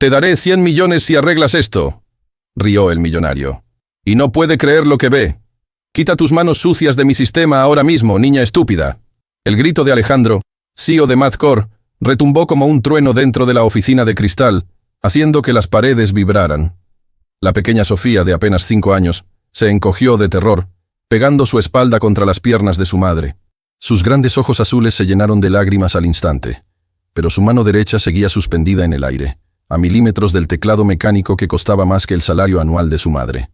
Te daré 100 millones si arreglas esto, rió el millonario. Y no puede creer lo que ve. Quita tus manos sucias de mi sistema ahora mismo, niña estúpida. El grito de Alejandro, CEO de Mathcore, retumbó como un trueno dentro de la oficina de cristal, haciendo que las paredes vibraran. La pequeña Sofía, de apenas 5 años, se encogió de terror, pegando su espalda contra las piernas de su madre. Sus grandes ojos azules se llenaron de lágrimas al instante, pero su mano derecha seguía suspendida en el aire, a milímetros del teclado mecánico que costaba más que el salario anual de su madre.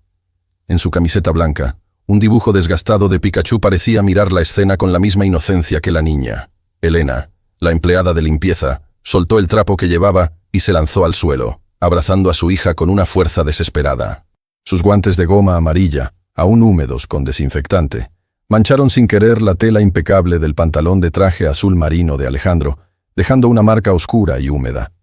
En su camiseta blanca, un dibujo desgastado de Pikachu parecía mirar la escena con la misma inocencia que la niña. Elena, la empleada de limpieza, soltó el trapo que llevaba y se lanzó al suelo, abrazando a su hija con una fuerza desesperada. Sus guantes de goma amarilla, aún húmedos con desinfectante, mancharon sin querer la tela impecable del pantalón de traje azul marino de Alejandro, dejando una marca oscura y húmeda.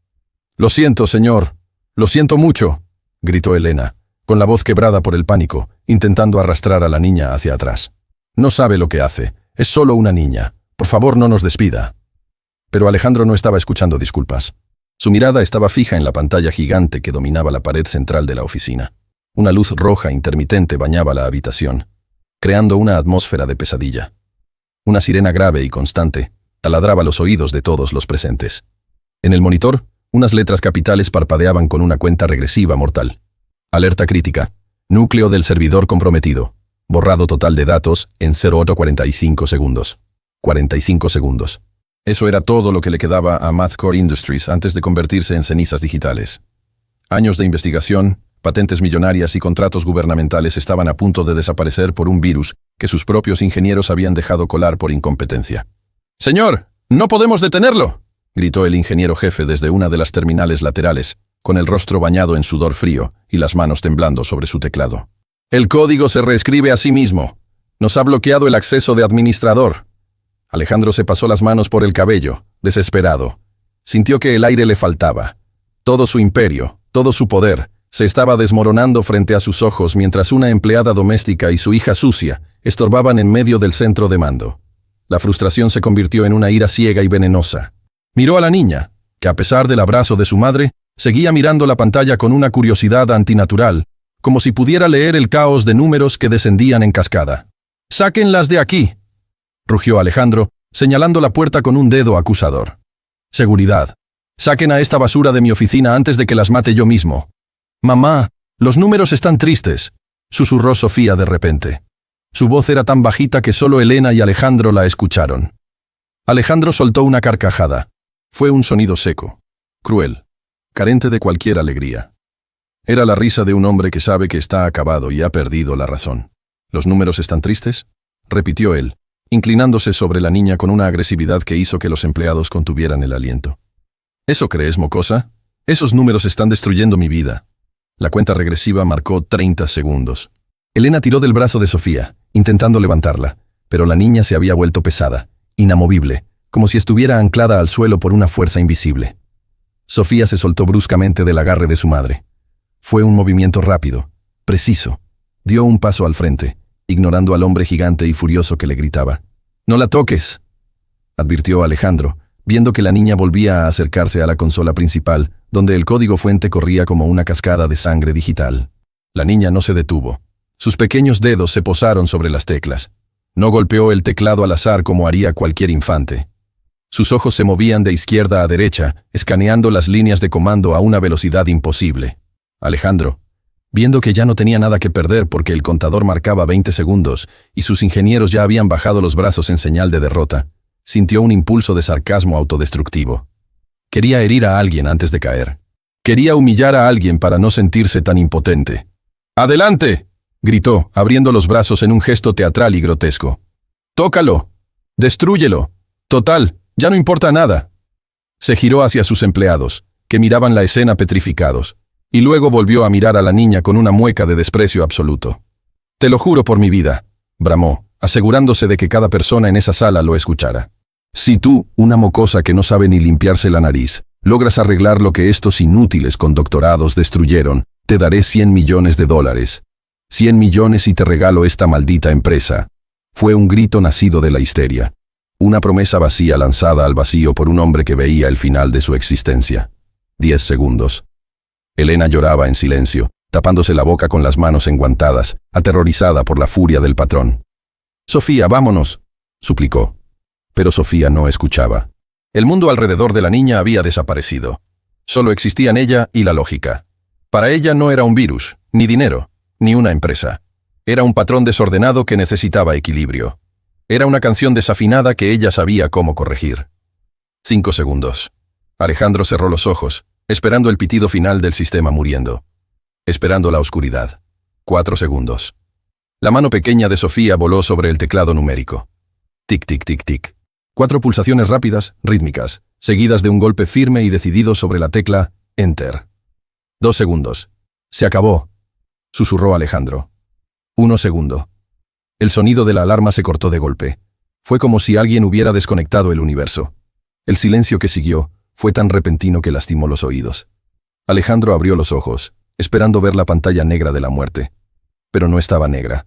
«Lo siento, señor. Lo siento mucho», gritó Elena, con la voz quebrada por el pánico, intentando arrastrar a la niña hacia atrás. «No sabe lo que hace. Es solo una niña. Por favor, no nos despida». Pero Alejandro no estaba escuchando disculpas. Su mirada estaba fija en la pantalla gigante que dominaba la pared central de la oficina. Una luz roja intermitente bañaba la habitación, creando una atmósfera de pesadilla. Una sirena grave y constante taladraba los oídos de todos los presentes. En el monitor, unas letras capitales parpadeaban con una cuenta regresiva mortal. Alerta crítica. Núcleo del servidor comprometido. Borrado total de datos en 0,45 segundos. 45 segundos. Eso era todo lo que le quedaba a Mathcore Industries antes de convertirse en cenizas digitales. Años de investigación, patentes millonarias y contratos gubernamentales estaban a punto de desaparecer por un virus que sus propios ingenieros habían dejado colar por incompetencia. «¡Señor! ¡No podemos detenerlo!», gritó el ingeniero jefe desde una de las terminales laterales, con el rostro bañado en sudor frío y las manos temblando sobre su teclado. «El código se reescribe a sí mismo. Nos ha bloqueado el acceso de administrador». Alejandro se pasó las manos por el cabello, desesperado. Sintió que el aire le faltaba. Todo su imperio, todo su poder, se estaba desmoronando frente a sus ojos mientras una empleada doméstica y su hija sucia estorbaban en medio del centro de mando. La frustración se convirtió en una ira ciega y venenosa. Miró a la niña, que a pesar del abrazo de su madre, seguía mirando la pantalla con una curiosidad antinatural, como si pudiera leer el caos de números que descendían en cascada. «¡Sáquenlas de aquí!», rugió Alejandro, señalando la puerta con un dedo acusador. «Seguridad. Saquen a esta basura de mi oficina antes de que las mate yo mismo». «Mamá, los números están tristes», susurró Sofía de repente. Su voz era tan bajita que solo Elena y Alejandro la escucharon. Alejandro soltó una carcajada. Fue un sonido seco, cruel, carente de cualquier alegría. Era la risa de un hombre que sabe que está acabado y ha perdido la razón. «¿Los números están tristes?», repitió él, inclinándose sobre la niña con una agresividad que hizo que los empleados contuvieran el aliento. «¿Eso crees, mocosa? Esos números están destruyendo mi vida». La cuenta regresiva marcó 30 segundos. Elena tiró del brazo de Sofía, intentando levantarla, pero la niña se había vuelto pesada, inamovible, como si estuviera anclada al suelo por una fuerza invisible. Sofía se soltó bruscamente del agarre de su madre. Fue un movimiento rápido, preciso. Dio un paso al frente, ignorando al hombre gigante y furioso que le gritaba. «¡No la toques!», advirtió Alejandro, viendo que la niña volvía a acercarse a la consola principal, donde el código fuente corría como una cascada de sangre digital. La niña no se detuvo. Sus pequeños dedos se posaron sobre las teclas. No golpeó el teclado al azar como haría cualquier infante. Sus ojos se movían de izquierda a derecha, escaneando las líneas de comando a una velocidad imposible. Alejandro, viendo que ya no tenía nada que perder porque el contador marcaba 20 segundos y sus ingenieros ya habían bajado los brazos en señal de derrota, sintió un impulso de sarcasmo autodestructivo. Quería herir a alguien antes de caer. Quería humillar a alguien para no sentirse tan impotente. «¡Adelante!», gritó, abriendo los brazos en un gesto teatral y grotesco. «¡Tócalo! ¡Destrúyelo! Total, ya no importa nada». Se giró hacia sus empleados, que miraban la escena petrificados, y luego volvió a mirar a la niña con una mueca de desprecio absoluto. «Te lo juro por mi vida», bramó, asegurándose de que cada persona en esa sala lo escuchara. «Si tú, una mocosa que no sabe ni limpiarse la nariz, logras arreglar lo que estos inútiles con doctorados destruyeron, te daré $100 millones. 100 millones y te regalo esta maldita empresa». Fue un grito nacido de la histeria. Una promesa vacía lanzada al vacío por un hombre que veía el final de su existencia. 10 segundos. Elena lloraba en silencio, tapándose la boca con las manos enguantadas, aterrorizada por la furia del patrón. «Sofía, vámonos», suplicó. Pero Sofía no escuchaba. El mundo alrededor de la niña había desaparecido. Solo existían ella y la lógica. Para ella no era un virus, ni dinero, ni una empresa. Era un patrón desordenado que necesitaba equilibrio. Era una canción desafinada que ella sabía cómo corregir. 5 segundos. Alejandro cerró los ojos, esperando el pitido final del sistema muriendo. Esperando la oscuridad. 4 segundos. La mano pequeña de Sofía voló sobre el teclado numérico. Tic, tic, tic, tic. 4 pulsaciones rápidas, rítmicas, seguidas de un golpe firme y decidido sobre la tecla Enter. 2 segundos. Se acabó, susurró Alejandro. 1 segundo. El sonido de la alarma se cortó de golpe. Fue como si alguien hubiera desconectado el universo. El silencio que siguió fue tan repentino que lastimó los oídos. Alejandro abrió los ojos, esperando ver la pantalla negra de la muerte. Pero no estaba negra.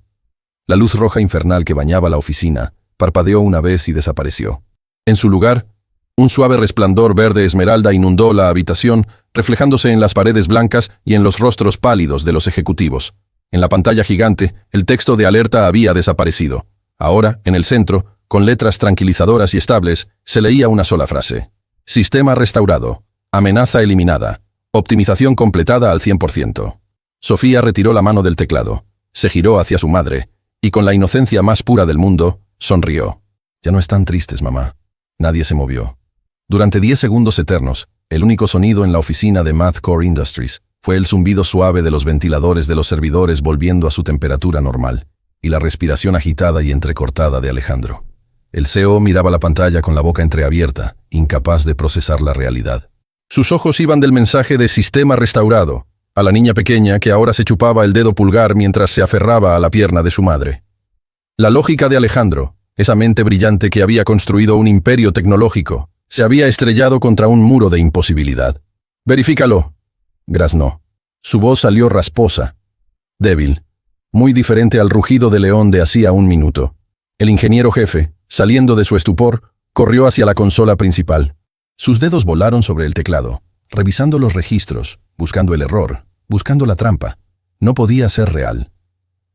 La luz roja infernal que bañaba la oficina parpadeó una vez y desapareció. En su lugar, un suave resplandor verde esmeralda inundó la habitación, reflejándose en las paredes blancas y en los rostros pálidos de los ejecutivos. En la pantalla gigante, el texto de alerta había desaparecido. Ahora, en el centro, con letras tranquilizadoras y estables, se leía una sola frase. Sistema restaurado. Amenaza eliminada. Optimización completada al 100%. Sofía retiró la mano del teclado, se giró hacia su madre, y con la inocencia más pura del mundo, sonrió. Ya no están tristes, mamá. Nadie se movió. Durante 10 segundos eternos, el único sonido en la oficina de Mathcore Industries fue el zumbido suave de los ventiladores de los servidores volviendo a su temperatura normal, y la respiración agitada y entrecortada de Alejandro. El CEO miraba la pantalla con la boca entreabierta, incapaz de procesar la realidad. Sus ojos iban del mensaje de sistema restaurado a la niña pequeña que ahora se chupaba el dedo pulgar mientras se aferraba a la pierna de su madre. La lógica de Alejandro, esa mente brillante que había construido un imperio tecnológico, se había estrellado contra un muro de imposibilidad. «Verifícalo», graznó. Su voz salió rasposa, débil, muy diferente al rugido de león de hacía un minuto. El ingeniero jefe, saliendo de su estupor, corrió hacia la consola principal. Sus dedos volaron sobre el teclado, revisando los registros, buscando el error, buscando la trampa. No podía ser real.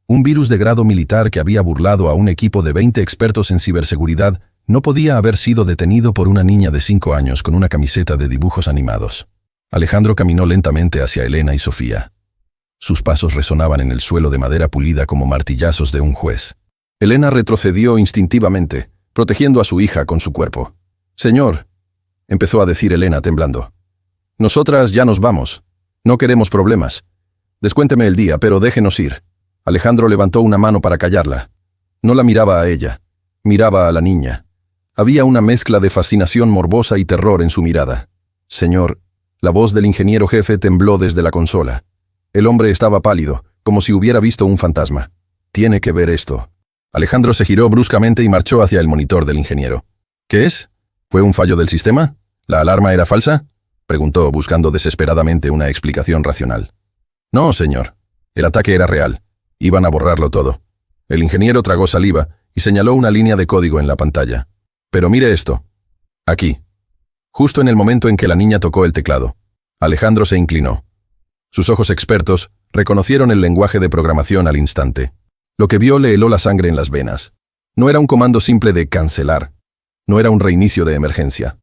Un virus de grado militar que había burlado a un equipo de 20 expertos en ciberseguridad no podía haber sido detenido por una niña de 5 años con una camiseta de dibujos animados. Alejandro caminó lentamente hacia Elena y Sofía. Sus pasos resonaban en el suelo de madera pulida como martillazos de un juez. Elena retrocedió instintivamente, protegiendo a su hija con su cuerpo. «Señor», empezó a decir Elena temblando. «Nosotras ya nos vamos. No queremos problemas. Descuénteme el día, pero déjenos ir». Alejandro levantó una mano para callarla. No la miraba a ella. Miraba a la niña. Había una mezcla de fascinación morbosa y terror en su mirada. «Señor», la voz del ingeniero jefe tembló desde la consola. El hombre estaba pálido, como si hubiera visto un fantasma. «Tiene que ver esto». Alejandro se giró bruscamente y marchó hacia el monitor del ingeniero. «¿Qué es? ¿Fue un fallo del sistema? ¿La alarma era falsa?», preguntó, buscando desesperadamente una explicación racional. «No, señor. El ataque era real. Iban a borrarlo todo». El ingeniero tragó saliva y señaló una línea de código en la pantalla. «Pero mire esto. Aquí». Justo en el momento en que la niña tocó el teclado, Alejandro se inclinó. Sus ojos expertos reconocieron el lenguaje de programación al instante. Lo que vio le heló la sangre en las venas. No era un comando simple de cancelar. No era un reinicio de emergencia.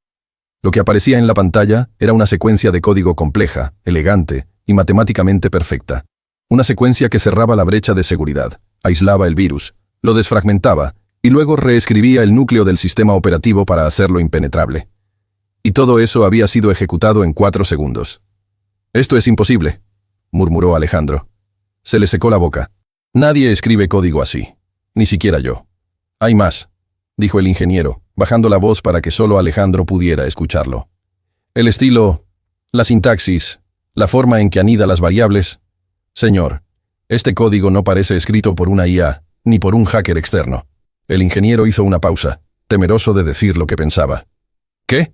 Lo que aparecía en la pantalla era una secuencia de código compleja, elegante y matemáticamente perfecta. Una secuencia que cerraba la brecha de seguridad, aislaba el virus, lo desfragmentaba y luego reescribía el núcleo del sistema operativo para hacerlo impenetrable. Y todo eso había sido ejecutado en 4 segundos. «Esto es imposible», murmuró Alejandro. Se le secó la boca. «Nadie escribe código así, ni siquiera yo». «Hay más», dijo el ingeniero, bajando la voz para que solo Alejandro pudiera escucharlo. «El estilo, la sintaxis, la forma en que anida las variables. Señor, este código no parece escrito por una IA, ni por un hacker externo». El ingeniero hizo una pausa, temeroso de decir lo que pensaba. «¿Qué?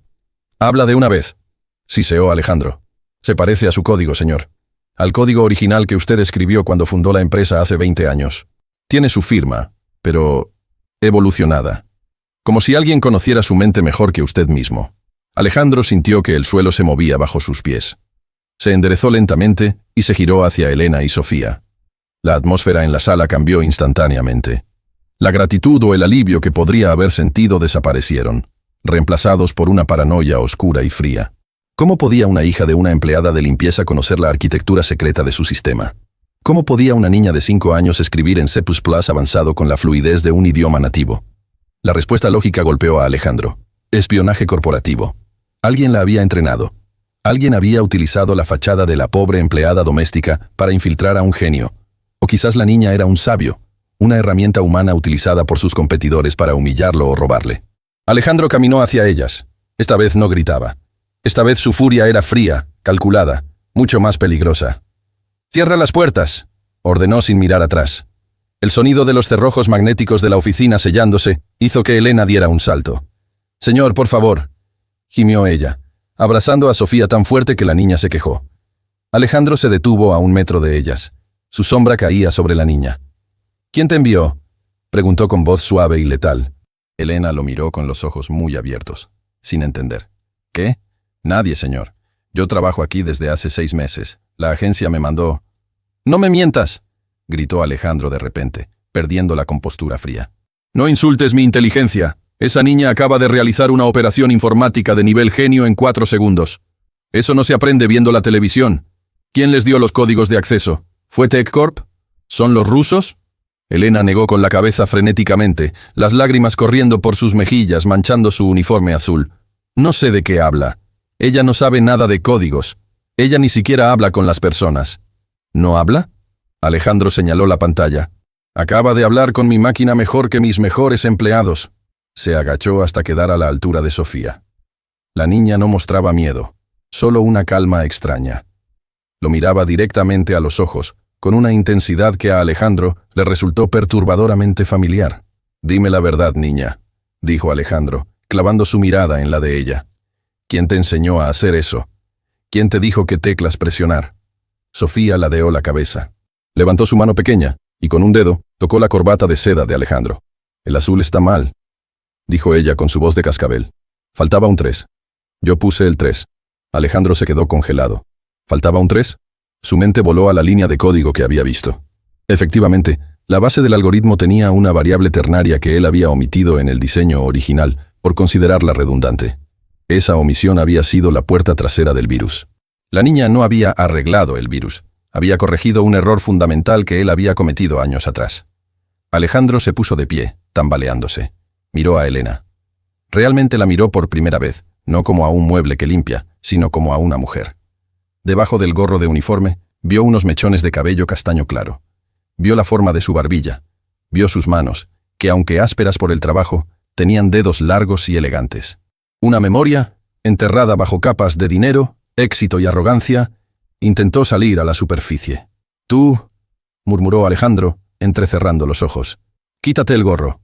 Habla de una vez», siseó Alejandro. «Se parece a su código, señor. Al código original que usted escribió cuando fundó la empresa hace 20 años. Tiene su firma, pero evolucionada. Como si alguien conociera su mente mejor que usted mismo». Alejandro sintió que el suelo se movía bajo sus pies. Se enderezó lentamente y se giró hacia Elena y Sofía. La atmósfera en la sala cambió instantáneamente. La gratitud o el alivio que podría haber sentido desaparecieron, reemplazados por una paranoia oscura y fría. ¿Cómo podía una hija de una empleada de limpieza conocer la arquitectura secreta de su sistema? ¿Cómo podía una niña de 5 años escribir en C++ avanzado con la fluidez de un idioma nativo? La respuesta lógica golpeó a Alejandro. Espionaje corporativo. Alguien la había entrenado. Alguien había utilizado la fachada de la pobre empleada doméstica para infiltrar a un genio. O quizás la niña era un sabio, una herramienta humana utilizada por sus competidores para humillarlo o robarle. Alejandro caminó hacia ellas. Esta vez no gritaba. Esta vez su furia era fría, calculada, mucho más peligrosa. «Cierra las puertas», ordenó sin mirar atrás. El sonido de los cerrojos magnéticos de la oficina sellándose hizo que Elena diera un salto. «Señor, por favor», gimió ella, abrazando a Sofía tan fuerte que la niña se quejó. Alejandro se detuvo a 1 metro de ellas. Su sombra caía sobre la niña. «¿Quién te envió?», preguntó con voz suave y letal. Elena lo miró con los ojos muy abiertos, sin entender. «¿Qué? Nadie, señor. Yo trabajo aquí desde hace 6 meses. La agencia me mandó». «¡No me mientas!», gritó Alejandro de repente, perdiendo la compostura fría. «No insultes mi inteligencia. Esa niña acaba de realizar una operación informática de nivel genio en 4 segundos. Eso no se aprende viendo la televisión. ¿Quién les dio los códigos de acceso? ¿Fue TechCorp? ¿Son los rusos?». Elena negó con la cabeza frenéticamente, las lágrimas corriendo por sus mejillas manchando su uniforme azul. «No sé de qué habla. Ella no sabe nada de códigos. Ella ni siquiera habla con las personas». «¿No habla?», Alejandro señaló la pantalla. «Acaba de hablar con mi máquina mejor que mis mejores empleados». Se agachó hasta quedar a la altura de Sofía. La niña no mostraba miedo, solo una calma extraña. Lo miraba directamente a los ojos, con una intensidad que a Alejandro le resultó perturbadoramente familiar. «Dime la verdad, niña», dijo Alejandro, clavando su mirada en la de ella. «¿Quién te enseñó a hacer eso? ¿Quién te dijo qué teclas presionar?». Sofía ladeó la cabeza. Levantó su mano pequeña y con un dedo tocó la corbata de seda de Alejandro. «El azul está mal», dijo ella con su voz de cascabel. «Faltaba un 3. Yo puse el 3. Alejandro se quedó congelado. ¿Faltaba un 3? Su mente voló a la línea de código que había visto. Efectivamente, la base del algoritmo tenía una variable ternaria que él había omitido en el diseño original por considerarla redundante. Esa omisión había sido la puerta trasera del virus. La niña no había arreglado el virus. Había corregido un error fundamental que él había cometido años atrás. Alejandro se puso de pie, tambaleándose. Miró a Elena. Realmente la miró por primera vez, no como a un mueble que limpia, sino como a una mujer. Debajo del gorro de uniforme, vio unos mechones de cabello castaño claro. Vio la forma de su barbilla. Vio sus manos, que aunque ásperas por el trabajo, tenían dedos largos y elegantes. Una memoria, enterrada bajo capas de dinero, éxito y arrogancia, intentó salir a la superficie. «Tú», murmuró Alejandro, entrecerrando los ojos. «Quítate el gorro».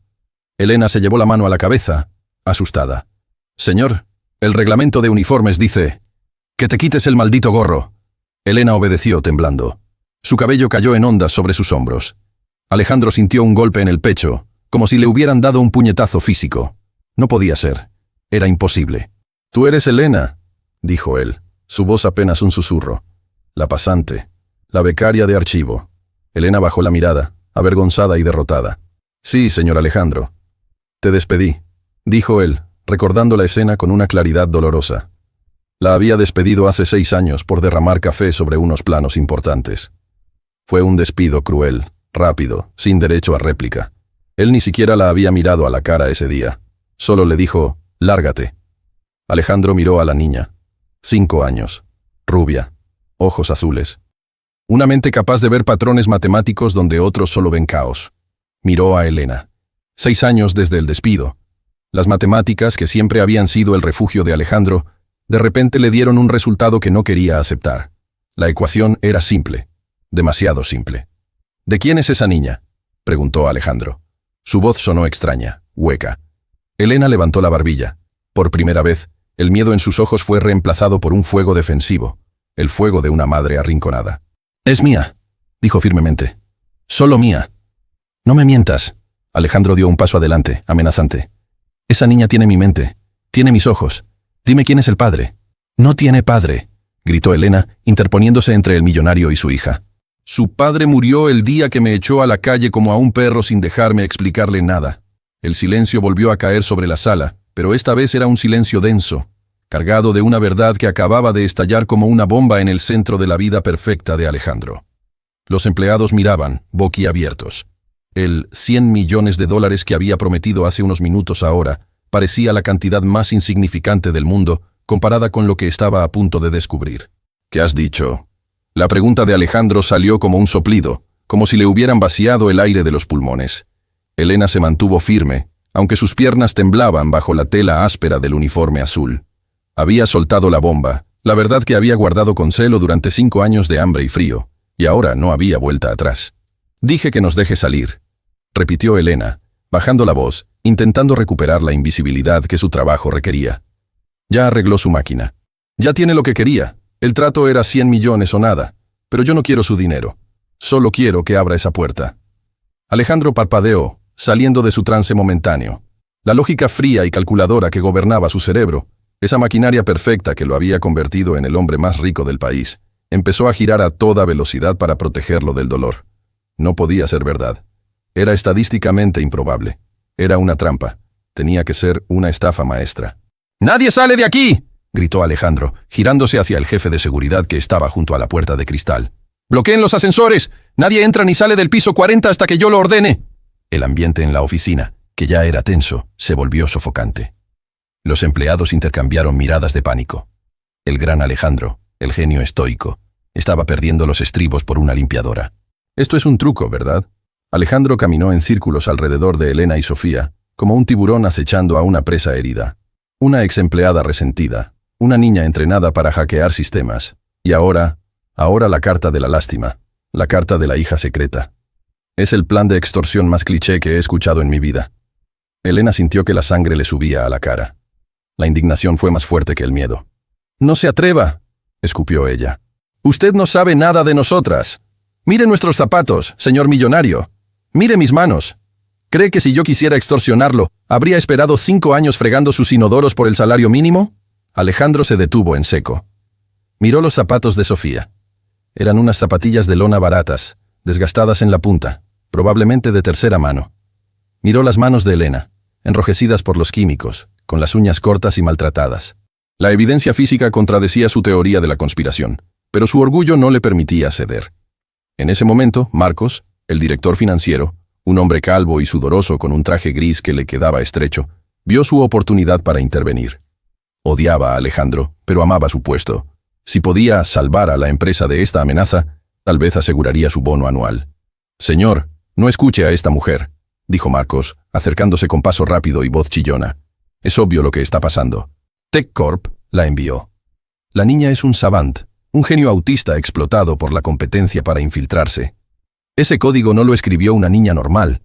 Elena se llevó la mano a la cabeza, asustada. «Señor, el reglamento de uniformes dice que te quites el maldito gorro». Elena obedeció temblando. Su cabello cayó en ondas sobre sus hombros. Alejandro sintió un golpe en el pecho, como si le hubieran dado un puñetazo físico. No podía ser. Era imposible. «Tú eres Elena», dijo él, su voz apenas un susurro. «La pasante, la becaria de archivo». Elena bajó la mirada, avergonzada y derrotada. «Sí, señor Alejandro». «Te despedí», dijo él, recordando la escena con una claridad dolorosa. La había despedido hace 6 años por derramar café sobre unos planos importantes. Fue un despido cruel, rápido, sin derecho a réplica. Él ni siquiera la había mirado a la cara ese día. Solo le dijo, «Lárgate». Alejandro miró a la niña. 5 años, rubia, ojos azules. Una mente capaz de ver patrones matemáticos donde otros solo ven caos. Miró a Elena. 6 años desde el despido. Las matemáticas, que siempre habían sido el refugio de Alejandro, de repente le dieron un resultado que no quería aceptar. La ecuación era simple, demasiado simple. «¿De quién es esa niña?», preguntó Alejandro. Su voz sonó extraña, hueca. Elena levantó la barbilla. Por primera vez, el miedo en sus ojos fue reemplazado por un fuego defensivo, el fuego de una madre arrinconada. «Es mía», dijo firmemente. «Solo mía». «No me mientas». Alejandro dio un paso adelante, amenazante. «Esa niña tiene mi mente, tiene mis ojos. Dime quién es el padre». «No tiene padre». gritó Elena, interponiéndose entre el millonario y su hija. Su padre murió el día que me echó a la calle como a un perro sin dejarme explicarle nada. El silencio volvió a caer sobre la sala, pero esta vez era un silencio denso, cargado de una verdad que acababa de estallar como una bomba en el centro de la vida perfecta de Alejandro. Los empleados miraban, boquiabiertos. El $100 millones que había prometido hace unos minutos ahora parecía la cantidad más insignificante del mundo comparada con lo que estaba a punto de descubrir. ¿Qué has dicho? La pregunta de Alejandro salió como un soplido, como si le hubieran vaciado el aire de los pulmones. Elena se mantuvo firme, aunque sus piernas temblaban bajo la tela áspera del uniforme azul. Había soltado la bomba, la verdad que había guardado con celo durante 5 años de hambre y frío, y ahora no había vuelta atrás. Dije que nos deje salir, repitió Elena, bajando la voz, intentando recuperar la invisibilidad que su trabajo requería. Ya arregló su máquina. Ya tiene lo que quería. El trato era 100 millones o nada, pero yo no quiero su dinero. Solo quiero que abra esa puerta. Alejandro parpadeó, saliendo de su trance momentáneo. La lógica fría y calculadora que gobernaba su cerebro, esa maquinaria perfecta que lo había convertido en el hombre más rico del país, empezó a girar a toda velocidad para protegerlo del dolor. No podía ser verdad. Era estadísticamente improbable. Era una trampa. Tenía que ser una estafa maestra. ¡Nadie sale de aquí!, gritó Alejandro, girándose hacia el jefe de seguridad que estaba junto a la puerta de cristal. ¡Bloqueen los ascensores! ¡Nadie entra ni sale del piso 40 hasta que yo lo ordene! El ambiente en la oficina, que ya era tenso, se volvió sofocante. Los empleados intercambiaron miradas de pánico. El gran Alejandro, el genio estoico, estaba perdiendo los estribos por una limpiadora. Esto es un truco, ¿verdad? Alejandro caminó en círculos alrededor de Elena y Sofía, como un tiburón acechando a una presa herida. Una exempleada resentida, una niña entrenada para hackear sistemas. Y ahora la carta de la lástima, la carta de la hija secreta. Es el plan de extorsión más cliché que he escuchado en mi vida. Elena sintió que la sangre le subía a la cara. La indignación fue más fuerte que el miedo. «No se atreva», escupió ella. «Usted no sabe nada de nosotras. Mire nuestros zapatos, señor millonario. Mire mis manos. ¿Cree que si yo quisiera extorsionarlo, habría esperado 5 años fregando sus inodoros por el salario mínimo?» Alejandro se detuvo en seco. Miró los zapatos de Sofía. Eran unas zapatillas de lona baratas, desgastadas en la punta, probablemente de tercera mano. Miró las manos de Elena, enrojecidas por los químicos, con las uñas cortas y maltratadas. La evidencia física contradecía su teoría de la conspiración, pero su orgullo no le permitía ceder. En ese momento, Marcos, el director financiero, un hombre calvo y sudoroso con un traje gris que le quedaba estrecho, vio su oportunidad para intervenir. Odiaba a Alejandro, pero amaba su puesto. Si podía salvar a la empresa de esta amenaza, tal vez aseguraría su bono anual. «Señor, no escuche a esta mujer», dijo Marcos, acercándose con paso rápido y voz chillona. «Es obvio lo que está pasando. TechCorp la envió. La niña es un savant, un genio autista explotado por la competencia para infiltrarse. Ese código no lo escribió una niña normal.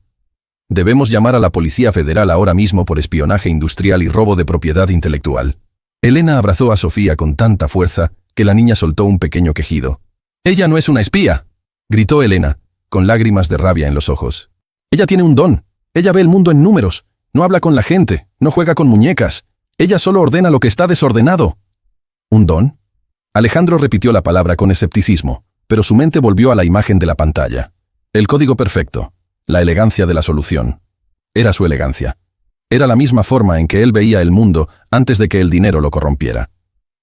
Debemos llamar a la Policía Federal ahora mismo por espionaje industrial y robo de propiedad intelectual». Elena abrazó a Sofía con tanta fuerza que la niña soltó un pequeño quejido. «Ella no es una espía», gritó Elena, con lágrimas de rabia en los ojos. «Ella tiene un don. Ella ve el mundo en números. No habla con la gente. No juega con muñecas. Ella solo ordena lo que está desordenado». ¿Un don? Alejandro repitió la palabra con escepticismo, pero su mente volvió a la imagen de la pantalla. El código perfecto. La elegancia de la solución. Era su elegancia. Era la misma forma en que él veía el mundo antes de que el dinero lo corrompiera.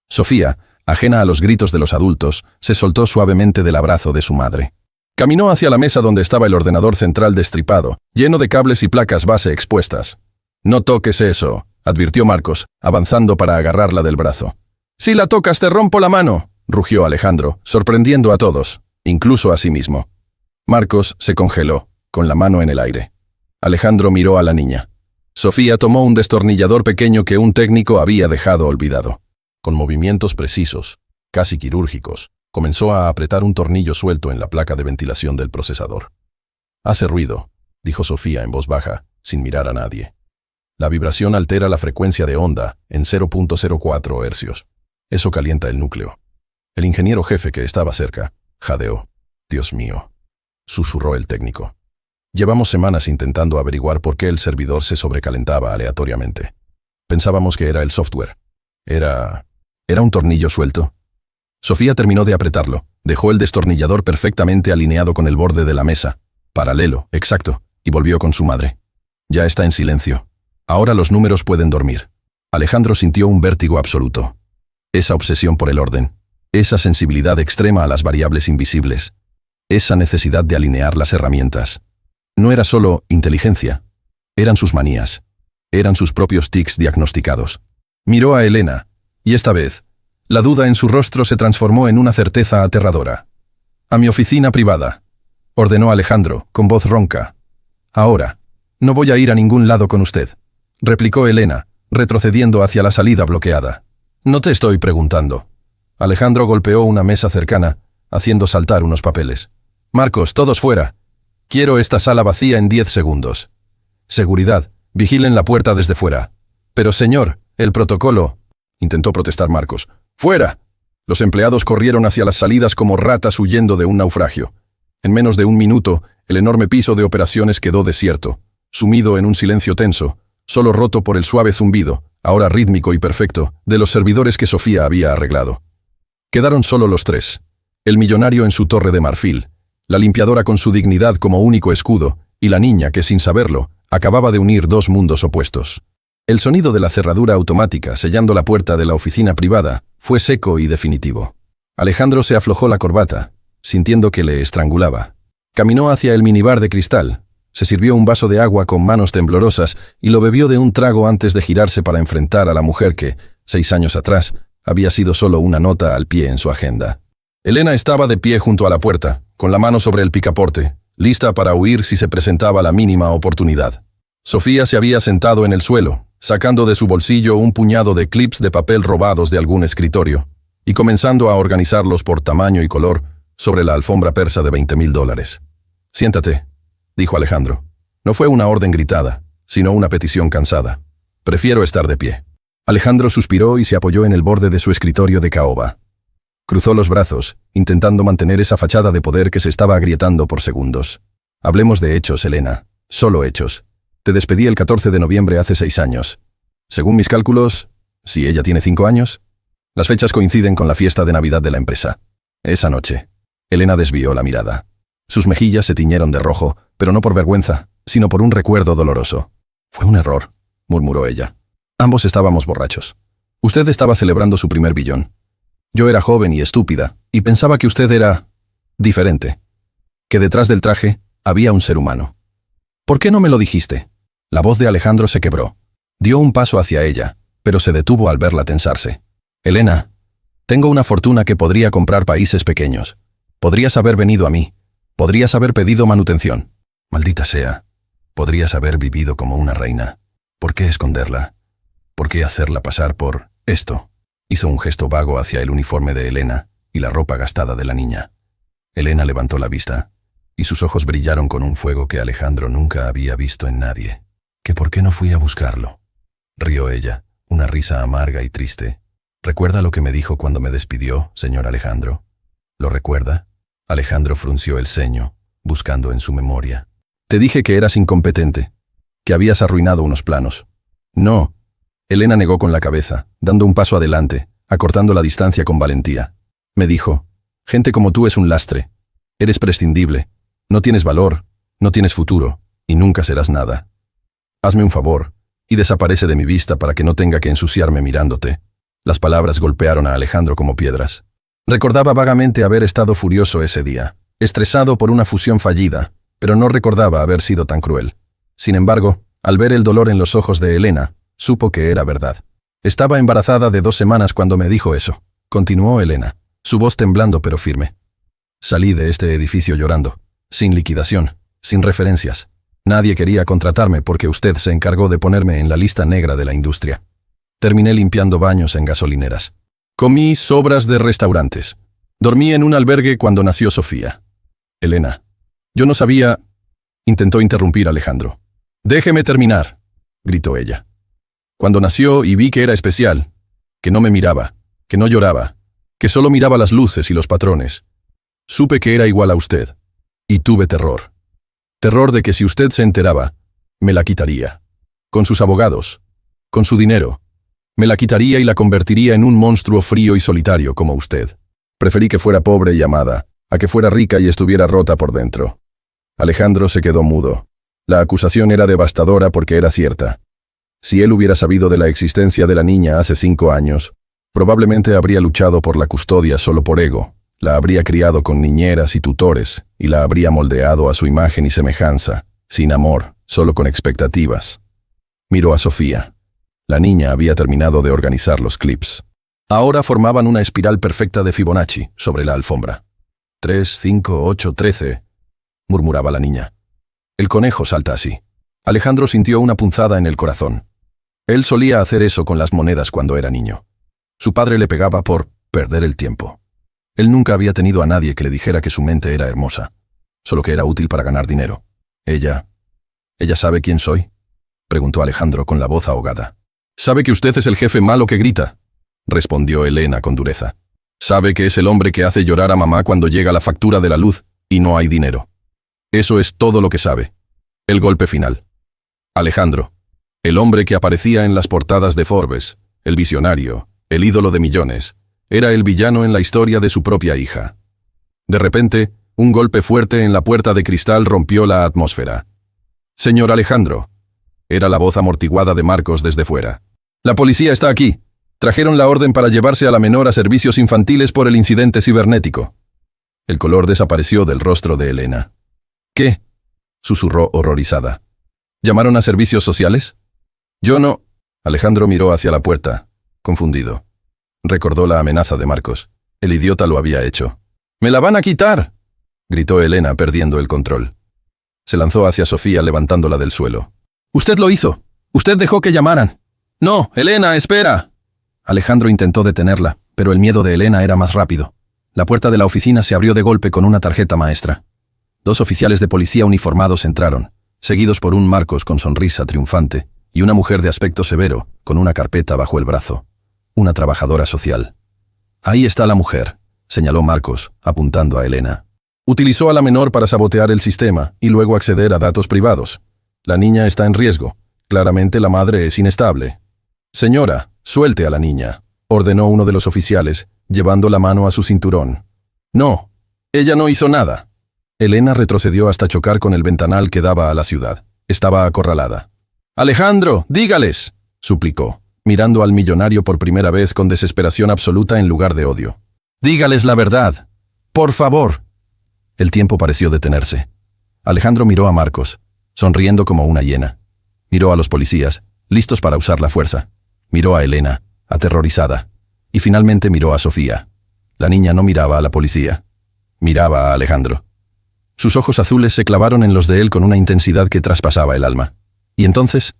Sofía, ajena a los gritos de los adultos, se soltó suavemente del abrazo de su madre. Caminó hacia la mesa donde estaba el ordenador central destripado, lleno de cables y placas base expuestas. «No toques eso», advirtió Marcos, avanzando para agarrarla del brazo. «Si la tocas te rompo la mano», rugió Alejandro, sorprendiendo a todos, incluso a sí mismo. Marcos se congeló, con la mano en el aire. Alejandro miró a la niña. Sofía tomó un destornillador pequeño que un técnico había dejado olvidado. Con movimientos precisos, casi quirúrgicos, comenzó a apretar un tornillo suelto en la placa de ventilación del procesador. «Hace ruido», dijo Sofía en voz baja, sin mirar a nadie. «La vibración altera la frecuencia de onda en 0.04 hercios. Eso calienta el núcleo». El ingeniero jefe que estaba cerca jadeó. «Dios mío», susurró el técnico. «Llevamos semanas intentando averiguar por qué el servidor se sobrecalentaba aleatoriamente. Pensábamos que era el software. ¿Era un tornillo suelto?» Sofía terminó de apretarlo, dejó el destornillador perfectamente alineado con el borde de la mesa, paralelo, exacto, y volvió con su madre. Ya está en silencio. Ahora los números pueden dormir. Alejandro sintió un vértigo absoluto. Esa obsesión por el orden, esa sensibilidad extrema a las variables invisibles, esa necesidad de alinear las herramientas. No era solo inteligencia, eran sus manías, eran sus propios tics diagnosticados. Miró a Elena, y esta vez, la duda en su rostro se transformó en una certeza aterradora. «A mi oficina privada», ordenó Alejandro, con voz ronca. «Ahora, no voy a ir a ningún lado con usted», replicó Elena, retrocediendo hacia la salida bloqueada. «No te estoy preguntando». Alejandro golpeó una mesa cercana, haciendo saltar unos papeles. «Marcos, todos fuera. Quiero esta sala vacía en 10 segundos. Seguridad, vigilen la puerta desde fuera». «Pero señor, el protocolo», intentó protestar Marcos. «¡Fuera!». Los empleados corrieron hacia las salidas como ratas huyendo de un naufragio. En menos de un minuto, el enorme piso de operaciones quedó desierto, sumido en un silencio tenso, solo roto por el suave zumbido, ahora rítmico y perfecto, de los servidores que Sofía había arreglado. Quedaron solo los tres. El millonario en su torre de marfil, la limpiadora con su dignidad como único escudo, y la niña que, sin saberlo, acababa de unir dos mundos opuestos. El sonido de la cerradura automática sellando la puerta de la oficina privada fue seco y definitivo. Alejandro se aflojó la corbata, sintiendo que le estrangulaba. Caminó hacia el minibar de cristal, se sirvió un vaso de agua con manos temblorosas y lo bebió de un trago antes de girarse para enfrentar a la mujer que, 6 años atrás, había sido solo una nota al pie en su agenda. Elena estaba de pie junto a la puerta, con la mano sobre el picaporte, lista para huir si se presentaba la mínima oportunidad. Sofía se había sentado en el suelo, sacando de su bolsillo un puñado de clips de papel robados de algún escritorio, y comenzando a organizarlos por tamaño y color sobre la alfombra persa de $20,000. «Siéntate», dijo Alejandro. No fue una orden gritada, sino una petición cansada. «Prefiero estar de pie». Alejandro suspiró y se apoyó en el borde de su escritorio de caoba. Cruzó los brazos, intentando mantener esa fachada de poder que se estaba agrietando por segundos. «Hablemos de hechos, Elena. Solo hechos. Te despedí el 14 de noviembre hace 6 años. Según mis cálculos, si ella tiene 5 años, las fechas coinciden con la fiesta de Navidad de la empresa. Esa noche». Elena desvió la mirada. Sus mejillas se tiñeron de rojo, pero no por vergüenza, sino por un recuerdo doloroso. «Fue un error», murmuró ella. «Ambos estábamos borrachos. Usted estaba celebrando su primer billón. Yo era joven y estúpida, y pensaba que usted era diferente. Que detrás del traje había un ser humano. ¿Por qué no me lo dijiste?». La voz de Alejandro se quebró. Dio un paso hacia ella, pero se detuvo al verla tensarse. «Elena, tengo una fortuna que podría comprar países pequeños. Podrías haber venido a mí. Podrías haber pedido manutención. Maldita sea. Podrías haber vivido como una reina. ¿Por qué esconderla? ¿Por qué hacerla pasar por esto?». Hizo un gesto vago hacia el uniforme de Elena y la ropa gastada de la niña. Elena levantó la vista, y sus ojos brillaron con un fuego que Alejandro nunca había visto en nadie. «¿Que por qué no fui a buscarlo?», rió ella, una risa amarga y triste. «¿Recuerda lo que me dijo cuando me despidió, señor Alejandro? ¿Lo recuerda?». Alejandro frunció el ceño, buscando en su memoria. «Te dije que eras incompetente, que habías arruinado unos planos». «No». Elena negó con la cabeza, dando un paso adelante, acortando la distancia con valentía. «Me dijo, gente como tú es un lastre. Eres prescindible. No tienes valor, no tienes futuro, y nunca serás nada. Hazme un favor, y desaparece de mi vista para que no tenga que ensuciarme mirándote». Las palabras golpearon a Alejandro como piedras. Recordaba vagamente haber estado furioso ese día, estresado por una fusión fallida, pero no recordaba haber sido tan cruel. Sin embargo, al ver el dolor en los ojos de Elena, supo que era verdad. «Estaba embarazada de 2 semanas cuando me dijo eso», continuó Elena, su voz temblando pero firme. «Salí de este edificio llorando, sin liquidación, sin referencias. Nadie quería contratarme porque usted se encargó de ponerme en la lista negra de la industria. Terminé limpiando baños en gasolineras. Comí sobras de restaurantes. Dormí en un albergue cuando nació Sofía». «Elena, yo no sabía…», intentó interrumpir Alejandro. «Déjeme terminar», gritó ella. «Cuando nació y vi que era especial, que no me miraba, que no lloraba, que solo miraba las luces y los patrones, supe que era igual a usted, y tuve terror. Terror de que si usted se enteraba, me la quitaría. Con sus abogados, con su dinero, me la quitaría y la convertiría en un monstruo frío y solitario como usted. Preferí que fuera pobre y amada, a que fuera rica y estuviera rota por dentro. Alejandro se quedó mudo. La acusación era devastadora porque era cierta. Si él hubiera sabido de la existencia de la niña hace 5 años, probablemente habría luchado por la custodia solo por ego, la habría criado con niñeras y tutores, y la habría moldeado a su imagen y semejanza, sin amor, solo con expectativas. Miró a Sofía. La niña había terminado de organizar los clips. Ahora formaban una espiral perfecta de Fibonacci sobre la alfombra. 3, 5, 8, 13, murmuraba la niña. El conejo salta así. Alejandro sintió una punzada en el corazón. Él solía hacer eso con las monedas cuando era niño. Su padre le pegaba por perder el tiempo. Él nunca había tenido a nadie que le dijera que su mente era hermosa, solo que era útil para ganar dinero. ¿Ella sabe quién soy?, preguntó Alejandro con la voz ahogada. «Sabe que usted es el jefe malo que grita», respondió Elena con dureza. «Sabe que es el hombre que hace llorar a mamá cuando llega la factura de la luz y no hay dinero. Eso es todo lo que sabe. El golpe final. Alejandro, el hombre que aparecía en las portadas de Forbes, el visionario, el ídolo de millones, era el villano en la historia de su propia hija. De repente, un golpe fuerte en la puerta de cristal rompió la atmósfera. «Señor Alejandro», era la voz amortiguada de Marcos desde fuera. «La policía está aquí. Trajeron la orden para llevarse a la menor a servicios infantiles por el incidente cibernético». El color desapareció del rostro de Elena. «¿Qué?», susurró horrorizada. «¿Llamaron a servicios sociales?». «Yo no». Alejandro miró hacia la puerta, confundido. Recordó la amenaza de Marcos. El idiota lo había hecho. «¡Me la van a quitar!», gritó Elena, perdiendo el control. Se lanzó hacia Sofía, levantándola del suelo. «Usted lo hizo. Usted dejó que llamaran». «No, Elena, espera». Alejandro intentó detenerla, pero el miedo de Elena era más rápido. La puerta de la oficina se abrió de golpe con una tarjeta maestra. 2 oficiales de policía uniformados entraron, seguidos por un Marcos con sonrisa triunfante y una mujer de aspecto severo, con una carpeta bajo el brazo. Una trabajadora social. «Ahí está la mujer», señaló Marcos, apuntando a Elena. «Utilizó a la menor para sabotear el sistema y luego acceder a datos privados. La niña está en riesgo. Claramente la madre es inestable». «Señora, suelte a la niña», ordenó uno de los oficiales, llevando la mano a su cinturón. «No, ella no hizo nada». Elena retrocedió hasta chocar con el ventanal que daba a la ciudad. Estaba acorralada. «Alejandro, dígales», suplicó, mirando al millonario por primera vez con desesperación absoluta en lugar de odio. «Dígales la verdad. Por favor». El tiempo pareció detenerse. Alejandro miró a Marcos, sonriendo como una hiena. Miró a los policías, listos para usar la fuerza. Miró a Elena, aterrorizada. Y finalmente miró a Sofía. La niña no miraba a la policía. Miraba a Alejandro. Sus ojos azules se clavaron en los de él con una intensidad que traspasaba el alma. Y entonces,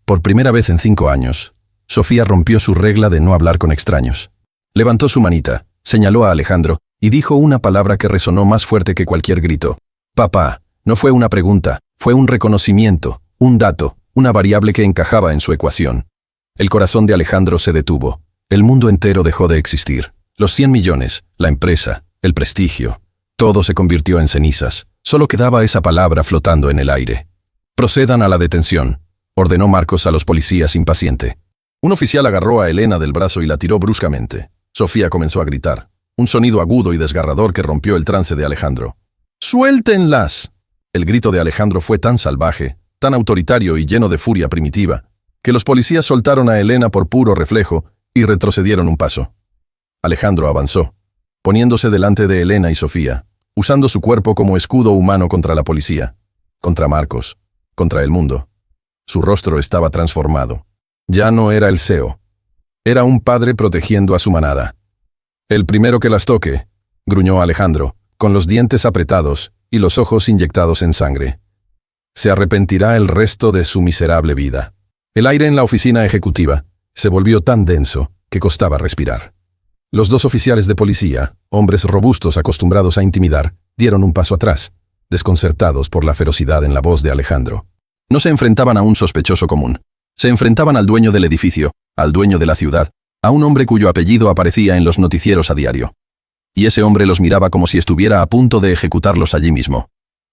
por primera vez en 5 años, Sofía rompió su regla de no hablar con extraños. Levantó su manita, señaló a Alejandro y dijo una palabra que resonó más fuerte que cualquier grito. «Papá». No fue una pregunta, fue un reconocimiento, un dato, una variable que encajaba en su ecuación. El corazón de Alejandro se detuvo. El mundo entero dejó de existir. Los 100 millones, la empresa, el prestigio, todo se convirtió en cenizas. Solo quedaba esa palabra flotando en el aire. «Procedan a la detención», ordenó Marcos a los policías impaciente. Un oficial agarró a Elena del brazo y la tiró bruscamente. Sofía comenzó a gritar, un sonido agudo y desgarrador que rompió el trance de Alejandro. «¡Suéltenlas!». El grito de Alejandro fue tan salvaje, tan autoritario y lleno de furia primitiva, que los policías soltaron a Elena por puro reflejo y retrocedieron un paso. Alejandro avanzó, poniéndose delante de Elena y Sofía, usando su cuerpo como escudo humano contra la policía, contra Marcos, contra el mundo. Su rostro estaba transformado. Ya no era el CEO. Era un padre protegiendo a su manada. «El primero que las toque», gruñó Alejandro, con los dientes apretados y los ojos inyectados en sangre. «Se arrepentirá el resto de su miserable vida». El aire en la oficina ejecutiva se volvió tan denso que costaba respirar. Los 2 oficiales de policía, hombres robustos acostumbrados a intimidar, dieron un paso atrás, desconcertados por la ferocidad en la voz de Alejandro. No se enfrentaban a un sospechoso común. Se enfrentaban al dueño del edificio, al dueño de la ciudad, a un hombre cuyo apellido aparecía en los noticieros a diario. Y ese hombre los miraba como si estuviera a punto de ejecutarlos allí mismo.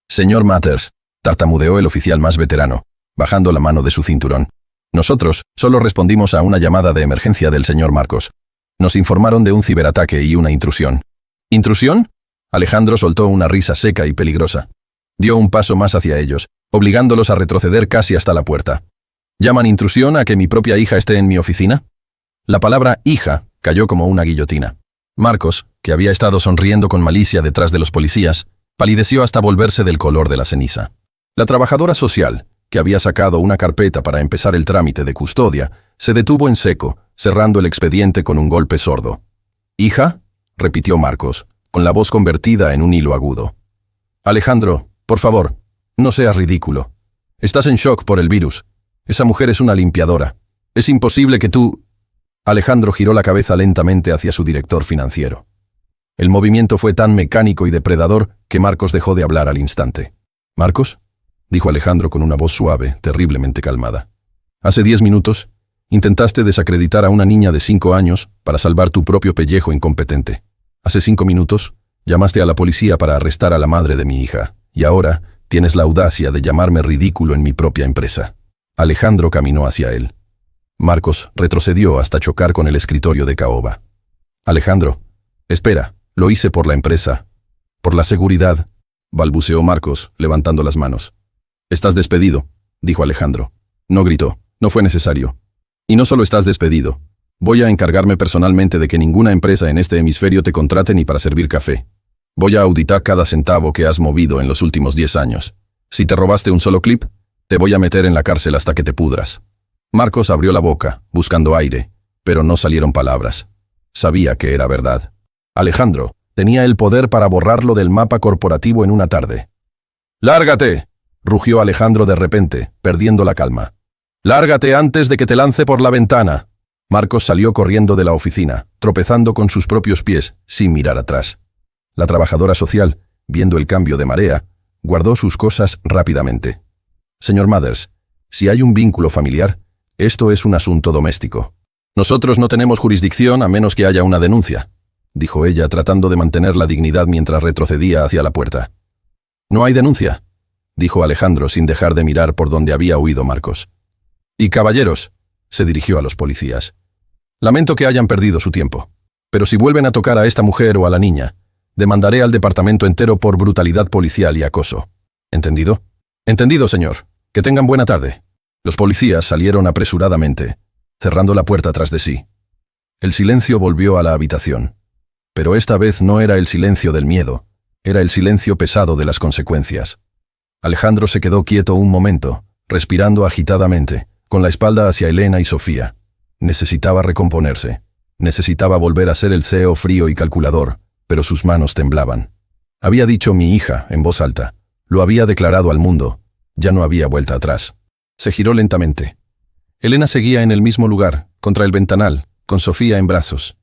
«Señor Matters», tartamudeó el oficial más veterano, bajando la mano de su cinturón. «Nosotros solo respondimos a una llamada de emergencia del señor Marcos. Nos informaron de un ciberataque y una intrusión. ¿Intrusión? Alejandro soltó una risa seca y peligrosa. Dio un paso más hacia ellos, obligándolos a retroceder casi hasta la puerta. ¿Llaman intrusión a que mi propia hija esté en mi oficina? La palabra hija cayó como una guillotina. Marcos, que había estado sonriendo con malicia detrás de los policías, palideció hasta volverse del color de la ceniza. La trabajadora social, que había sacado una carpeta para empezar el trámite de custodia, se detuvo en seco, cerrando el expediente con un golpe sordo. ¿Hija?, repitió Marcos, con la voz convertida en un hilo agudo. Alejandro, por favor, no seas ridículo. Estás en shock por el virus. Esa mujer es una limpiadora. Es imposible que tú... Alejandro giró la cabeza lentamente hacia su director financiero. El movimiento fue tan mecánico y depredador que Marcos dejó de hablar al instante. ¿Marcos?, dijo Alejandro con una voz suave, terriblemente calmada. Hace 10 minutos, intentaste desacreditar a una niña de 5 años para salvar tu propio pellejo incompetente. Hace 5 minutos, llamaste a la policía para arrestar a la madre de mi hija, y ahora tienes la audacia de llamarme ridículo en mi propia empresa. Alejandro caminó hacia él. Marcos retrocedió hasta chocar con el escritorio de caoba. Alejandro, espera, lo hice por la empresa. Por la seguridad, balbuceó Marcos, levantando las manos. Estás despedido, dijo Alejandro. No gritó, no fue necesario. Y no solo estás despedido. Voy a encargarme personalmente de que ninguna empresa en este hemisferio te contrate ni para servir café. Voy a auditar cada centavo que has movido en los últimos 10 años. Si te robaste un solo clip, te voy a meter en la cárcel hasta que te pudras. Marcos abrió la boca, buscando aire, pero no salieron palabras. Sabía que era verdad. Alejandro tenía el poder para borrarlo del mapa corporativo en una tarde. ¡Lárgate!, rugió Alejandro de repente, perdiendo la calma. ¡Lárgate antes de que te lance por la ventana! Marcos salió corriendo de la oficina, tropezando con sus propios pies, sin mirar atrás. La trabajadora social, viendo el cambio de marea, guardó sus cosas rápidamente. Señor Mathers, si hay un vínculo familiar, esto es un asunto doméstico. Nosotros no tenemos jurisdicción a menos que haya una denuncia, dijo ella tratando de mantener la dignidad mientras retrocedía hacia la puerta. No hay denuncia, dijo Alejandro sin dejar de mirar por donde había huido Marcos. Y caballeros, se dirigió a los policías. Lamento que hayan perdido su tiempo, pero si vuelven a tocar a esta mujer o a la niña, demandaré al departamento entero por brutalidad policial y acoso. ¿Entendido? Entendido, señor. Que tengan buena tarde. Los policías salieron apresuradamente, cerrando la puerta tras de sí. El silencio volvió a la habitación. Pero esta vez no era el silencio del miedo, era el silencio pesado de las consecuencias. Alejandro se quedó quieto un momento, respirando agitadamente, con la espalda hacia Elena y Sofía. Necesitaba recomponerse. Necesitaba volver a ser el CEO frío y calculador, pero sus manos temblaban. Había dicho mi hija en voz alta. Lo había declarado al mundo. Ya no había vuelta atrás. Se giró lentamente. Elena seguía en el mismo lugar, contra el ventanal, con Sofía en brazos.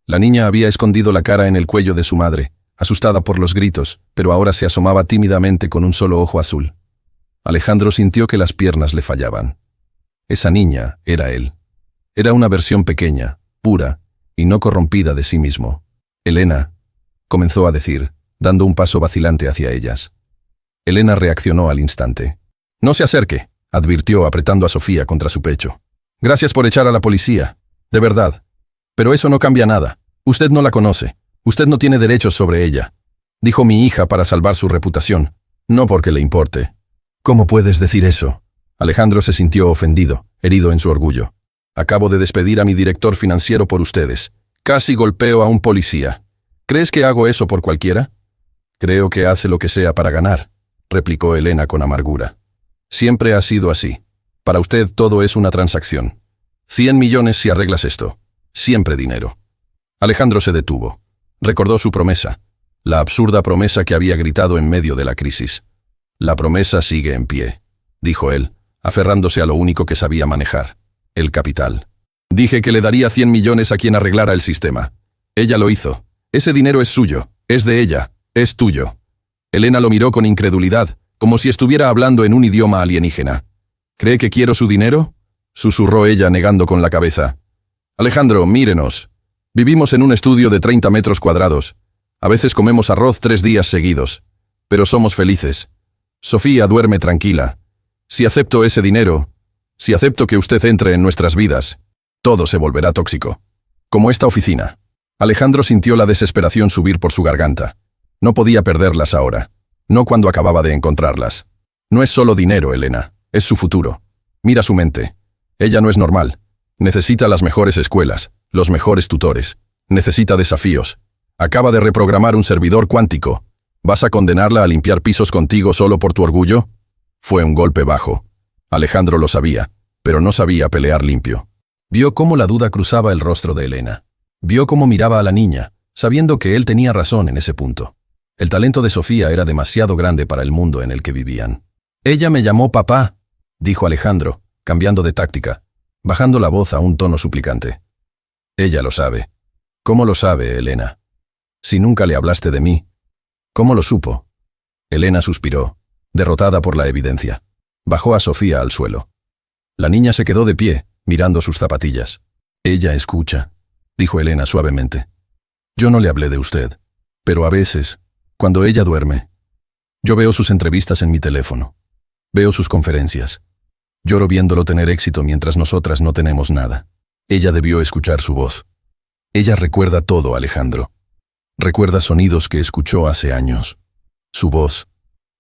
La niña había escondido la cara en el cuello de su madre, asustada por los gritos, pero ahora se asomaba tímidamente con un solo ojo azul. Alejandro sintió que las piernas le fallaban. Esa niña era él. Era una versión pequeña, pura, y no corrompida de sí mismo. Elena, comenzó a decir, dando un paso vacilante hacia ellas. Elena reaccionó al instante. No se acerque, advirtió apretando a Sofía contra su pecho. Gracias por echar a la policía, de verdad. Pero eso no cambia nada. Usted no la conoce. Usted no tiene derechos sobre ella. Dijo mi hija para salvar su reputación, no porque le importe. ¿Cómo puedes decir eso? Alejandro se sintió ofendido, herido en su orgullo. Acabo de despedir a mi director financiero por ustedes. Casi golpeo a un policía. ¿Crees que hago eso por cualquiera? Creo que hace lo que sea para ganar, replicó Elena con amargura. Siempre ha sido así. Para usted todo es una transacción. 100 millones si arreglas esto. Siempre dinero. Alejandro se detuvo. Recordó su promesa, la absurda promesa que había gritado en medio de la crisis. La promesa sigue en pie, dijo él, aferrándose a lo único que sabía manejar, el capital. Dije que le daría 100 millones a quien arreglara el sistema. Ella lo hizo. Ese dinero es suyo, es de ella, es tuyo. Elena lo miró con incredulidad, como si estuviera hablando en un idioma alienígena. ¿Cree que quiero su dinero?, susurró ella negando con la cabeza. Alejandro, mírenos. Vivimos en un estudio de 30 metros cuadrados. A veces comemos arroz 3 días seguidos. Pero somos felices. Sofía duerme tranquila. Si acepto ese dinero, si acepto que usted entre en nuestras vidas, todo se volverá tóxico. Como esta oficina. Alejandro sintió la desesperación subir por su garganta. No podía perderlas ahora. No cuando acababa de encontrarlas. No es solo dinero, Elena. Es su futuro. Mira su mente. Ella no es normal. Necesita las mejores escuelas, los mejores tutores. Necesita desafíos. Acaba de reprogramar un servidor cuántico. ¿Vas a condenarla a limpiar pisos contigo solo por tu orgullo? Fue un golpe bajo. Alejandro lo sabía, pero no sabía pelear limpio. Vio cómo la duda cruzaba el rostro de Elena. Vio cómo miraba a la niña, sabiendo que él tenía razón en ese punto. El talento de Sofía era demasiado grande para el mundo en el que vivían. «Ella me llamó papá», dijo Alejandro, cambiando de táctica, bajando la voz a un tono suplicante. «Ella lo sabe». «¿Cómo lo sabe, Elena? Si nunca le hablaste de mí». «¿Cómo lo supo?» Elena suspiró, derrotada por la evidencia. Bajó a Sofía al suelo. La niña se quedó de pie, mirando sus zapatillas. «Ella escucha», dijo Elena suavemente. «Yo no le hablé de usted, pero a veces, cuando ella duerme, yo veo sus entrevistas en mi teléfono. Veo sus conferencias. Lloro viéndolo tener éxito mientras nosotras no tenemos nada. Ella debió escuchar su voz. Ella recuerda todo, Alejandro. Recuerda sonidos que escuchó hace años. Su voz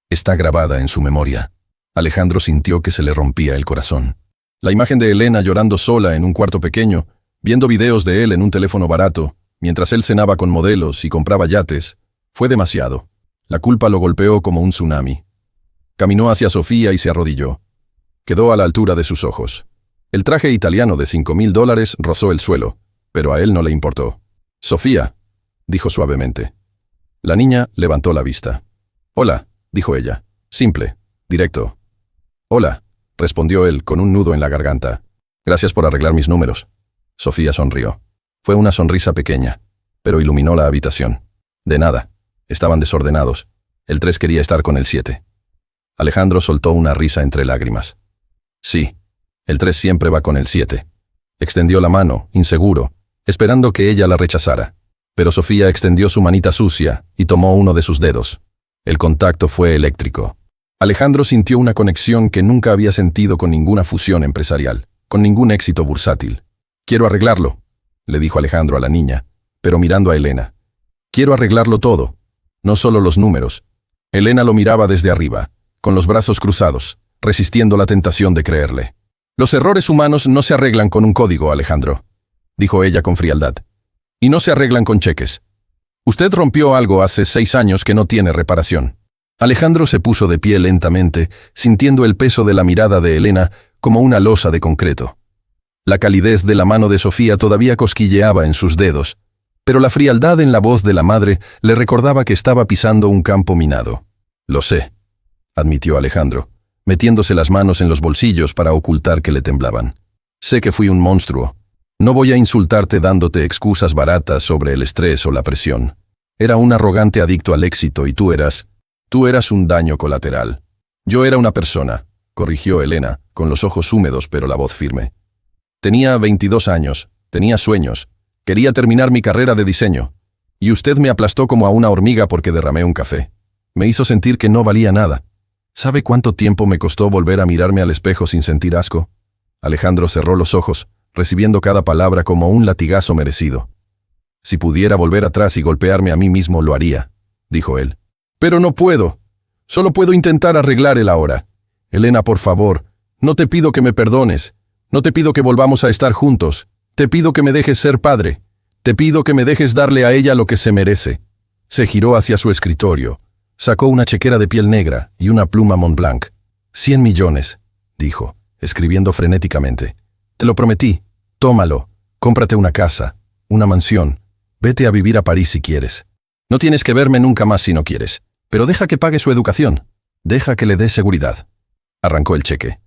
está grabada en su memoria». Alejandro sintió que se le rompía el corazón. La imagen de Elena llorando sola en un cuarto pequeño, viendo videos de él en un teléfono barato, mientras él cenaba con modelos y compraba yates, fue demasiado. La culpa lo golpeó como un tsunami. Caminó hacia Sofía y se arrodilló. Quedó a la altura de sus ojos. El traje italiano de $5,000 rozó el suelo, pero a él no le importó. «Sofía», dijo suavemente. La niña levantó la vista. «Hola», dijo ella. Simple, directo. «Hola», respondió él con un nudo en la garganta. «Gracias por arreglar mis números». Sofía sonrió. Fue una sonrisa pequeña, pero iluminó la habitación. De nada. Estaban desordenados. El 3 quería estar con el 7. Alejandro soltó una risa entre lágrimas. «Sí, el 3 siempre va con el 7. Extendió la mano, inseguro, esperando que ella la rechazara. Pero Sofía extendió su manita sucia y tomó uno de sus dedos. El contacto fue eléctrico. Alejandro sintió una conexión que nunca había sentido con ninguna fusión empresarial, con ningún éxito bursátil. «Quiero arreglarlo», le dijo Alejandro a la niña, pero mirando a Elena. «Quiero arreglarlo todo, no solo los números». Elena lo miraba desde arriba, con los brazos cruzados, resistiendo la tentación de creerle. «Los errores humanos no se arreglan con un código, Alejandro», dijo ella con frialdad. «Y no se arreglan con cheques. Usted rompió algo hace 6 años que no tiene reparación». Alejandro se puso de pie lentamente, sintiendo el peso de la mirada de Elena como una losa de concreto. La calidez de la mano de Sofía todavía cosquilleaba en sus dedos, pero la frialdad en la voz de la madre le recordaba que estaba pisando un campo minado. «Lo sé», admitió Alejandro, metiéndose las manos en los bolsillos para ocultar que le temblaban. «Sé que fui un monstruo. No voy a insultarte dándote excusas baratas sobre el estrés o la presión. Era un arrogante adicto al éxito y tú eras un daño colateral. Yo era una persona», corrigió Elena, con los ojos húmedos pero la voz firme. «Tenía 22 años, tenía sueños, quería terminar mi carrera de diseño, y usted me aplastó como a una hormiga porque derramé un café. Me hizo sentir que no valía nada. ¿Sabe cuánto tiempo me costó volver a mirarme al espejo sin sentir asco?» Alejandro cerró los ojos, recibiendo cada palabra como un latigazo merecido. «Si pudiera volver atrás y golpearme a mí mismo, lo haría», dijo él. «Pero no puedo. Solo puedo intentar arreglar el ahora. Elena, por favor, no te pido que me perdones. No te pido que volvamos a estar juntos. Te pido que me dejes ser padre. Te pido que me dejes darle a ella lo que se merece». Se giró hacia su escritorio. Sacó una chequera de piel negra y una pluma Montblanc. 100 millones, dijo, escribiendo frenéticamente. «Te lo prometí. Tómalo. Cómprate una casa, una mansión. Vete a vivir a París si quieres. No tienes que verme nunca más si no quieres. Pero deja que pague su educación. Deja que le dé seguridad». Arrancó el cheque.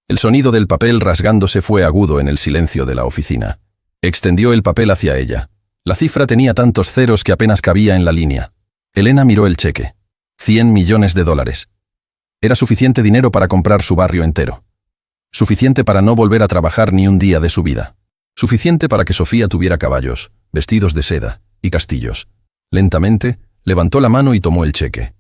El sonido del papel rasgándose fue agudo en el silencio de la oficina. Extendió el papel hacia ella. La cifra tenía tantos ceros que apenas cabía en la línea. Elena miró el cheque. 100 millones de dólares. Era suficiente dinero para comprar su barrio entero. Suficiente para no volver a trabajar ni un día de su vida. Suficiente para que Sofía tuviera caballos, vestidos de seda y castillos. Lentamente, levantó la mano y tomó el cheque.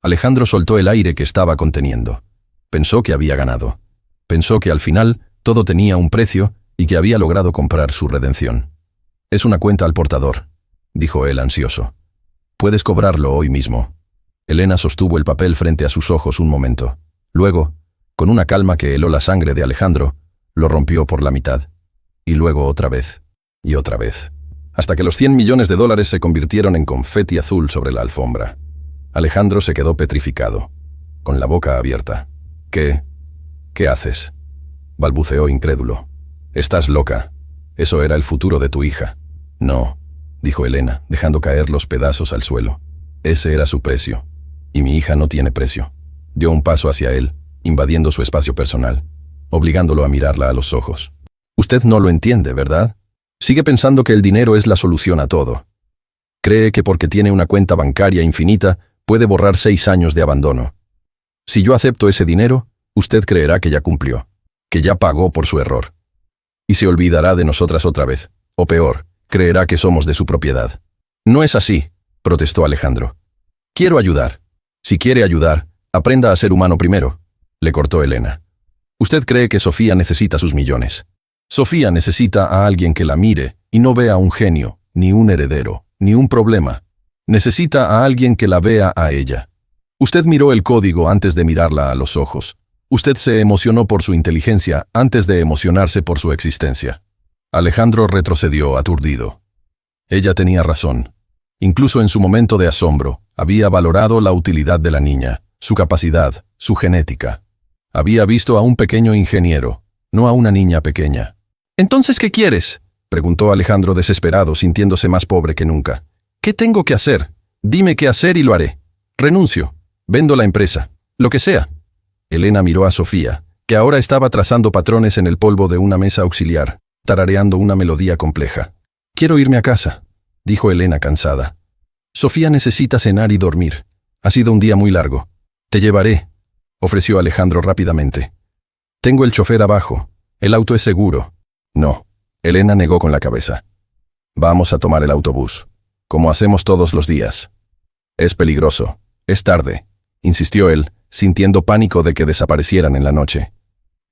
Alejandro soltó el aire que estaba conteniendo. Pensó que había ganado. Pensó que al final todo tenía un precio y que había logrado comprar su redención. «Es una cuenta al portador», dijo él ansioso. Puedes cobrarlo hoy mismo. Elena sostuvo el papel frente a sus ojos un momento. Luego, con una calma que heló la sangre de Alejandro, lo rompió por la mitad. Y luego otra vez, y otra vez, hasta que los 100 millones de dólares se convirtieron en confeti azul sobre la alfombra. Alejandro se quedó petrificado, con la boca abierta. ¿Qué haces?, balbuceó incrédulo. Estás loca. Eso era el futuro de tu hija. No, dijo Elena, dejando caer los pedazos al suelo. Ese era su precio. Y mi hija no tiene precio. Dio un paso hacia él, invadiendo su espacio personal, obligándolo a mirarla a los ojos. Usted no lo entiende, ¿verdad? Sigue pensando que el dinero es la solución a todo. Cree que porque tiene una cuenta bancaria infinita, puede borrar 6 años de abandono. Si yo acepto ese dinero, usted creerá que ya cumplió, que ya pagó por su error. Y se olvidará de nosotras otra vez. O peor, creerá que somos de su propiedad. No es así, protestó Alejandro. Quiero ayudar. Si quiere ayudar, aprenda a ser humano primero, le cortó Elena. Usted cree que Sofía necesita sus millones. Sofía necesita a alguien que la mire y no vea un genio, ni un heredero, ni un problema. Necesita a alguien que la vea a ella. Usted miró el código antes de mirarla a los ojos. Usted se emocionó por su inteligencia antes de emocionarse por su existencia. Alejandro retrocedió aturdido. Ella tenía razón. Incluso en su momento de asombro, había valorado la utilidad de la niña, su capacidad, su genética. Había visto a un pequeño ingeniero, no a una niña pequeña. «¿Entonces qué quieres?», preguntó Alejandro desesperado, sintiéndose más pobre que nunca. «¿Qué tengo que hacer? Dime qué hacer y lo haré. Renuncio. Vendo la empresa. Lo que sea». Elena miró a Sofía, que ahora estaba trazando patrones en el polvo de una mesa auxiliar, tarareando una melodía compleja. «Quiero irme a casa», dijo Elena cansada. «Sofía necesita cenar y dormir. Ha sido un día muy largo. Te llevaré», ofreció Alejandro rápidamente. «Tengo el chofer abajo. El auto es seguro». «No», Elena negó con la cabeza. «Vamos a tomar el autobús, como hacemos todos los días». «Es peligroso. Es tarde», insistió él, sintiendo pánico de que desaparecieran en la noche.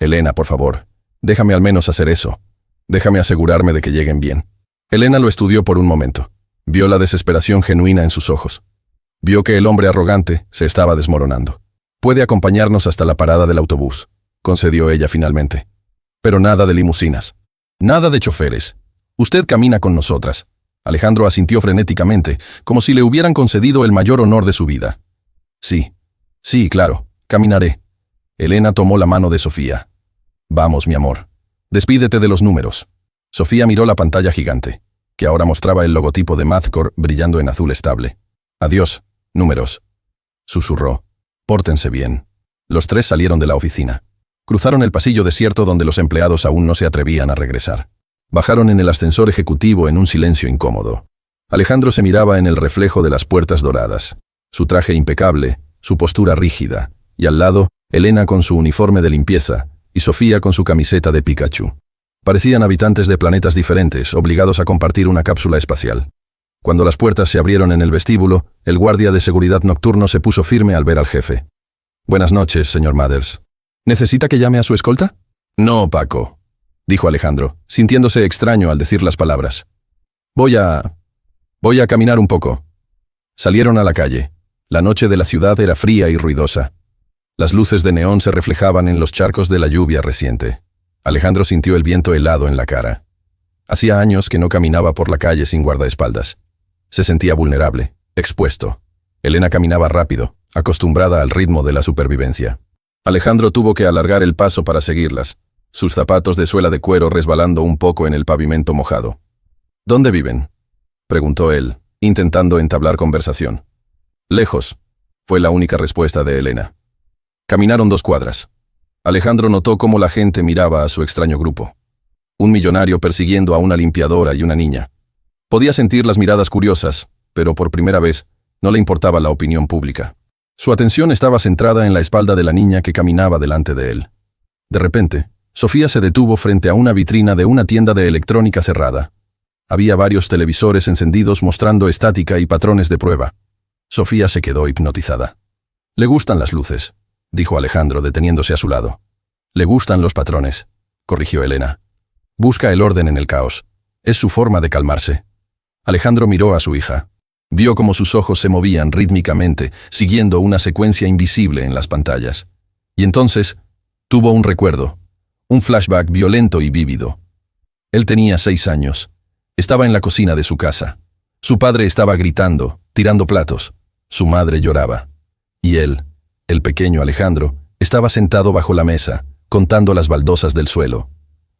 «Elena, por favor, déjame al menos hacer eso. Déjame asegurarme de que lleguen bien». Elena lo estudió por un momento. Vio la desesperación genuina en sus ojos. Vio que el hombre arrogante se estaba desmoronando. «Puede acompañarnos hasta la parada del autobús», concedió ella finalmente. «Pero nada de limusinas. Nada de choferes. Usted camina con nosotras». Alejandro asintió frenéticamente, como si le hubieran concedido el mayor honor de su vida. Sí, claro, caminaré». Elena tomó la mano de Sofía. «Vamos, mi amor. Despídete de los números». Sofía miró la pantalla gigante, que ahora mostraba el logotipo de Mathcore brillando en azul estable. «Adiós, números», susurró. «Pórtense bien». Los tres salieron de la oficina. Cruzaron el pasillo desierto donde los empleados aún no se atrevían a regresar. Bajaron en el ascensor ejecutivo en un silencio incómodo. Alejandro se miraba en el reflejo de las puertas doradas. Su traje impecable, su postura rígida, y al lado, Elena con su uniforme de limpieza, y Sofía con su camiseta de Pikachu. Parecían habitantes de planetas diferentes, obligados a compartir una cápsula espacial. Cuando las puertas se abrieron en el vestíbulo, el guardia de seguridad nocturno se puso firme al ver al jefe. «Buenas noches, señor Mathers. ¿Necesita que llame a su escolta?» «No, Paco», dijo Alejandro, sintiéndose extraño al decir las palabras. Voy a caminar un poco». Salieron a la calle. La noche de la ciudad era fría y ruidosa. Las luces de neón se reflejaban en los charcos de la lluvia reciente. Alejandro sintió el viento helado en la cara. Hacía años que no caminaba por la calle sin guardaespaldas. Se sentía vulnerable, expuesto. Elena caminaba rápido, acostumbrada al ritmo de la supervivencia. Alejandro tuvo que alargar el paso para seguirlas, sus zapatos de suela de cuero resbalando un poco en el pavimento mojado. «¿Dónde viven?», preguntó él, intentando entablar conversación. «Lejos», fue la única respuesta de Elena. Caminaron 2 cuadras. Alejandro notó cómo la gente miraba a su extraño grupo. Un millonario persiguiendo a una limpiadora y una niña. Podía sentir las miradas curiosas, pero por primera vez no le importaba la opinión pública. Su atención estaba centrada en la espalda de la niña que caminaba delante de él. De repente, Sofía se detuvo frente a una vitrina de una tienda de electrónica cerrada. Había varios televisores encendidos mostrando estática y patrones de prueba. Sofía se quedó hipnotizada. «Le gustan las luces», dijo Alejandro deteniéndose a su lado. «Le gustan los patrones», corrigió Elena. «Busca el orden en el caos. Es su forma de calmarse». Alejandro miró a su hija. Vio cómo sus ojos se movían rítmicamente, siguiendo una secuencia invisible en las pantallas. Y entonces tuvo un recuerdo, un flashback violento y vívido. Él tenía 6 años. Estaba en la cocina de su casa. Su padre estaba gritando, tirando platos. Su madre lloraba. Y él, el pequeño Alejandro, estaba sentado bajo la mesa, contando las baldosas del suelo.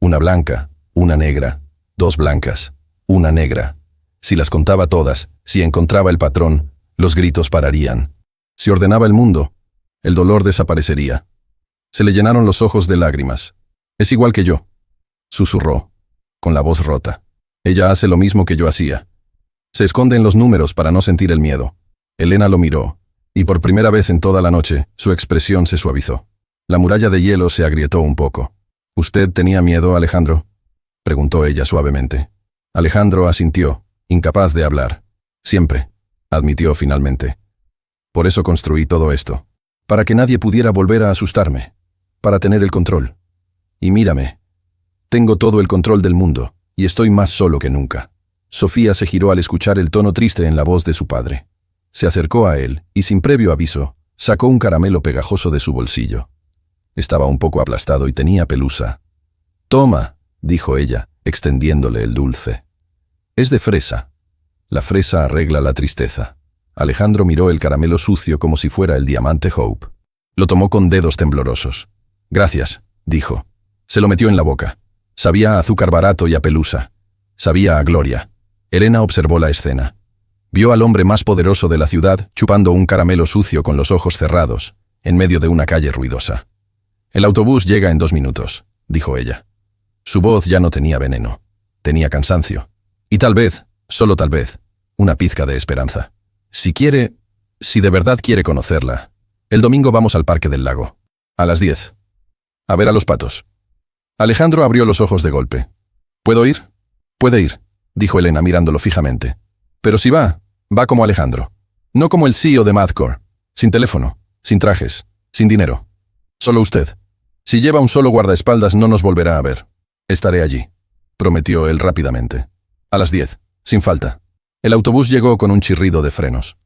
Una blanca, una negra, 2 blancas, una negra. Si las contaba todas, si encontraba el patrón, los gritos pararían. Si ordenaba el mundo, el dolor desaparecería. Se le llenaron los ojos de lágrimas. «Es igual que yo», susurró, con la voz rota. «Ella hace lo mismo que yo hacía. Se esconde en los números para no sentir el miedo». Elena lo miró, y por primera vez en toda la noche, su expresión se suavizó. La muralla de hielo se agrietó un poco. «¿Usted tenía miedo, Alejandro?», preguntó ella suavemente. Alejandro asintió, incapaz de hablar. «Siempre», admitió finalmente. «Por eso construí todo esto. Para que nadie pudiera volver a asustarme. Para tener el control. Y mírame. Tengo todo el control del mundo, y estoy más solo que nunca». Sofía se giró al escuchar el tono triste en la voz de su padre. Se acercó a él, y sin previo aviso, sacó un caramelo pegajoso de su bolsillo. Estaba un poco aplastado y tenía pelusa. «Toma», dijo ella, extendiéndole el dulce. «Es de fresa. La fresa arregla la tristeza». Alejandro miró el caramelo sucio como si fuera el diamante Hope. Lo tomó con dedos temblorosos. «Gracias», dijo. Se lo metió en la boca. Sabía a azúcar barato y a pelusa. Sabía a gloria. Elena observó la escena. Vio al hombre más poderoso de la ciudad chupando un caramelo sucio con los ojos cerrados, en medio de una calle ruidosa. «El autobús llega en 2 minutos», dijo ella. Su voz ya no tenía veneno. Tenía cansancio. Y tal vez, solo tal vez, una pizca de esperanza. Si de verdad quiere conocerla, el domingo vamos al Parque del Lago. A las 10. A ver a los patos. Alejandro abrió los ojos de golpe. «¿Puedo ir?» «Puede ir», dijo Elena mirándolo fijamente. «Pero si va como Alejandro. No como el CEO de Madcore. Sin teléfono, sin trajes, sin dinero. Solo usted. Si lleva un solo guardaespaldas no nos volverá a ver. Estaré allí», prometió él rápidamente. «A las 10, sin falta». El autobús llegó con un chirrido de frenos.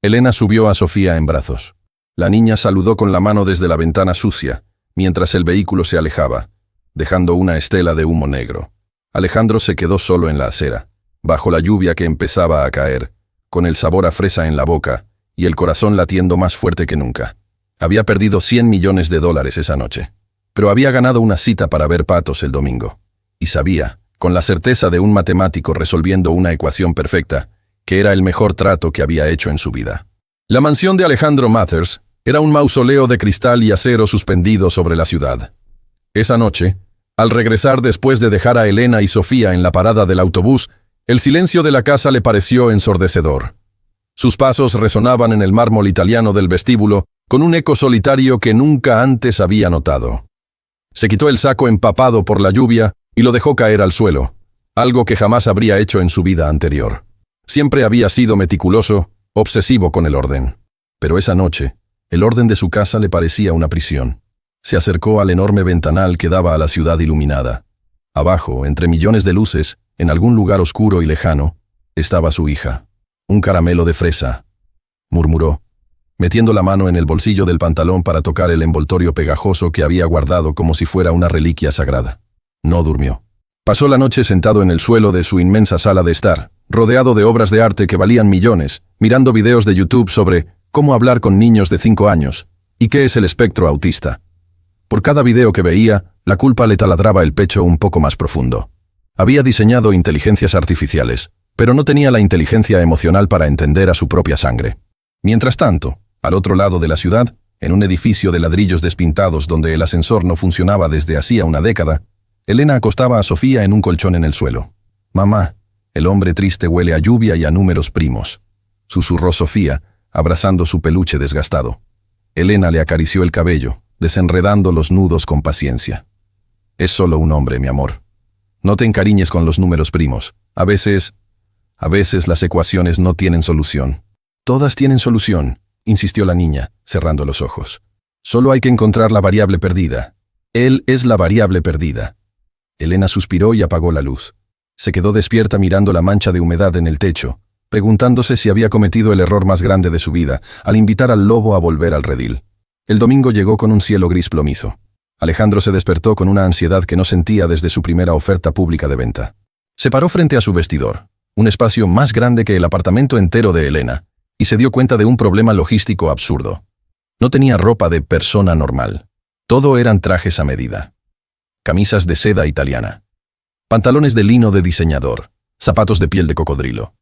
Elena subió a Sofía en brazos. La niña saludó con la mano desde la ventana sucia, mientras el vehículo se alejaba, dejando una estela de humo negro. Alejandro se quedó solo en la acera, bajo la lluvia que empezaba a caer, con el sabor a fresa en la boca y el corazón latiendo más fuerte que nunca. Había perdido $100 millones esa noche, pero había ganado una cita para ver patos el domingo. Y sabía, con la certeza de un matemático resolviendo una ecuación perfecta, que era el mejor trato que había hecho en su vida. La mansión de Alejandro Mathers era un mausoleo de cristal y acero suspendido sobre la ciudad. Esa noche, al regresar después de dejar a Elena y Sofía en la parada del autobús, el silencio de la casa le pareció ensordecedor. Sus pasos resonaban en el mármol italiano del vestíbulo con un eco solitario que nunca antes había notado. Se quitó el saco empapado por la lluvia y lo dejó caer al suelo, algo que jamás habría hecho en su vida anterior. Siempre había sido meticuloso, obsesivo con el orden. Pero esa noche, el orden de su casa le parecía una prisión. Se acercó al enorme ventanal que daba a la ciudad iluminada. Abajo, entre millones de luces, en algún lugar oscuro y lejano, estaba su hija. «Un caramelo de fresa», murmuró, metiendo la mano en el bolsillo del pantalón para tocar el envoltorio pegajoso que había guardado como si fuera una reliquia sagrada. No durmió. Pasó la noche sentado en el suelo de su inmensa sala de estar, rodeado de obras de arte que valían millones, mirando videos de YouTube sobre cómo hablar con niños de 5 años y qué es el espectro autista. Por cada video que veía, la culpa le taladraba el pecho un poco más profundo. Había diseñado inteligencias artificiales, pero no tenía la inteligencia emocional para entender a su propia sangre. Mientras tanto, al otro lado de la ciudad, en un edificio de ladrillos despintados donde el ascensor no funcionaba desde hacía una década, Elena acostaba a Sofía en un colchón en el suelo. «Mamá, el hombre triste huele a lluvia y a números primos», susurró Sofía, abrazando su peluche desgastado. Elena le acarició el cabello, desenredando los nudos con paciencia. «Es solo un hombre, mi amor. No te encariñes con los números primos. A veces las ecuaciones no tienen solución». «Todas tienen solución», insistió la niña, cerrando los ojos. «Solo hay que encontrar la variable perdida. Él es la variable perdida». Elena suspiró y apagó la luz. Se quedó despierta mirando la mancha de humedad en el techo, preguntándose si había cometido el error más grande de su vida al invitar al lobo a volver al redil. El domingo llegó con un cielo gris plomizo. Alejandro se despertó con una ansiedad que no sentía desde su primera oferta pública de venta. Se paró frente a su vestidor, un espacio más grande que el apartamento entero de Elena, y se dio cuenta de un problema logístico absurdo. No tenía ropa de persona normal. Todo eran trajes a medida. Camisas de seda italiana. Pantalones de lino de diseñador. Zapatos de piel de cocodrilo.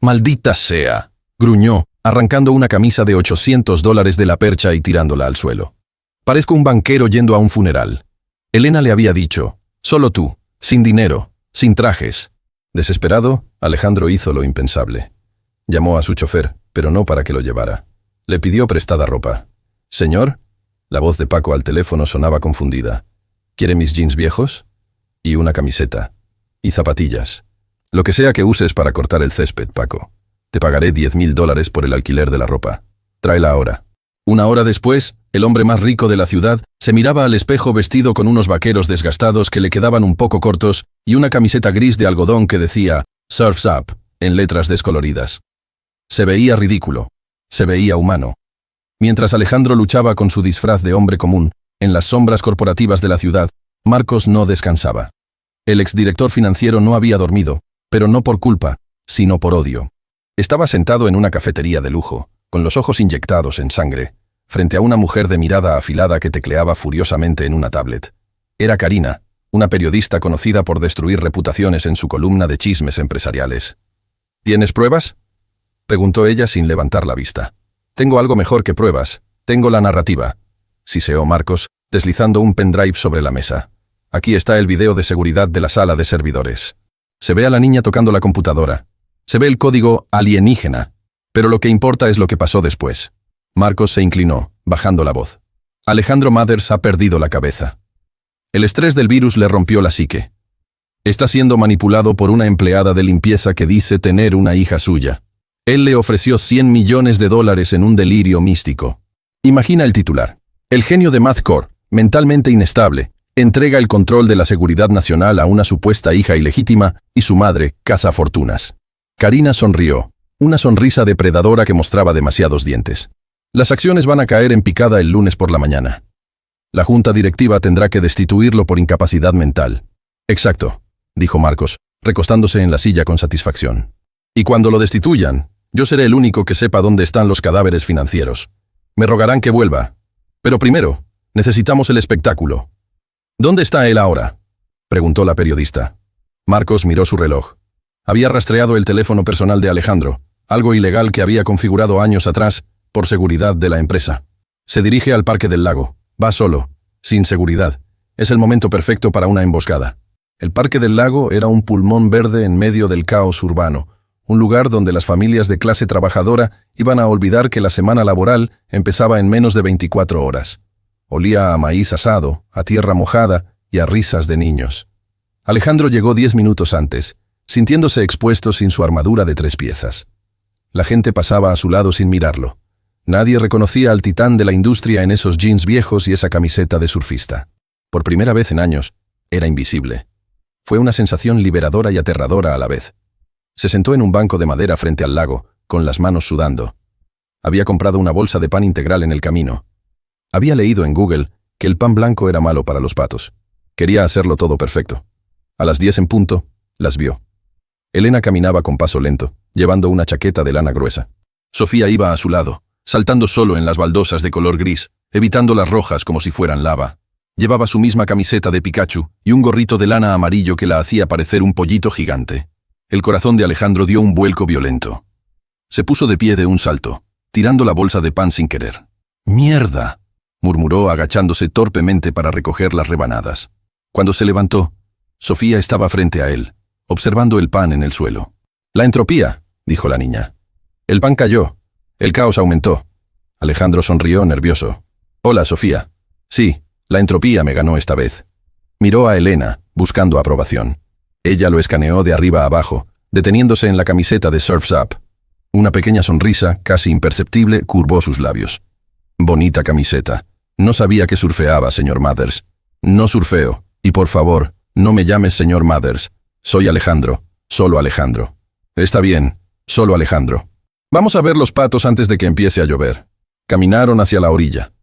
«¡Maldita sea!», gruñó, arrancando una camisa de $800 de la percha y tirándola al suelo. «Parezco un banquero yendo a un funeral». Elena le había dicho, «Solo tú, sin dinero, sin trajes». Desesperado, Alejandro hizo lo impensable. Llamó a su chofer, pero no para que lo llevara. Le pidió prestada ropa. «¿Señor?». La voz de Paco al teléfono sonaba confundida. «¿Quiere mis jeans viejos?» «Y una camiseta. Y zapatillas. Lo que sea que uses para cortar el césped, Paco. Te pagaré $10,000 por el alquiler de la ropa. Tráela ahora». Una hora después, el hombre más rico de la ciudad se miraba al espejo vestido con unos vaqueros desgastados que le quedaban un poco cortos y una camiseta gris de algodón que decía «Surf's Up» en letras descoloridas. Se veía ridículo. Se veía humano. Mientras Alejandro luchaba con su disfraz de hombre común, en las sombras corporativas de la ciudad, Marcos no descansaba. El exdirector financiero no había dormido, pero no por culpa, sino por odio. Estaba sentado en una cafetería de lujo, con los ojos inyectados en sangre, frente a una mujer de mirada afilada que tecleaba furiosamente en una tablet. Era Karina, una periodista conocida por destruir reputaciones en su columna de chismes empresariales. «¿Tienes pruebas?», preguntó ella sin levantar la vista. «Tengo algo mejor que pruebas. Tengo la narrativa», siseó Marcos, deslizando un pendrive sobre la mesa. «Aquí está el video de seguridad de la sala de servidores. Se ve a la niña tocando la computadora. Se ve el código alienígena. Pero lo que importa es lo que pasó después». Marcos se inclinó, bajando la voz. Alejandro Mathers ha perdido la cabeza. El estrés del virus le rompió la psique. Está siendo manipulado por una empleada de limpieza que dice tener una hija suya. Él le ofreció $100 millones en un delirio místico. Imagina el titular. El genio de Mathcore, mentalmente inestable, entrega el control de la seguridad nacional a una supuesta hija ilegítima y su madre caza fortunas. Karina sonrió, una sonrisa depredadora que mostraba demasiados dientes. Las acciones van a caer en picada el lunes por la mañana. La junta directiva tendrá que destituirlo por incapacidad mental. Exacto, dijo Marcos, recostándose en la silla con satisfacción. Y cuando lo destituyan, yo seré el único que sepa dónde están los cadáveres financieros. Me rogarán que vuelva. Pero primero, necesitamos el espectáculo. ¿Dónde está él ahora?, preguntó la periodista. Marcos miró su reloj. Había rastreado el teléfono personal de Alejandro, algo ilegal que había configurado años atrás, por seguridad de la empresa. Se dirige al Parque del Lago. Va solo, sin seguridad. Es el momento perfecto para una emboscada. El Parque del Lago era un pulmón verde en medio del caos urbano, un lugar donde las familias de clase trabajadora iban a olvidar que la semana laboral empezaba en menos de 24 horas. Olía a maíz asado, a tierra mojada y a risas de niños. Alejandro llegó 10 minutos antes, sintiéndose expuesto sin su armadura de 3 piezas. La gente pasaba a su lado sin mirarlo. Nadie reconocía al titán de la industria en esos jeans viejos y esa camiseta de surfista. Por primera vez en años, era invisible. Fue una sensación liberadora y aterradora a la vez. Se sentó en un banco de madera frente al lago, con las manos sudando. Había comprado una bolsa de pan integral en el camino. Había leído en Google que el pan blanco era malo para los patos. Quería hacerlo todo perfecto. A las 10 en punto, las vio. Elena caminaba con paso lento, llevando una chaqueta de lana gruesa. Sofía iba a su lado, saltando solo en las baldosas de color gris, evitando las rojas como si fueran lava. Llevaba su misma camiseta de Pikachu y un gorrito de lana amarillo que la hacía parecer un pollito gigante. El corazón de Alejandro dio un vuelco violento. Se puso de pie de un salto, tirando la bolsa de pan sin querer. «¡Mierda!», murmuró agachándose torpemente para recoger las rebanadas. Cuando se levantó, Sofía estaba frente a él, observando el pan en el suelo. «La entropía», dijo la niña. El pan cayó. El caos aumentó. Alejandro sonrió nervioso. «Hola, Sofía». «Sí, la entropía me ganó esta vez». Miró a Elena, buscando aprobación. Ella lo escaneó de arriba a abajo, deteniéndose en la camiseta de Surf's Up. Una pequeña sonrisa, casi imperceptible, curvó sus labios. «Bonita camiseta. No sabía que surfeaba, señor Mathers». «No surfeo. Y por favor, no me llames señor Mathers. Soy Alejandro, solo Alejandro. Está bien, solo Alejandro. Vamos a ver los patos antes de que empiece a llover. Caminaron hacia la orilla.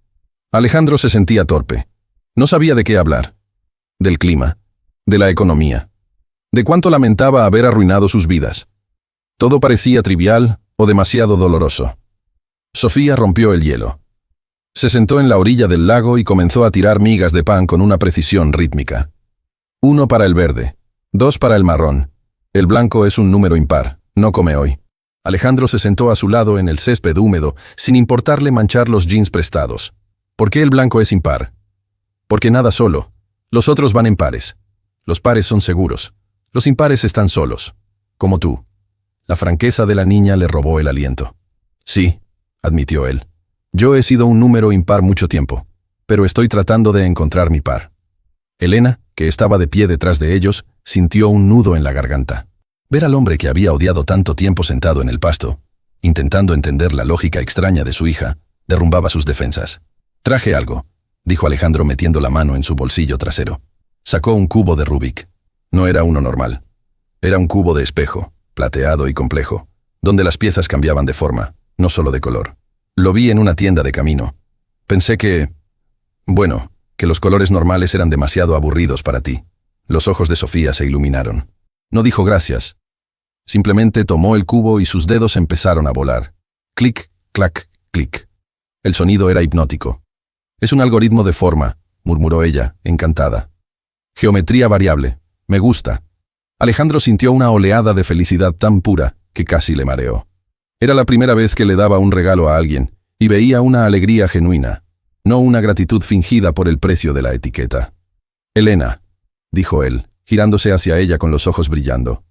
Alejandro se sentía torpe. No sabía de qué hablar. Del clima, de la economía, de cuánto lamentaba haber arruinado sus vidas. Todo parecía trivial o demasiado doloroso. Sofía rompió el hielo. Se sentó en la orilla del lago y comenzó a tirar migas de pan con una precisión rítmica. 1 para el verde, 2 para el marrón. El blanco es un número impar, no come hoy. Alejandro se sentó a su lado en el césped húmedo, sin importarle manchar los jeans prestados. ¿Por qué el blanco es impar? Porque nada solo. Los otros van en pares. Los pares son seguros. Los impares están solos. Como tú. La franqueza de la niña le robó el aliento. Sí, admitió él. Yo he sido un número impar mucho tiempo, pero estoy tratando de encontrar mi par. Elena, que estaba de pie detrás de ellos, sintió un nudo en la garganta. Ver al hombre que había odiado tanto tiempo sentado en el pasto, intentando entender la lógica extraña de su hija, derrumbaba sus defensas. Traje algo, dijo Alejandro metiendo la mano en su bolsillo trasero. Sacó un cubo de Rubik. No era uno normal. Era un cubo de espejo, plateado y complejo, donde las piezas cambiaban de forma, no solo de color. Lo vi en una tienda de camino. Pensé que los colores normales eran demasiado aburridos para ti. Los ojos de Sofía se iluminaron. No dijo gracias. Simplemente tomó el cubo y sus dedos empezaron a volar. Clic, clac, clic. El sonido era hipnótico. Es un algoritmo de forma, murmuró ella, encantada. Geometría variable. Me gusta. Alejandro sintió una oleada de felicidad tan pura que casi le mareó. Era la primera vez que le daba un regalo a alguien, y veía una alegría genuina, no una gratitud fingida por el precio de la etiqueta. Elena, dijo él, girándose hacia ella con los ojos brillando.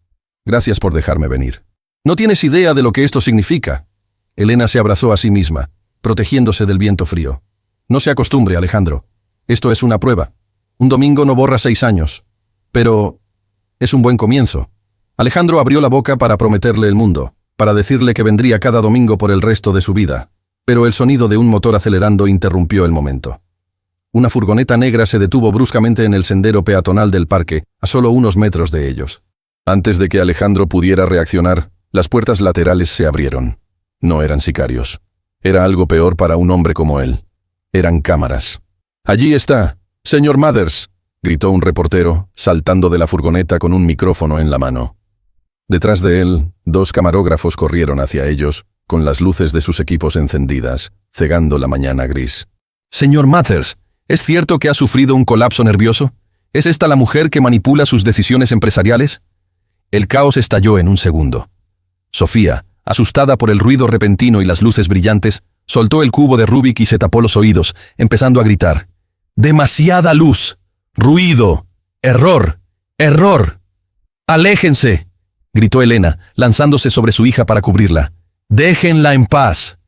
Gracias por dejarme venir. No tienes idea de lo que esto significa. Elena se abrazó a sí misma, protegiéndose del viento frío. No se acostumbre, Alejandro. Esto es una prueba. Un domingo no borra 6 años. Pero es un buen comienzo. Alejandro abrió la boca para prometerle el mundo, para decirle que vendría cada domingo por el resto de su vida, pero el sonido de un motor acelerando interrumpió el momento. Una furgoneta negra se detuvo bruscamente en el sendero peatonal del parque, a solo unos metros de ellos. Antes de que Alejandro pudiera reaccionar, las puertas laterales se abrieron. No eran sicarios. Era algo peor para un hombre como él. Eran cámaras. «Allí está, señor Mathers», gritó un reportero, saltando de la furgoneta con un micrófono en la mano. Detrás de él, 2 camarógrafos corrieron hacia ellos, con las luces de sus equipos encendidas, cegando la mañana gris. «Señor Mathers, ¿es cierto que ha sufrido un colapso nervioso? ¿Es esta la mujer que manipula sus decisiones empresariales?» El caos estalló en un segundo. Sofía, asustada por el ruido repentino y las luces brillantes, soltó el cubo de Rubik y se tapó los oídos, empezando a gritar. «¡Demasiada luz! ¡Ruido! ¡Error! ¡Error! ¡Aléjense!», gritó Elena, lanzándose sobre su hija para cubrirla. «¡Déjenla en paz!».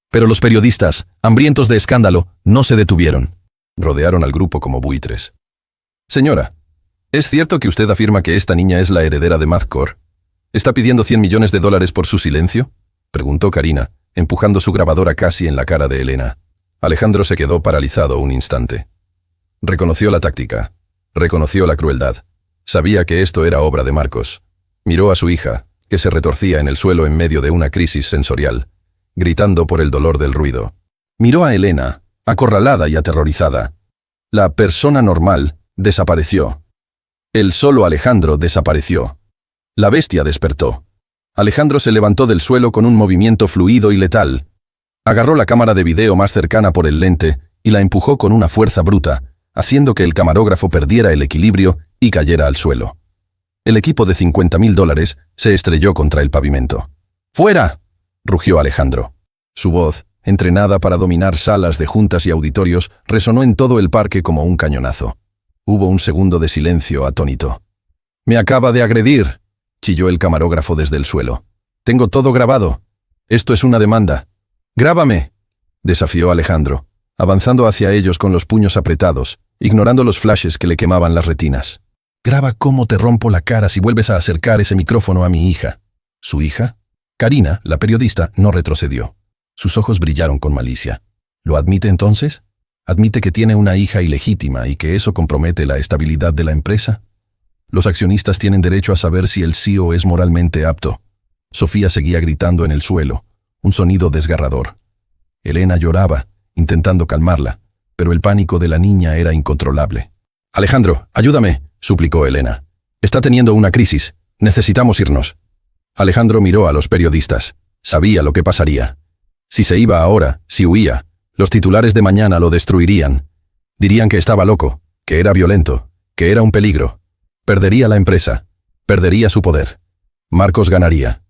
Pero los periodistas, hambrientos de escándalo, no se detuvieron. Rodearon al grupo como buitres. «Señora, ¿es cierto que usted afirma que esta niña es la heredera de Mathcore? ¿Está pidiendo $100 millones por su silencio?», preguntó Karina, empujando su grabadora casi en la cara de Elena. Alejandro se quedó paralizado un instante. Reconoció la táctica. Reconoció la crueldad. Sabía que esto era obra de Marcos. Miró a su hija, que se retorcía en el suelo en medio de una crisis sensorial, gritando por el dolor del ruido. Miró a Elena, acorralada y aterrorizada. La persona normal desapareció. El solo Alejandro desapareció. La bestia despertó. Alejandro se levantó del suelo con un movimiento fluido y letal. Agarró la cámara de video más cercana por el lente y la empujó con una fuerza bruta, haciendo que el camarógrafo perdiera el equilibrio y cayera al suelo. El equipo de $50.000 se estrelló contra el pavimento. «¡Fuera!», rugió Alejandro. Su voz, entrenada para dominar salas de juntas y auditorios, resonó en todo el parque como un cañonazo. Hubo un segundo de silencio atónito. «Me acaba de agredir», chilló el camarógrafo desde el suelo. «Tengo todo grabado. Esto es una demanda. ¡Grábame!», desafió Alejandro, avanzando hacia ellos con los puños apretados, ignorando los flashes que le quemaban las retinas. «Graba cómo te rompo la cara si vuelves a acercar ese micrófono a mi hija». ¿Su hija? Karina, la periodista, no retrocedió. Sus ojos brillaron con malicia. ¿Lo admite entonces? ¿Admite que tiene una hija ilegítima y que eso compromete la estabilidad de la empresa? Los accionistas tienen derecho a saber si el CEO es moralmente apto. Sofía seguía gritando en el suelo, un sonido desgarrador. Elena lloraba, intentando calmarla, pero el pánico de la niña era incontrolable. «Alejandro, ayúdame», suplicó Elena. «Está teniendo una crisis. Necesitamos irnos». Alejandro miró a los periodistas. Sabía lo que pasaría. Si se iba ahora, si huía, los titulares de mañana lo destruirían. Dirían que estaba loco, que era violento, que era un peligro. Perdería la empresa, perdería su poder. Marcos ganaría.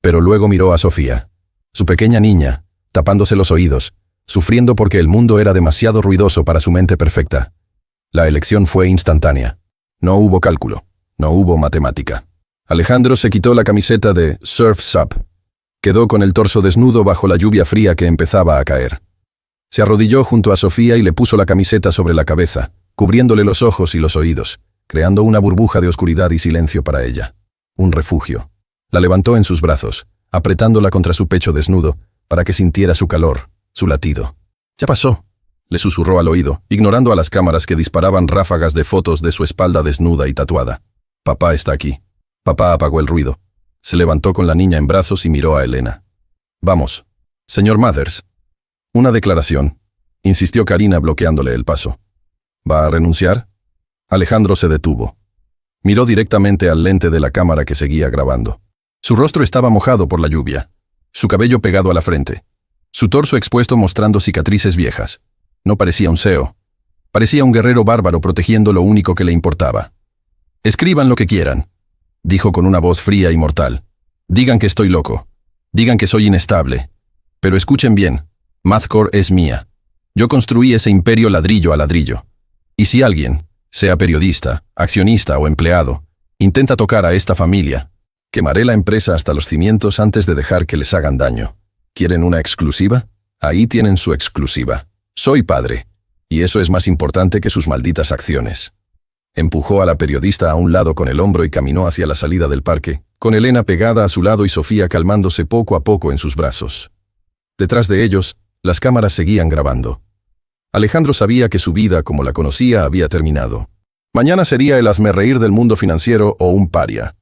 Pero luego miró a Sofía, su pequeña niña, tapándose los oídos, sufriendo porque el mundo era demasiado ruidoso para su mente perfecta. La elección fue instantánea. No hubo cálculo, no hubo matemática. Alejandro se quitó la camiseta de Surf's Up. Quedó con el torso desnudo bajo la lluvia fría que empezaba a caer. Se arrodilló junto a Sofía y le puso la camiseta sobre la cabeza, cubriéndole los ojos y los oídos, creando una burbuja de oscuridad y silencio para ella. Un refugio. La levantó en sus brazos, apretándola contra su pecho desnudo, para que sintiera su calor, su latido. «Ya pasó», le susurró al oído, ignorando a las cámaras que disparaban ráfagas de fotos de su espalda desnuda y tatuada. «Papá está aquí». Papá apagó el ruido. Se levantó con la niña en brazos y miró a Elena. «Vamos, señor Mathers». «Una declaración», insistió Karina bloqueándole el paso. «¿Va a renunciar?» Alejandro se detuvo. Miró directamente al lente de la cámara que seguía grabando. Su rostro estaba mojado por la lluvia, su cabello pegado a la frente, su torso expuesto mostrando cicatrices viejas. No parecía un CEO. Parecía un guerrero bárbaro protegiendo lo único que le importaba. «Escriban lo que quieran», dijo con una voz fría y mortal. «Digan que estoy loco. Digan que soy inestable. Pero escuchen bien, Mathcor es mía. Yo construí ese imperio ladrillo a ladrillo. Y si alguien, sea periodista, accionista o empleado, intenta tocar a esta familia, quemaré la empresa hasta los cimientos antes de dejar que les hagan daño. ¿Quieren una exclusiva? Ahí tienen su exclusiva. Soy padre, y eso es más importante que sus malditas acciones». Empujó a la periodista a un lado con el hombro y caminó hacia la salida del parque, con Elena pegada a su lado y Sofía calmándose poco a poco en sus brazos. Detrás de ellos, las cámaras seguían grabando. Alejandro sabía que su vida como la conocía había terminado. Mañana sería el hazmerreír del mundo financiero o un paria.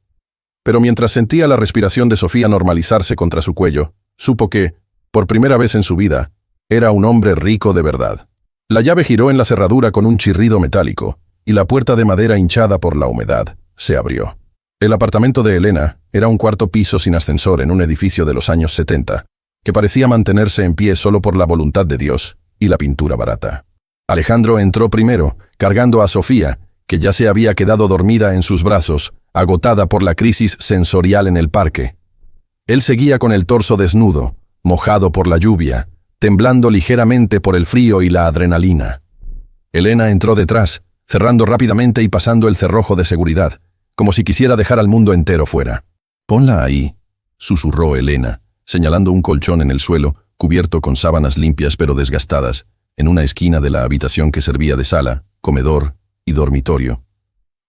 Pero mientras sentía la respiración de Sofía normalizarse contra su cuello, supo que, por primera vez en su vida, era un hombre rico de verdad. La llave giró en la cerradura con un chirrido metálico, y la puerta de madera hinchada por la humedad se abrió. El apartamento de Elena era un cuarto piso sin ascensor en un edificio de los años 70, que parecía mantenerse en pie solo por la voluntad de Dios y la pintura barata. Alejandro entró primero, cargando a Sofía, que ya se había quedado dormida en sus brazos, agotada por la crisis sensorial en el parque. Él seguía con el torso desnudo, mojado por la lluvia, temblando ligeramente por el frío y la adrenalina. Elena entró detrás, cerrando rápidamente y pasando el cerrojo de seguridad, como si quisiera dejar al mundo entero fuera. «Ponla ahí», susurró Elena, señalando un colchón en el suelo, cubierto con sábanas limpias pero desgastadas, en una esquina de la habitación que servía de sala, comedor y dormitorio.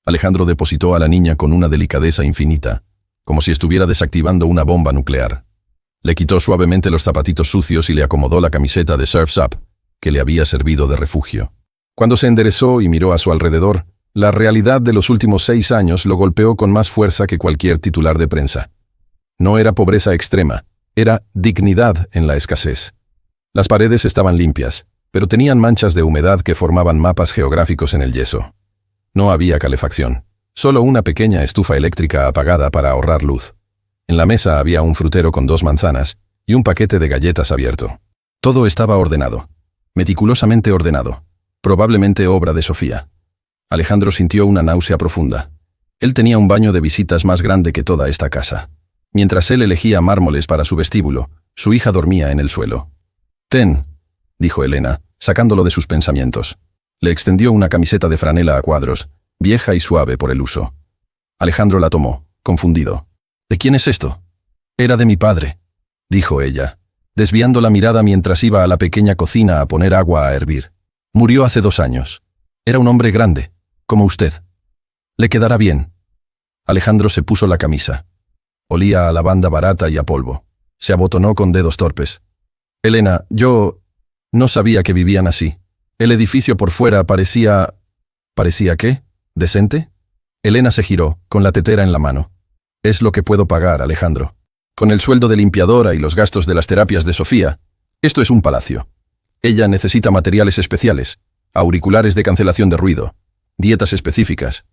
Alejandro depositó a la niña con una delicadeza infinita, como si estuviera desactivando una bomba nuclear. Le quitó suavemente los zapatitos sucios y le acomodó la camiseta de Surf's Up, que le había servido de refugio. Cuando se enderezó y miró a su alrededor, la realidad de los últimos 6 años lo golpeó con más fuerza que cualquier titular de prensa. No era pobreza extrema, era dignidad en la escasez. Las paredes estaban limpias, pero tenían manchas de humedad que formaban mapas geográficos en el yeso. No había calefacción, solo una pequeña estufa eléctrica apagada para ahorrar luz. En la mesa había un frutero con 2 manzanas y un paquete de galletas abierto. Todo estaba ordenado, meticulosamente ordenado. Probablemente obra de Sofía. Alejandro sintió una náusea profunda. Él tenía un baño de visitas más grande que toda esta casa. Mientras él elegía mármoles para su vestíbulo, su hija dormía en el suelo. «Ten», dijo Elena, sacándolo de sus pensamientos. Le extendió una camiseta de franela a cuadros, vieja y suave por el uso. Alejandro la tomó, confundido. «¿De quién es esto?» «Era de mi padre», dijo ella, desviando la mirada mientras iba a la pequeña cocina a poner agua a hervir. «Murió hace 2 años. Era un hombre grande, como usted. Le quedará bien». Alejandro se puso la camisa. Olía a lavanda barata y a polvo. Se abotonó con dedos torpes. «Elena, yo no sabía que vivían así. El edificio por fuera parecía... ¿Parecía qué? ¿Decente? Elena se giró, con la tetera en la mano. Es lo que puedo pagar, Alejandro. Con el sueldo de limpiadora y los gastos de las terapias de Sofía, esto es un palacio. Ella necesita materiales especiales, auriculares de cancelación de ruido, dietas específicas.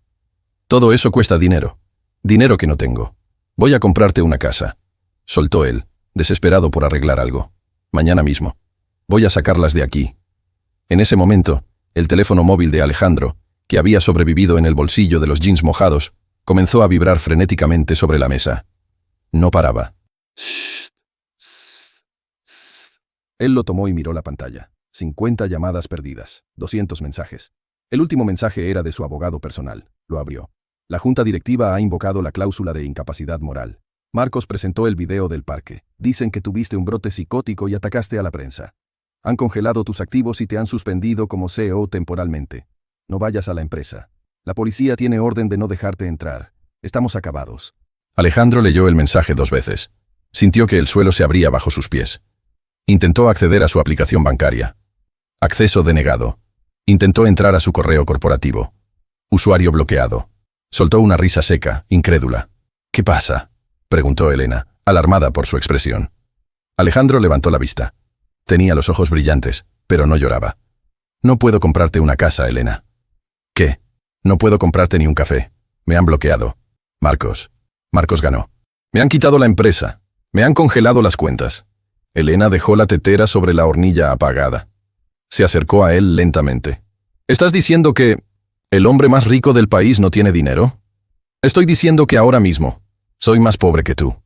Todo eso cuesta dinero. Dinero que no tengo. Voy a comprarte una casa. Soltó él, desesperado por arreglar algo. Mañana mismo. Voy a sacarlas de aquí. En ese momento, el teléfono móvil de Alejandro, que había sobrevivido en el bolsillo de los jeans mojados, comenzó a vibrar frenéticamente sobre la mesa. No paraba. Él lo tomó y miró la pantalla. 50 llamadas perdidas, 200 mensajes. El último mensaje era de su abogado personal. Lo abrió. La junta directiva ha invocado la cláusula de incapacidad moral. Marcos presentó el video del parque. Dicen que tuviste un brote psicótico y atacaste a la prensa. Han congelado tus activos y te han suspendido como CEO temporalmente. No vayas a la empresa. La policía tiene orden de no dejarte entrar. Estamos acabados. Alejandro leyó el mensaje 2 veces. Sintió que el suelo se abría bajo sus pies. Intentó acceder a su aplicación bancaria. Acceso denegado. Intentó entrar a su correo corporativo. Usuario bloqueado. Soltó una risa seca, incrédula. ¿Qué pasa?, preguntó Elena, alarmada por su expresión. Alejandro levantó la vista. Tenía los ojos brillantes, pero no lloraba. No puedo comprarte una casa, Elena. ¿Qué? No puedo comprarte ni un café. Me han bloqueado. Marcos ganó. Me han quitado la empresa. Me han congelado las cuentas. Elena dejó la tetera sobre la hornilla apagada. Se acercó a él lentamente. ¿Estás diciendo que el hombre más rico del país no tiene dinero? Estoy diciendo que ahora mismo soy más pobre que tú.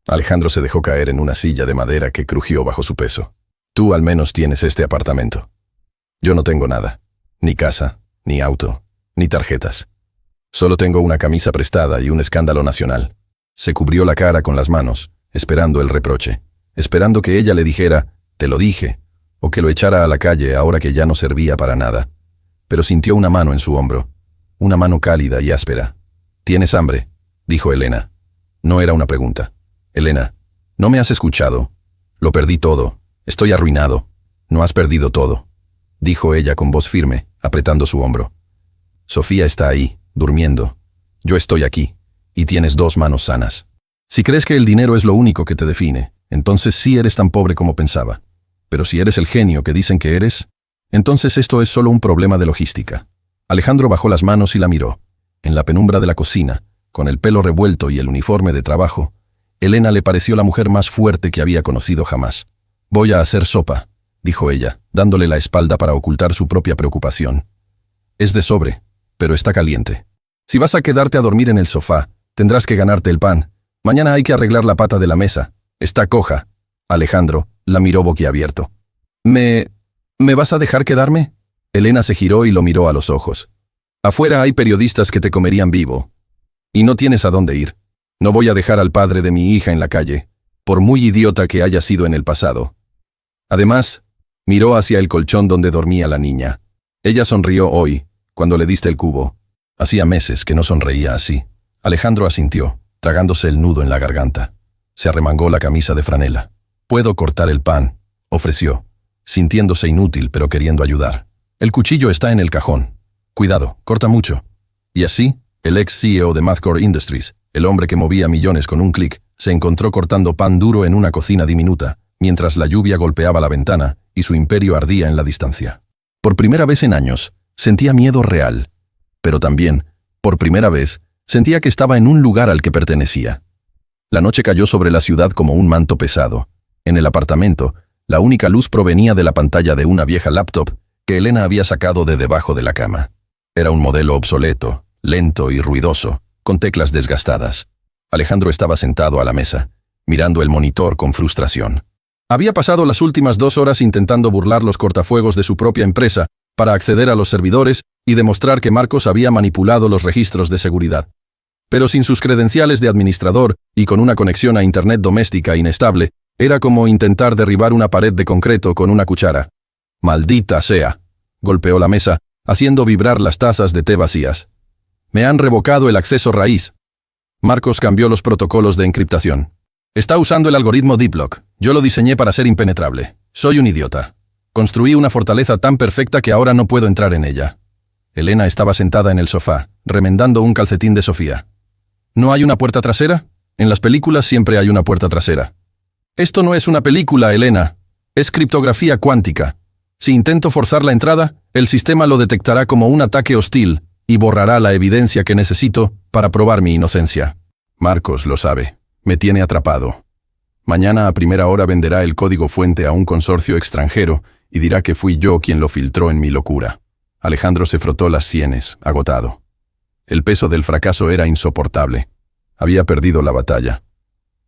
Alejandro se dejó caer en una silla de madera que crujió bajo su peso. Tú al menos tienes este apartamento. Yo no tengo nada. Ni casa, ni auto, ni tarjetas. Solo tengo una camisa prestada y un escándalo nacional. Se cubrió la cara con las manos, esperando el reproche, esperando que ella le dijera, te lo dije, o que lo echara a la calle ahora que ya no servía para nada. Pero sintió una mano en su hombro, una mano cálida y áspera. ¿Tienes hambre?, dijo Elena. No era una pregunta. Elena, ¿no me has escuchado? Lo perdí todo. Estoy arruinado. No has perdido todo, dijo ella con voz firme, apretando su hombro. Sofía está ahí, durmiendo. Yo estoy aquí, y tienes 2 manos sanas. Si crees que el dinero es lo único que te define, entonces sí eres tan pobre como pensaba. Pero si eres el genio que dicen que eres, entonces esto es solo un problema de logística. Alejandro bajó las manos y la miró. En la penumbra de la cocina, con el pelo revuelto y el uniforme de trabajo, Elena le pareció la mujer más fuerte que había conocido jamás. Voy a hacer sopa, dijo ella, dándole la espalda para ocultar su propia preocupación. Es de sobre, pero está caliente. Si vas a quedarte a dormir en el sofá, tendrás que ganarte el pan. Mañana hay que arreglar la pata de la mesa. Está coja. Alejandro la miró boquiabierto. ¿Me vas a dejar quedarme? Elena se giró y lo miró a los ojos. Afuera hay periodistas que te comerían vivo. Y no tienes a dónde ir. No voy a dejar al padre de mi hija en la calle, por muy idiota que haya sido en el pasado. Además, miró hacia el colchón donde dormía la niña. Ella sonrió hoy, cuando le diste el cubo. Hacía meses que no sonreía así. Alejandro asintió, tragándose el nudo en la garganta. Se arremangó la camisa de franela. «Puedo cortar el pan», ofreció, sintiéndose inútil pero queriendo ayudar. «El cuchillo está en el cajón. Cuidado, corta mucho». Y así, el ex CEO de Mathcore Industries, el hombre que movía millones con un clic, se encontró cortando pan duro en una cocina diminuta, mientras la lluvia golpeaba la ventana y su imperio ardía en la distancia. Por primera vez en años, sentía miedo real. Pero también, por primera vez, sentía que estaba en un lugar al que pertenecía. La noche cayó sobre la ciudad como un manto pesado. En el apartamento, la única luz provenía de la pantalla de una vieja laptop que Elena había sacado de debajo de la cama. Era un modelo obsoleto, lento y ruidoso, con teclas desgastadas. Alejandro estaba sentado a la mesa, mirando el monitor con frustración. Había pasado las últimas 2 horas intentando burlar los cortafuegos de su propia empresa para acceder a los servidores y demostrar que Marcos había manipulado los registros de seguridad. Pero sin sus credenciales de administrador y con una conexión a Internet doméstica inestable, era como intentar derribar una pared de concreto con una cuchara. «Maldita sea», golpeó la mesa, haciendo vibrar las tazas de té vacías. «Me han revocado el acceso raíz». Marcos cambió los protocolos de encriptación. «Está usando el algoritmo DeepLock. Yo lo diseñé para ser impenetrable. Soy un idiota. Construí una fortaleza tan perfecta que ahora no puedo entrar en ella». Elena estaba sentada en el sofá, remendando un calcetín de Sofía. ¿No hay una puerta trasera? En las películas siempre hay una puerta trasera. Esto no es una película, Elena. Es criptografía cuántica. Si intento forzar la entrada, el sistema lo detectará como un ataque hostil y borrará la evidencia que necesito para probar mi inocencia. Marcos lo sabe. Me tiene atrapado. Mañana a primera hora venderá el código fuente a un consorcio extranjero y dirá que fui yo quien lo filtró en mi locura. Alejandro se frotó las sienes, agotado. El peso del fracaso era insoportable. Había perdido la batalla.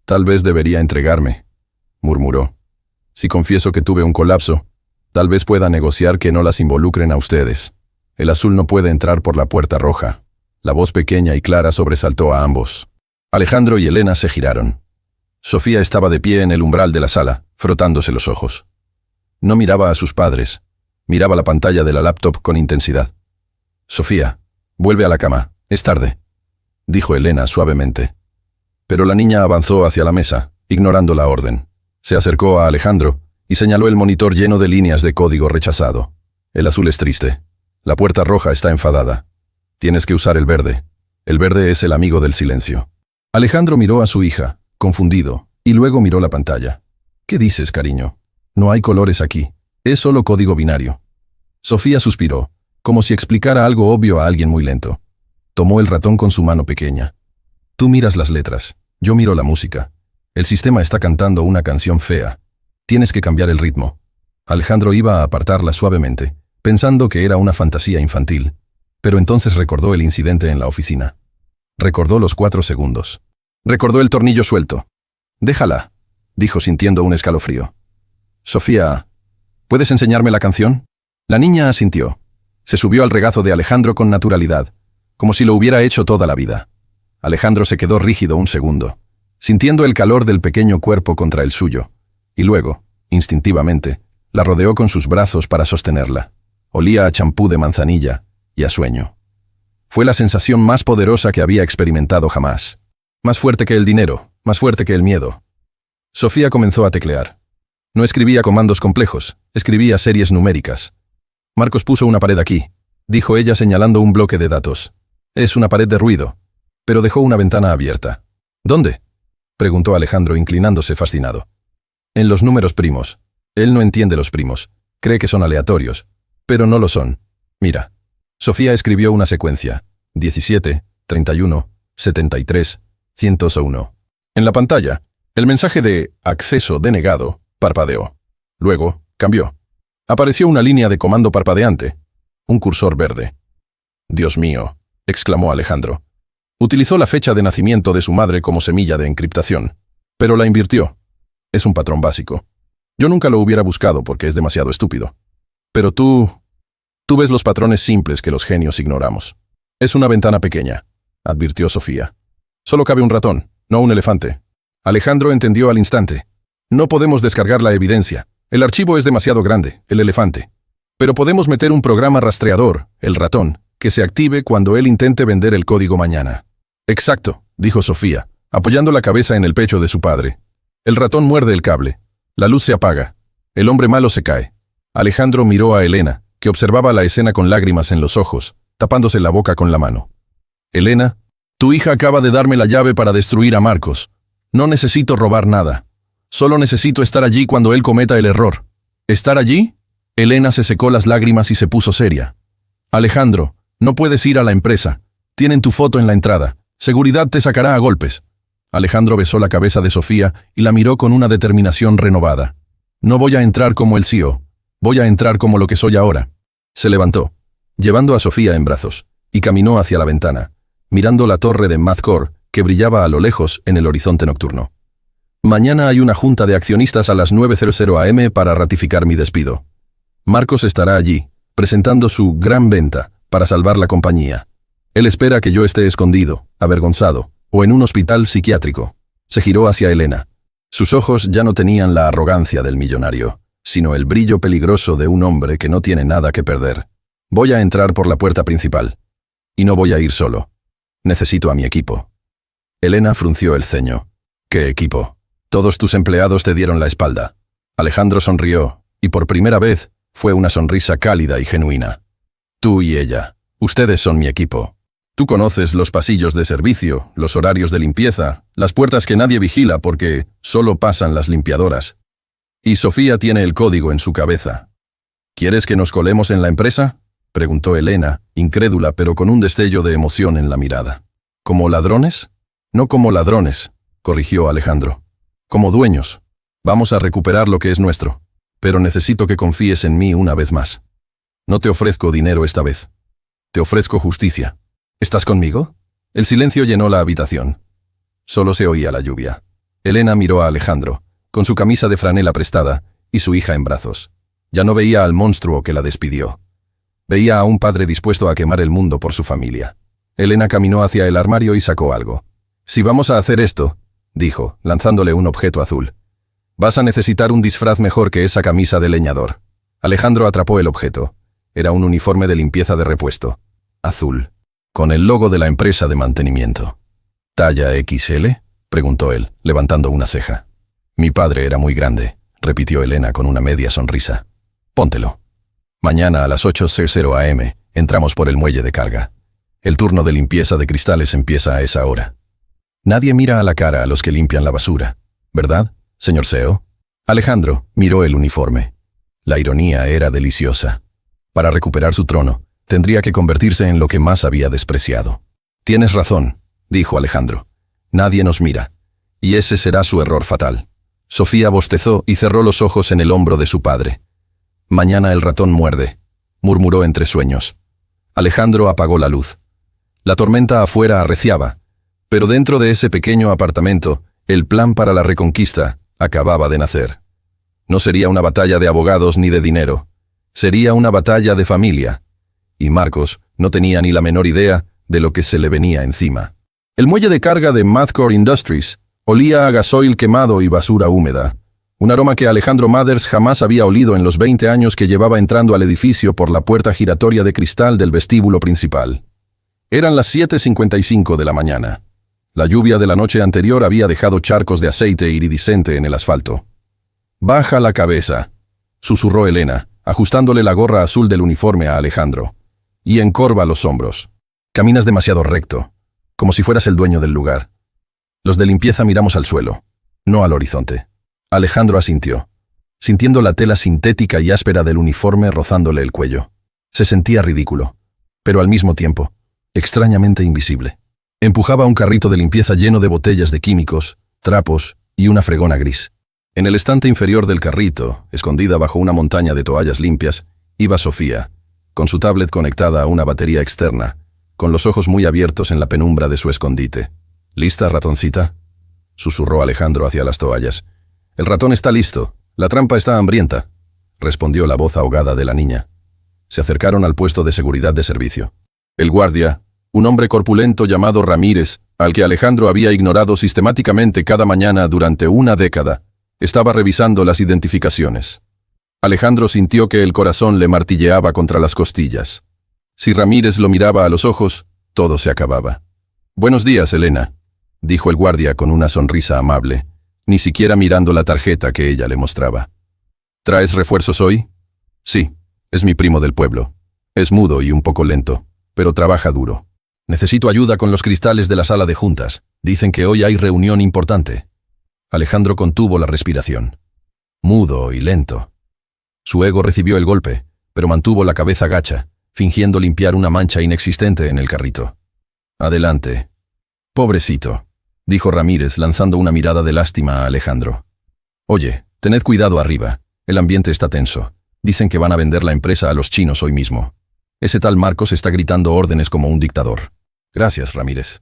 Tal vez debería entregarme, murmuró. Si confieso que tuve un colapso, tal vez pueda negociar que no las involucren a ustedes. El azul no puede entrar por la puerta roja. La voz pequeña y clara sobresaltó a ambos. Alejandro y Elena se giraron. Sofía estaba de pie en el umbral de la sala, frotándose los ojos. No miraba a sus padres. Miraba la pantalla de la laptop con intensidad. Sofía, vuelve a la cama. Es tarde, dijo Elena suavemente. Pero la niña avanzó hacia la mesa, ignorando la orden. Se acercó a Alejandro y señaló el monitor lleno de líneas de código rechazado. El azul es triste. La puerta roja está enfadada. Tienes que usar el verde. El verde es el amigo del silencio. Alejandro miró a su hija, confundido, y luego miró la pantalla. ¿Qué dices, cariño? No hay colores aquí. Es solo código binario. Sofía suspiró, como si explicara algo obvio a alguien muy lento. Tomó el ratón con su mano pequeña. Tú miras las letras, yo miro la música. El sistema está cantando una canción fea. Tienes que cambiar el ritmo. Alejandro iba a apartarla suavemente, pensando que era una fantasía infantil, pero entonces recordó el incidente en la oficina. Recordó los 4 segundos. Recordó el tornillo suelto. Déjala, dijo sintiendo un escalofrío. Sofía, ¿puedes enseñarme la canción? La niña asintió. Se subió al regazo de Alejandro con naturalidad, como si lo hubiera hecho toda la vida. Alejandro se quedó rígido un segundo, sintiendo el calor del pequeño cuerpo contra el suyo, y luego, instintivamente, la rodeó con sus brazos para sostenerla. Olía a champú de manzanilla y a sueño. Fue la sensación más poderosa que había experimentado jamás. Más fuerte que el dinero, más fuerte que el miedo. Sofía comenzó a teclear. No escribía comandos complejos, escribía series numéricas. Marcos puso una pared aquí, dijo ella señalando un bloque de datos. Es una pared de ruido, pero dejó una ventana abierta. ¿Dónde? Preguntó Alejandro inclinándose fascinado. En los números primos. Él no entiende los primos. Cree que son aleatorios, pero no lo son. Mira. Sofía escribió una secuencia. 17, 31, 73, 101. En la pantalla, el mensaje de acceso denegado parpadeó. Luego, cambió. Apareció una línea de comando parpadeante. Un cursor verde. Dios mío, exclamó Alejandro. Utilizó la fecha de nacimiento de su madre como semilla de encriptación, pero la invirtió. Es un patrón básico. Yo nunca lo hubiera buscado porque es demasiado estúpido. Pero tú ves los patrones simples que los genios ignoramos. Es una ventana pequeña, advirtió Sofía. Solo cabe un ratón, no un elefante. Alejandro entendió al instante. No podemos descargar la evidencia. El archivo es demasiado grande, el elefante. Pero podemos meter un programa rastreador, el ratón, que se active cuando él intente vender el código mañana. Exacto, dijo Sofía, apoyando la cabeza en el pecho de su padre. El ratón muerde el cable. La luz se apaga. El hombre malo se cae. Alejandro miró a Elena, que observaba la escena con lágrimas en los ojos, tapándose la boca con la mano. Elena, tu hija acaba de darme la llave para destruir a Marcos. No necesito robar nada. Solo necesito estar allí cuando él cometa el error. ¿Estar allí? Elena se secó las lágrimas y se puso seria. Alejandro, no puedes ir a la empresa. Tienen tu foto en la entrada. Seguridad te sacará a golpes. Alejandro besó la cabeza de Sofía y la miró con una determinación renovada. No voy a entrar como el CEO. Voy a entrar como lo que soy ahora. Se levantó, llevando a Sofía en brazos, y caminó hacia la ventana, mirando la torre de Mathcore que brillaba a lo lejos en el horizonte nocturno. Mañana hay una junta de accionistas a las 9:00 am para ratificar mi despido. Marcos estará allí, presentando su gran venta para salvar la compañía. Él espera que yo esté escondido, avergonzado, o en un hospital psiquiátrico. Se giró hacia Elena. Sus ojos ya no tenían la arrogancia del millonario, sino el brillo peligroso de un hombre que no tiene nada que perder. Voy a entrar por la puerta principal. Y no voy a ir solo. Necesito a mi equipo. Elena frunció el ceño. ¿Qué equipo? Todos tus empleados te dieron la espalda. Alejandro sonrió, y por primera vez fue una sonrisa cálida y genuina. Tú y ella. Ustedes son mi equipo. Tú conoces los pasillos de servicio, los horarios de limpieza, las puertas que nadie vigila porque solo pasan las limpiadoras. Y Sofía tiene el código en su cabeza. ¿Quieres que nos colemos en la empresa?, preguntó Elena, incrédula pero con un destello de emoción en la mirada. ¿Como ladrones? No como ladrones, corrigió Alejandro. Como dueños. Vamos a recuperar lo que es nuestro. Pero necesito que confíes en mí una vez más. No te ofrezco dinero esta vez. Te ofrezco justicia. ¿Estás conmigo? El silencio llenó la habitación. Solo se oía la lluvia. Elena miró a Alejandro, con su camisa de franela prestada y su hija en brazos. Ya no veía al monstruo que la despidió. Veía a un padre dispuesto a quemar el mundo por su familia. Elena caminó hacia el armario y sacó algo. Si vamos a hacer esto, dijo, lanzándole un objeto azul, vas a necesitar un disfraz mejor que esa camisa de leñador. Alejandro atrapó el objeto. Era un uniforme de limpieza de repuesto. Azul. Con el logo de la empresa de mantenimiento. ¿Talla XL?, preguntó él, levantando una ceja. Mi padre era muy grande, repitió Elena con una media sonrisa. Póntelo. Mañana a las 8:00 am, entramos por el muelle de carga. El turno de limpieza de cristales empieza a esa hora. Nadie mira a la cara a los que limpian la basura, ¿verdad, señor CEO? Alejandro miró el uniforme. La ironía era deliciosa. Para recuperar su trono, tendría que convertirse en lo que más había despreciado. Tienes razón, dijo Alejandro. Nadie nos mira. Y ese será su error fatal. Sofía bostezó y cerró los ojos en el hombro de su padre. Mañana el ratón muerde, murmuró entre sueños. Alejandro apagó la luz. La tormenta afuera arreciaba, pero dentro de ese pequeño apartamento, el plan para la reconquista acababa de nacer. No sería una batalla de abogados ni de dinero. Sería una batalla de familia. Y Marcos no tenía ni la menor idea de lo que se le venía encima. El muelle de carga de Mathcore Industries olía a gasoil quemado y basura húmeda, un aroma que Alejandro Mathers jamás había olido en los 20 años que llevaba entrando al edificio por la puerta giratoria de cristal del vestíbulo principal. Eran las 7:55 de la mañana. La lluvia de la noche anterior había dejado charcos de aceite iridiscente en el asfalto. «Baja la cabeza», susurró Elena, ajustándole la gorra azul del uniforme a Alejandro, «y encorva los hombros. Caminas demasiado recto, como si fueras el dueño del lugar». Los de limpieza miramos al suelo, no al horizonte. Alejandro asintió, sintiendo la tela sintética y áspera del uniforme rozándole el cuello. Se sentía ridículo, pero al mismo tiempo, extrañamente invisible. Empujaba un carrito de limpieza lleno de botellas de químicos, trapos y una fregona gris. En el estante inferior del carrito, escondida bajo una montaña de toallas limpias, iba Sofía, con su tablet conectada a una batería externa, con los ojos muy abiertos en la penumbra de su escondite. «¿Lista, ratoncita?», susurró Alejandro hacia las toallas. «El ratón está listo. La trampa está hambrienta», respondió la voz ahogada de la niña. Se acercaron al puesto de seguridad de servicio. El guardia, un hombre corpulento llamado Ramírez, al que Alejandro había ignorado sistemáticamente cada mañana durante una década, estaba revisando las identificaciones. Alejandro sintió que el corazón le martilleaba contra las costillas. Si Ramírez lo miraba a los ojos, todo se acababa. «Buenos días, Elena», dijo el guardia con una sonrisa amable, ni siquiera mirando la tarjeta que ella le mostraba. «¿Traes refuerzos hoy?» «Sí, es mi primo del pueblo. Es mudo y un poco lento, pero trabaja duro. Necesito ayuda con los cristales de la sala de juntas. Dicen que hoy hay reunión importante». Alejandro contuvo la respiración. Mudo y lento. Su ego recibió el golpe, pero mantuvo la cabeza gacha, fingiendo limpiar una mancha inexistente en el carrito. «Adelante». «Pobrecito», dijo Ramírez lanzando una mirada de lástima a Alejandro. «Oye, tened cuidado arriba. El ambiente está tenso. Dicen que van a vender la empresa a los chinos hoy mismo. Ese tal Marcos está gritando órdenes como un dictador». «Gracias, Ramírez».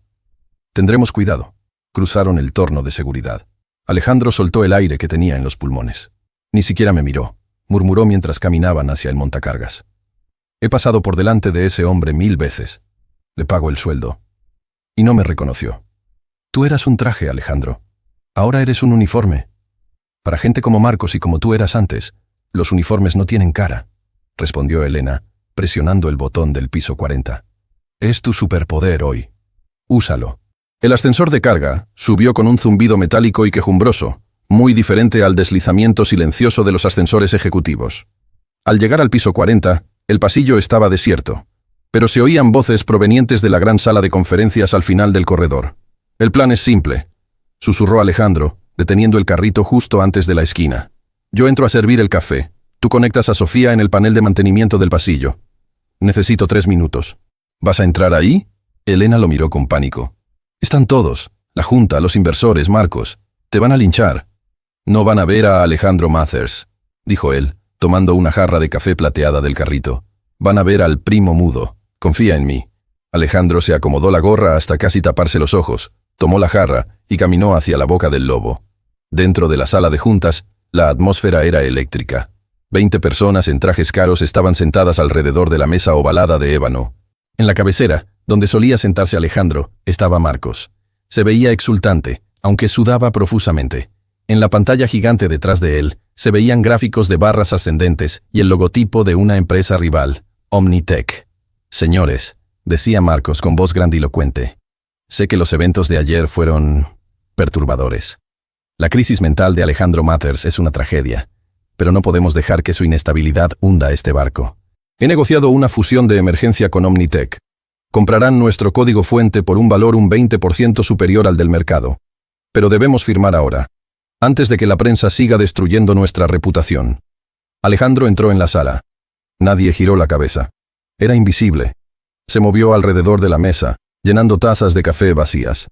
«Tendremos cuidado». Cruzaron el torno de seguridad. Alejandro soltó el aire que tenía en los pulmones. «Ni siquiera me miró», murmuró mientras caminaban hacia el montacargas. «He pasado por delante de ese hombre 1000 veces. Le pago el sueldo. Y no me reconoció». «Tú eras un traje, Alejandro. Ahora eres un uniforme. Para gente como Marcos y como tú eras antes, los uniformes no tienen cara», respondió Elena, presionando el botón del piso 40. «Es tu superpoder hoy. Úsalo». El ascensor de carga subió con un zumbido metálico y quejumbroso, muy diferente al deslizamiento silencioso de los ascensores ejecutivos. Al llegar al piso 40, el pasillo estaba desierto. pero se oían voces provenientes de la gran sala de conferencias al final del corredor. «El plan es simple», susurró Alejandro, deteniendo el carrito justo antes de la esquina. «Yo entro a servir el café. Tú conectas a Sofía en el panel de mantenimiento del pasillo. Necesito 3 minutos». «¿Vas a entrar ahí?» Elena lo miró con pánico. «Están todos. La junta, los inversores, Marcos. Te van a linchar». «No van a ver a Alejandro Mathers», dijo él, tomando una jarra de café plateada del carrito. «Van a ver al primo mudo. Confía en mí». Alejandro se acomodó la gorra hasta casi taparse los ojos, tomó la jarra y caminó hacia la boca del lobo. Dentro de la sala de juntas, la atmósfera era eléctrica. 20 personas en trajes caros estaban sentadas alrededor de la mesa ovalada de ébano. En la cabecera, donde solía sentarse Alejandro, estaba Marcos. Se veía exultante, aunque sudaba profusamente. En la pantalla gigante detrás de él, se veían gráficos de barras ascendentes y el logotipo de una empresa rival, Omnitech. «Señores», decía Marcos con voz grandilocuente, «sé que los eventos de ayer fueron perturbadores. La crisis mental de Alejandro Mathers es una tragedia, pero no podemos dejar que su inestabilidad hunda este barco. He negociado una fusión de emergencia con Omnitech. Comprarán nuestro código fuente por un valor un 20% superior al del mercado. Pero debemos firmar ahora, antes de que la prensa siga destruyendo nuestra reputación». Alejandro entró en la sala. Nadie giró la cabeza. Era invisible. Se movió alrededor de la mesa, llenando tazas de café vacías.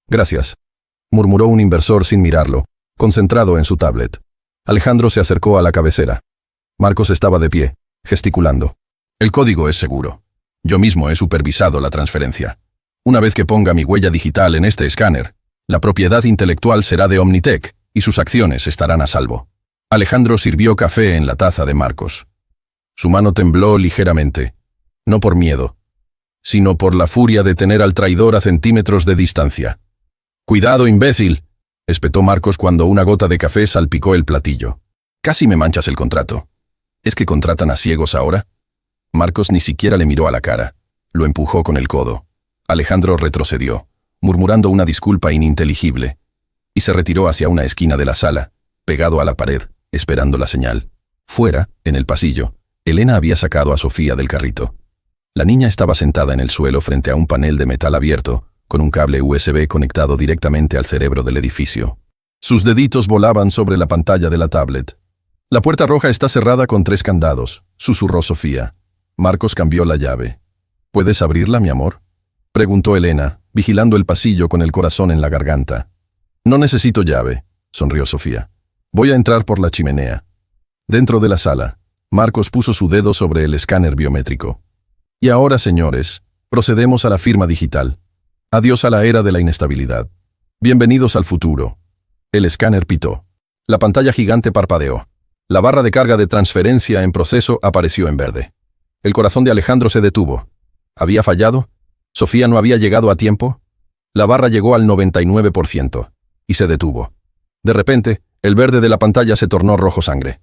«Gracias», murmuró un inversor sin mirarlo, concentrado en su tablet. Alejandro se acercó a la cabecera. Marcos estaba de pie, gesticulando. «El código es seguro. Yo mismo he supervisado la transferencia. Una vez que ponga mi huella digital en este escáner, la propiedad intelectual será de Omnitech y sus acciones estarán a salvo». Alejandro sirvió café en la taza de Marcos. Su mano tembló ligeramente, no por miedo, sino por la furia de tener al traidor a centímetros de distancia. «Cuidado, imbécil», espetó Marcos cuando una gota de café salpicó el platillo. «Casi me manchas el contrato. ¿Es que contratan a ciegos ahora?» Marcos ni siquiera le miró a la cara. Lo empujó con el codo. Alejandro retrocedió, murmurando una disculpa ininteligible, y se retiró hacia una esquina de la sala, pegado a la pared, esperando la señal. Fuera, en el pasillo, Elena había sacado a Sofía del carrito. La niña estaba sentada en el suelo frente a un panel de metal abierto, con un cable USB conectado directamente al cerebro del edificio. Sus deditos volaban sobre la pantalla de la tablet. «La puerta roja está cerrada con 3 candados», susurró Sofía. Marcos cambió la llave. «¿Puedes abrirla, mi amor?», preguntó Elena, vigilando el pasillo con el corazón en la garganta. «No necesito llave», sonrió Sofía. «Voy a entrar por la chimenea». Dentro de la sala, Marcos puso su dedo sobre el escáner biométrico. «Y ahora, señores, procedemos a la firma digital. Adiós a la era de la inestabilidad. Bienvenidos al futuro». El escáner pitó. La pantalla gigante parpadeó. La barra de carga de transferencia en proceso apareció en verde. El corazón de Alejandro se detuvo. ¿Había fallado? ¿Sofía no había llegado a tiempo? La barra llegó al 99% y se detuvo. De repente, el verde de la pantalla se tornó rojo sangre.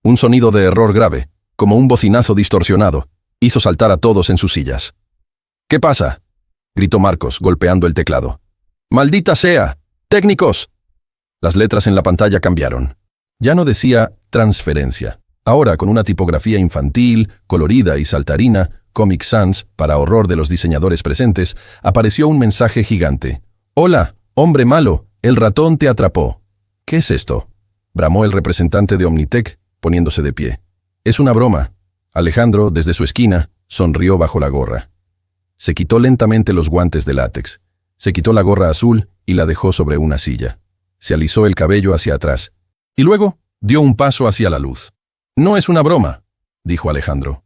Un sonido de error grave, como un bocinazo distorsionado, hizo saltar a todos en sus sillas. «¿Qué pasa?», gritó Marcos, golpeando el teclado. «¡Maldita sea! ¡Técnicos!». Las letras en la pantalla cambiaron. Ya no decía transferencia. Ahora, con una tipografía infantil, colorida y saltarina, Comic Sans, para horror de los diseñadores presentes, apareció un mensaje gigante. «Hola, hombre malo, el ratón te atrapó». «¿Qué es esto?», bramó el representante de Omnitech, poniéndose de pie. «Es una broma». Alejandro, desde su esquina, sonrió bajo la gorra. Se quitó lentamente los guantes de látex. Se quitó la gorra azul y la dejó sobre una silla. Se alisó el cabello hacia atrás. Y luego dio un paso hacia la luz. «No es una broma», dijo Alejandro.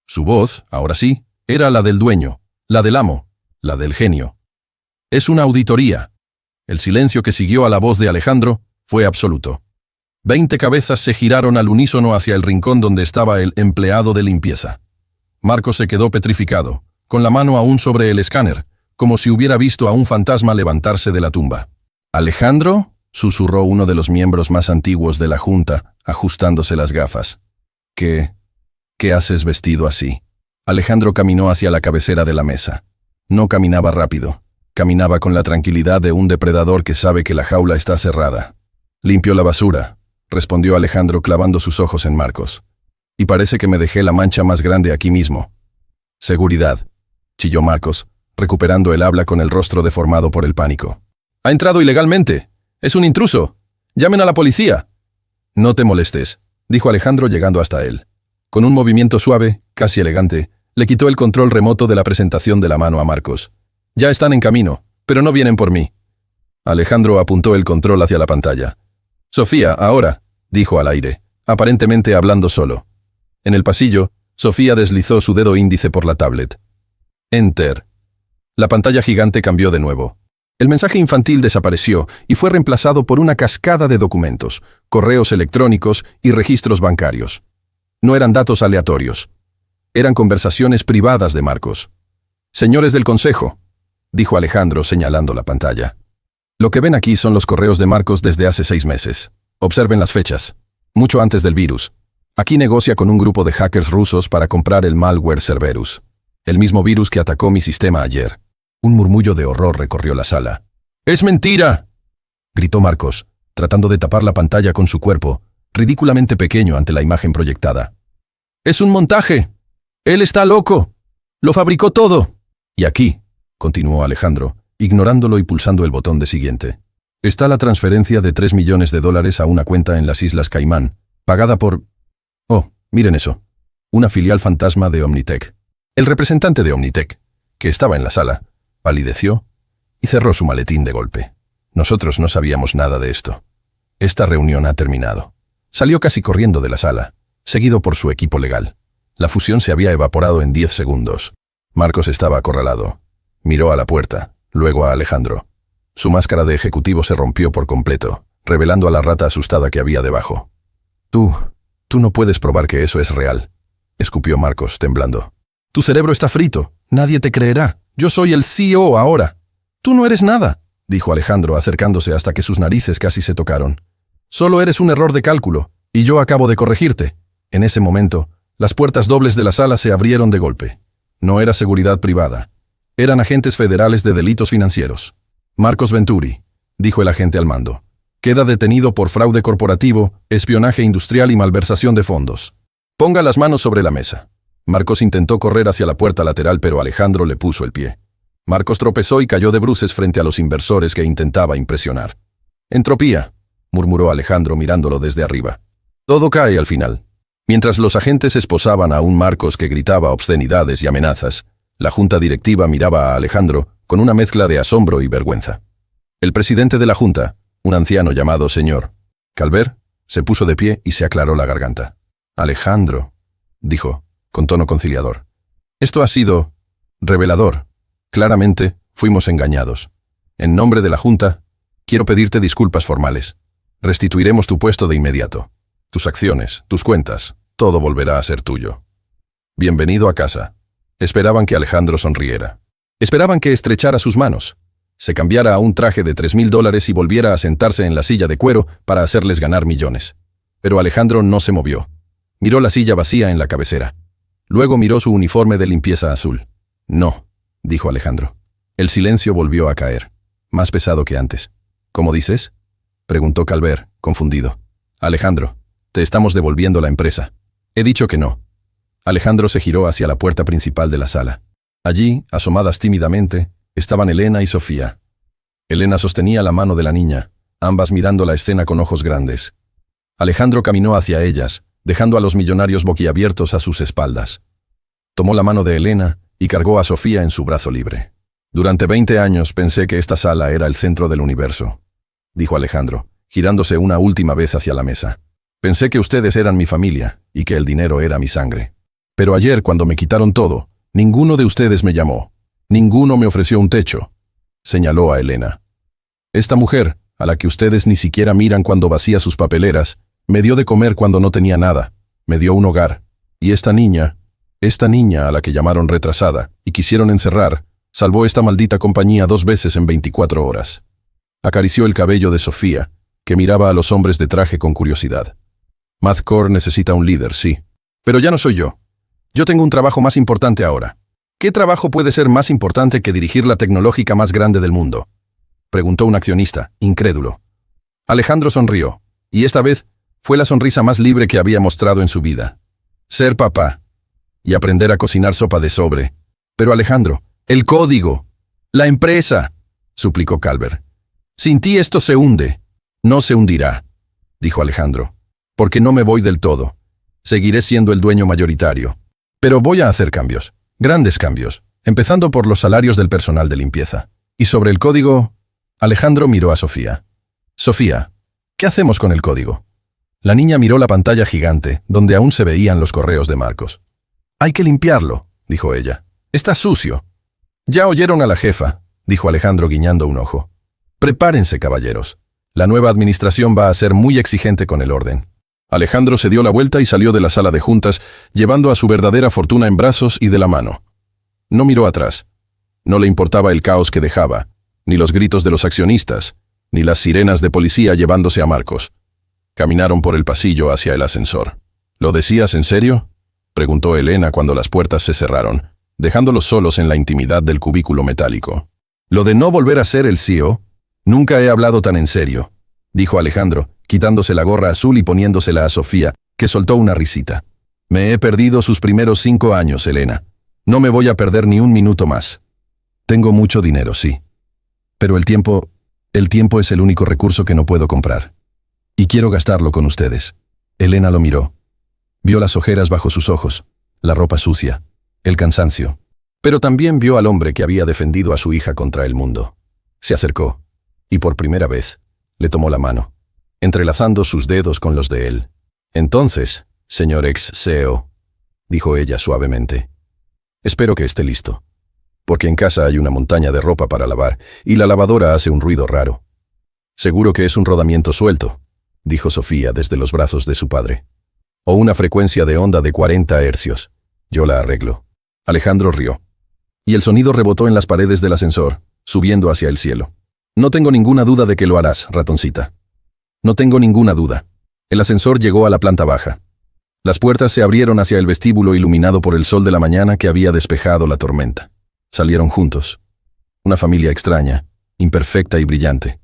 Su voz, ahora sí, era la del dueño, la del amo, la del genio. «Es una auditoría». El silencio que siguió a la voz de Alejandro fue absoluto. 20 cabezas se giraron al unísono hacia el rincón donde estaba el empleado de limpieza. Marcos se quedó petrificado, con la mano aún sobre el escáner, como si hubiera visto a un fantasma levantarse de la tumba. «¿Alejandro?», susurró uno de los miembros más antiguos de la junta, ajustándose las gafas. ¿Qué haces vestido así?» Alejandro caminó hacia la cabecera de la mesa. No caminaba rápido. Caminaba con la tranquilidad de un depredador que sabe que la jaula está cerrada. «Limpio la basura», respondió Alejandro clavando sus ojos en Marcos. «Y parece que me dejé la mancha más grande aquí mismo». Seguridad, chilló Marcos, recuperando el habla con el rostro deformado por el pánico. Ha entrado ilegalmente. Es un intruso. Llamen a la policía. No te molestes, dijo Alejandro llegando hasta él. Con un movimiento suave, casi elegante, le quitó el control remoto de la presentación de la mano a Marcos. Ya están en camino, pero no vienen por mí. Alejandro apuntó el control hacia la pantalla. Sofía, ahora, dijo al aire, aparentemente hablando solo. En el pasillo, Sofía deslizó su dedo índice por la tablet. Enter. La pantalla gigante cambió de nuevo. El mensaje infantil desapareció y fue reemplazado por una cascada de documentos, correos electrónicos y registros bancarios. No eran datos aleatorios. Eran conversaciones privadas de Marcos. Señores del Consejo, dijo Alejandro señalando la pantalla. Lo que ven aquí son los correos de Marcos desde hace 6 meses. Observen las fechas. Mucho antes del virus. Aquí negocia con un grupo de hackers rusos para comprar el malware Cerberus. El mismo virus que atacó mi sistema ayer. Un murmullo de horror recorrió la sala. ¡Es mentira!, gritó Marcos, tratando de tapar la pantalla con su cuerpo, ridículamente pequeño ante la imagen proyectada. ¡Es un montaje! ¡Él está loco! ¡Lo fabricó todo! Y aquí, continuó Alejandro, ignorándolo y pulsando el botón de siguiente. Está la transferencia de $3 millones a una cuenta en las Islas Caimán, pagada por... Oh, miren eso. Una filial fantasma de Omnitech. El representante de Omnitech, que estaba en la sala, palideció y cerró su maletín de golpe. Nosotros no sabíamos nada de esto. Esta reunión ha terminado. Salió casi corriendo de la sala, seguido por su equipo legal. La fusión se había evaporado en 10 segundos. Marcos estaba acorralado. Miró a la puerta, luego a Alejandro. Su máscara de ejecutivo se rompió por completo, revelando a la rata asustada que había debajo. Tú no puedes probar que eso es real, escupió Marcos, temblando. Tu cerebro está frito. Nadie te creerá. Yo soy el CEO ahora. Tú no eres nada, dijo Alejandro, acercándose hasta que sus narices casi se tocaron. Solo eres un error de cálculo, y yo acabo de corregirte. En ese momento, las puertas dobles de la sala se abrieron de golpe. No era seguridad privada. Eran agentes federales de delitos financieros. Marcos Venturi, dijo el agente al mando. Queda detenido por fraude corporativo, espionaje industrial y malversación de fondos. Ponga las manos sobre la mesa. Marcos intentó correr hacia la puerta lateral, pero Alejandro le puso el pie. Marcos tropezó y cayó de bruces frente a los inversores que intentaba impresionar. Entropía, murmuró Alejandro mirándolo desde arriba. Todo cae al final. Mientras los agentes esposaban a un Marcos que gritaba obscenidades y amenazas, la junta directiva miraba a Alejandro con una mezcla de asombro y vergüenza. El presidente de la junta, un anciano llamado señor Calver, se puso de pie y se aclaró la garganta. Alejandro, dijo, con tono conciliador. Esto ha sido revelador. Claramente, fuimos engañados. En nombre de la Junta, quiero pedirte disculpas formales. Restituiremos tu puesto de inmediato. Tus acciones, tus cuentas, todo volverá a ser tuyo. Bienvenido a casa. Esperaban que Alejandro sonriera. Esperaban que estrechara sus manos, se cambiara a un traje de $3.000 y volviera a sentarse en la silla de cuero para hacerles ganar millones. Pero Alejandro no se movió. Miró la silla vacía en la cabecera. Luego miró su uniforme de limpieza azul. No, dijo Alejandro. El silencio volvió a caer, más pesado que antes. ¿Cómo dices?, preguntó Calver, confundido. Alejandro, te estamos devolviendo la empresa. He dicho que no. Alejandro se giró hacia la puerta principal de la sala. Allí, asomadas tímidamente, estaban Elena y Sofía. Elena sostenía la mano de la niña, ambas mirando la escena con ojos grandes. Alejandro caminó hacia ellas, dejando a los millonarios boquiabiertos a sus espaldas. Tomó la mano de Elena y cargó a Sofía en su brazo libre. Durante 20 años pensé que esta sala era el centro del universo, dijo Alejandro, girándose una última vez hacia la mesa. Pensé que ustedes eran mi familia y que el dinero era mi sangre. Pero ayer, cuando me quitaron todo, ninguno de ustedes me llamó. Ninguno me ofreció un techo, señaló a Elena. Esta mujer, a la que ustedes ni siquiera miran cuando vacía sus papeleras, me dio de comer cuando no tenía nada, me dio un hogar. Y esta niña a la que llamaron retrasada y quisieron encerrar, salvó esta maldita compañía 2 veces en 24 horas. Acarició el cabello de Sofía, que miraba a los hombres de traje con curiosidad. Mathcore necesita un líder, sí. Pero ya no soy yo. Yo tengo un trabajo más importante ahora. ¿Qué trabajo puede ser más importante que dirigir la tecnológica más grande del mundo?, preguntó un accionista, incrédulo. Alejandro sonrió, y esta vez fue la sonrisa más libre que había mostrado en su vida. Ser papá. y aprender a cocinar sopa de sobre. Pero Alejandro, el código, la empresa, suplicó Calvert. Sin ti esto se hunde. No se hundirá, dijo Alejandro, porque no me voy del todo. Seguiré siendo el dueño mayoritario. Pero voy a hacer cambios, grandes cambios, empezando por los salarios del personal de limpieza. Y sobre el código, Alejandro miró a Sofía. Sofía, ¿qué hacemos con el código? La niña miró la pantalla gigante, donde aún se veían los correos de Marcos. Hay que limpiarlo, dijo ella. Está sucio. Ya oyeron a la jefa, dijo Alejandro guiñando un ojo. Prepárense, caballeros. La nueva administración va a ser muy exigente con el orden. Alejandro se dio la vuelta y salió de la sala de juntas, llevando a su verdadera fortuna en brazos y de la mano. No miró atrás. No le importaba el caos que dejaba, ni los gritos de los accionistas, ni las sirenas de policía llevándose a Marcos. Caminaron por el pasillo hacia el ascensor. ¿Lo decías en serio?, preguntó Elena cuando las puertas se cerraron, dejándolos solos en la intimidad del cubículo metálico. Lo de no volver a ser el CEO, nunca he hablado tan en serio, dijo Alejandro, quitándose la gorra azul y poniéndosela a Sofía, que soltó una risita. Me he perdido sus primeros 5 años, Elena. No me voy a perder ni un minuto más. Tengo mucho dinero, sí. Pero el tiempo es el único recurso que no puedo comprar. Y quiero gastarlo con ustedes. Elena lo miró. Vio las ojeras bajo sus ojos, la ropa sucia, el cansancio. Pero también vio al hombre que había defendido a su hija contra el mundo. Se acercó, y por primera vez, le tomó la mano, entrelazando sus dedos con los de él. Entonces, señor ex CEO, dijo ella suavemente, espero que esté listo, porque en casa hay una montaña de ropa para lavar, y la lavadora hace un ruido raro. Seguro que es un rodamiento suelto, dijo Sofía desde los brazos de su padre. O una frecuencia de onda de 40 hercios. Yo la arreglo. Alejandro rió. Y el sonido rebotó en las paredes del ascensor, subiendo hacia el cielo. No tengo ninguna duda de que lo harás, ratoncita. No tengo ninguna duda. El ascensor llegó a la planta baja. Las puertas se abrieron hacia el vestíbulo iluminado por el sol de la mañana que había despejado la tormenta. Salieron juntos. Una familia extraña, imperfecta y brillante.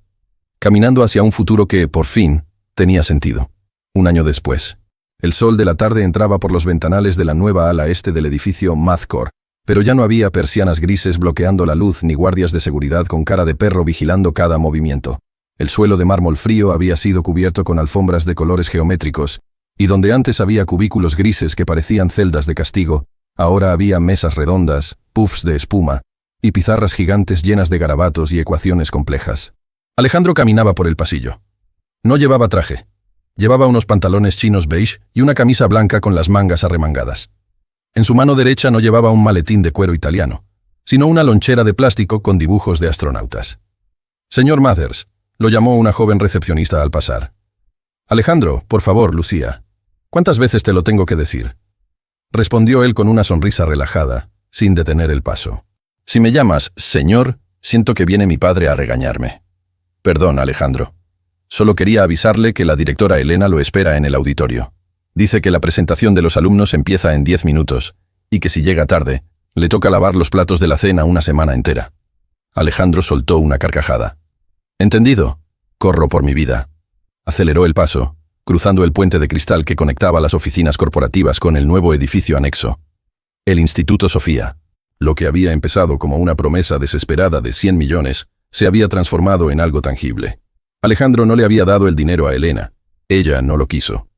Caminando hacia un futuro que, por fin, tenía sentido. Un año después. El sol de la tarde entraba por los ventanales de la nueva ala este del edificio Mathcore, pero ya no había persianas grises bloqueando la luz ni guardias de seguridad con cara de perro vigilando cada movimiento. El suelo de mármol frío había sido cubierto con alfombras de colores geométricos, y donde antes había cubículos grises que parecían celdas de castigo, ahora había mesas redondas, puffs de espuma, y pizarras gigantes llenas de garabatos y ecuaciones complejas. Alejandro caminaba por el pasillo. No llevaba traje. Llevaba unos pantalones chinos beige y una camisa blanca con las mangas arremangadas. En su mano derecha no llevaba un maletín de cuero italiano, sino una lonchera de plástico con dibujos de astronautas. Señor Mathers, lo llamó una joven recepcionista al pasar. Alejandro, por favor, Lucía. ¿Cuántas veces te lo tengo que decir? Respondió él con una sonrisa relajada, sin detener el paso. Si me llamas señor, siento que viene mi padre a regañarme. Perdón, Alejandro. Solo quería avisarle que la directora Elena lo espera en el auditorio. Dice que la presentación de los alumnos empieza en 10 minutos, y que si llega tarde, le toca lavar los platos de la cena una semana entera. Alejandro soltó una carcajada. Entendido. Corro por mi vida. Aceleró el paso, cruzando el puente de cristal que conectaba las oficinas corporativas con el nuevo edificio anexo. El Instituto Sofía. Lo que había empezado como una promesa desesperada de 100 millones, se había transformado en algo tangible. Alejandro no le había dado el dinero a Elena. Ella no lo quiso.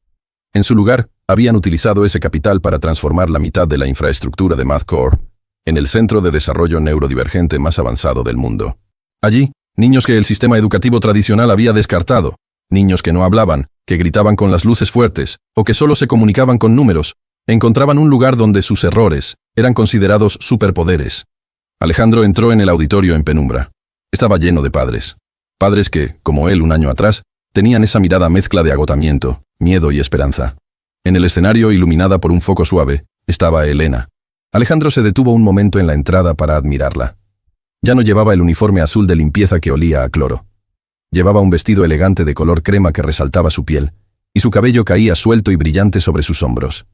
En su lugar, habían utilizado ese capital para transformar la mitad de la infraestructura de Mathcore en el centro de desarrollo neurodivergente más avanzado del mundo. Allí, niños que el sistema educativo tradicional había descartado, niños que no hablaban, que gritaban con las luces fuertes, o que solo se comunicaban con números, encontraban un lugar donde sus errores eran considerados superpoderes. Alejandro entró en el auditorio en penumbra. Estaba lleno de padres. Padres que, como él un año atrás, tenían esa mirada mezcla de agotamiento, miedo y esperanza. En el escenario, iluminada por un foco suave, estaba Elena. Alejandro se detuvo un momento en la entrada para admirarla. Ya no llevaba el uniforme azul de limpieza que olía a cloro. Llevaba un vestido elegante de color crema que resaltaba su piel, y su cabello caía suelto y brillante sobre sus hombros.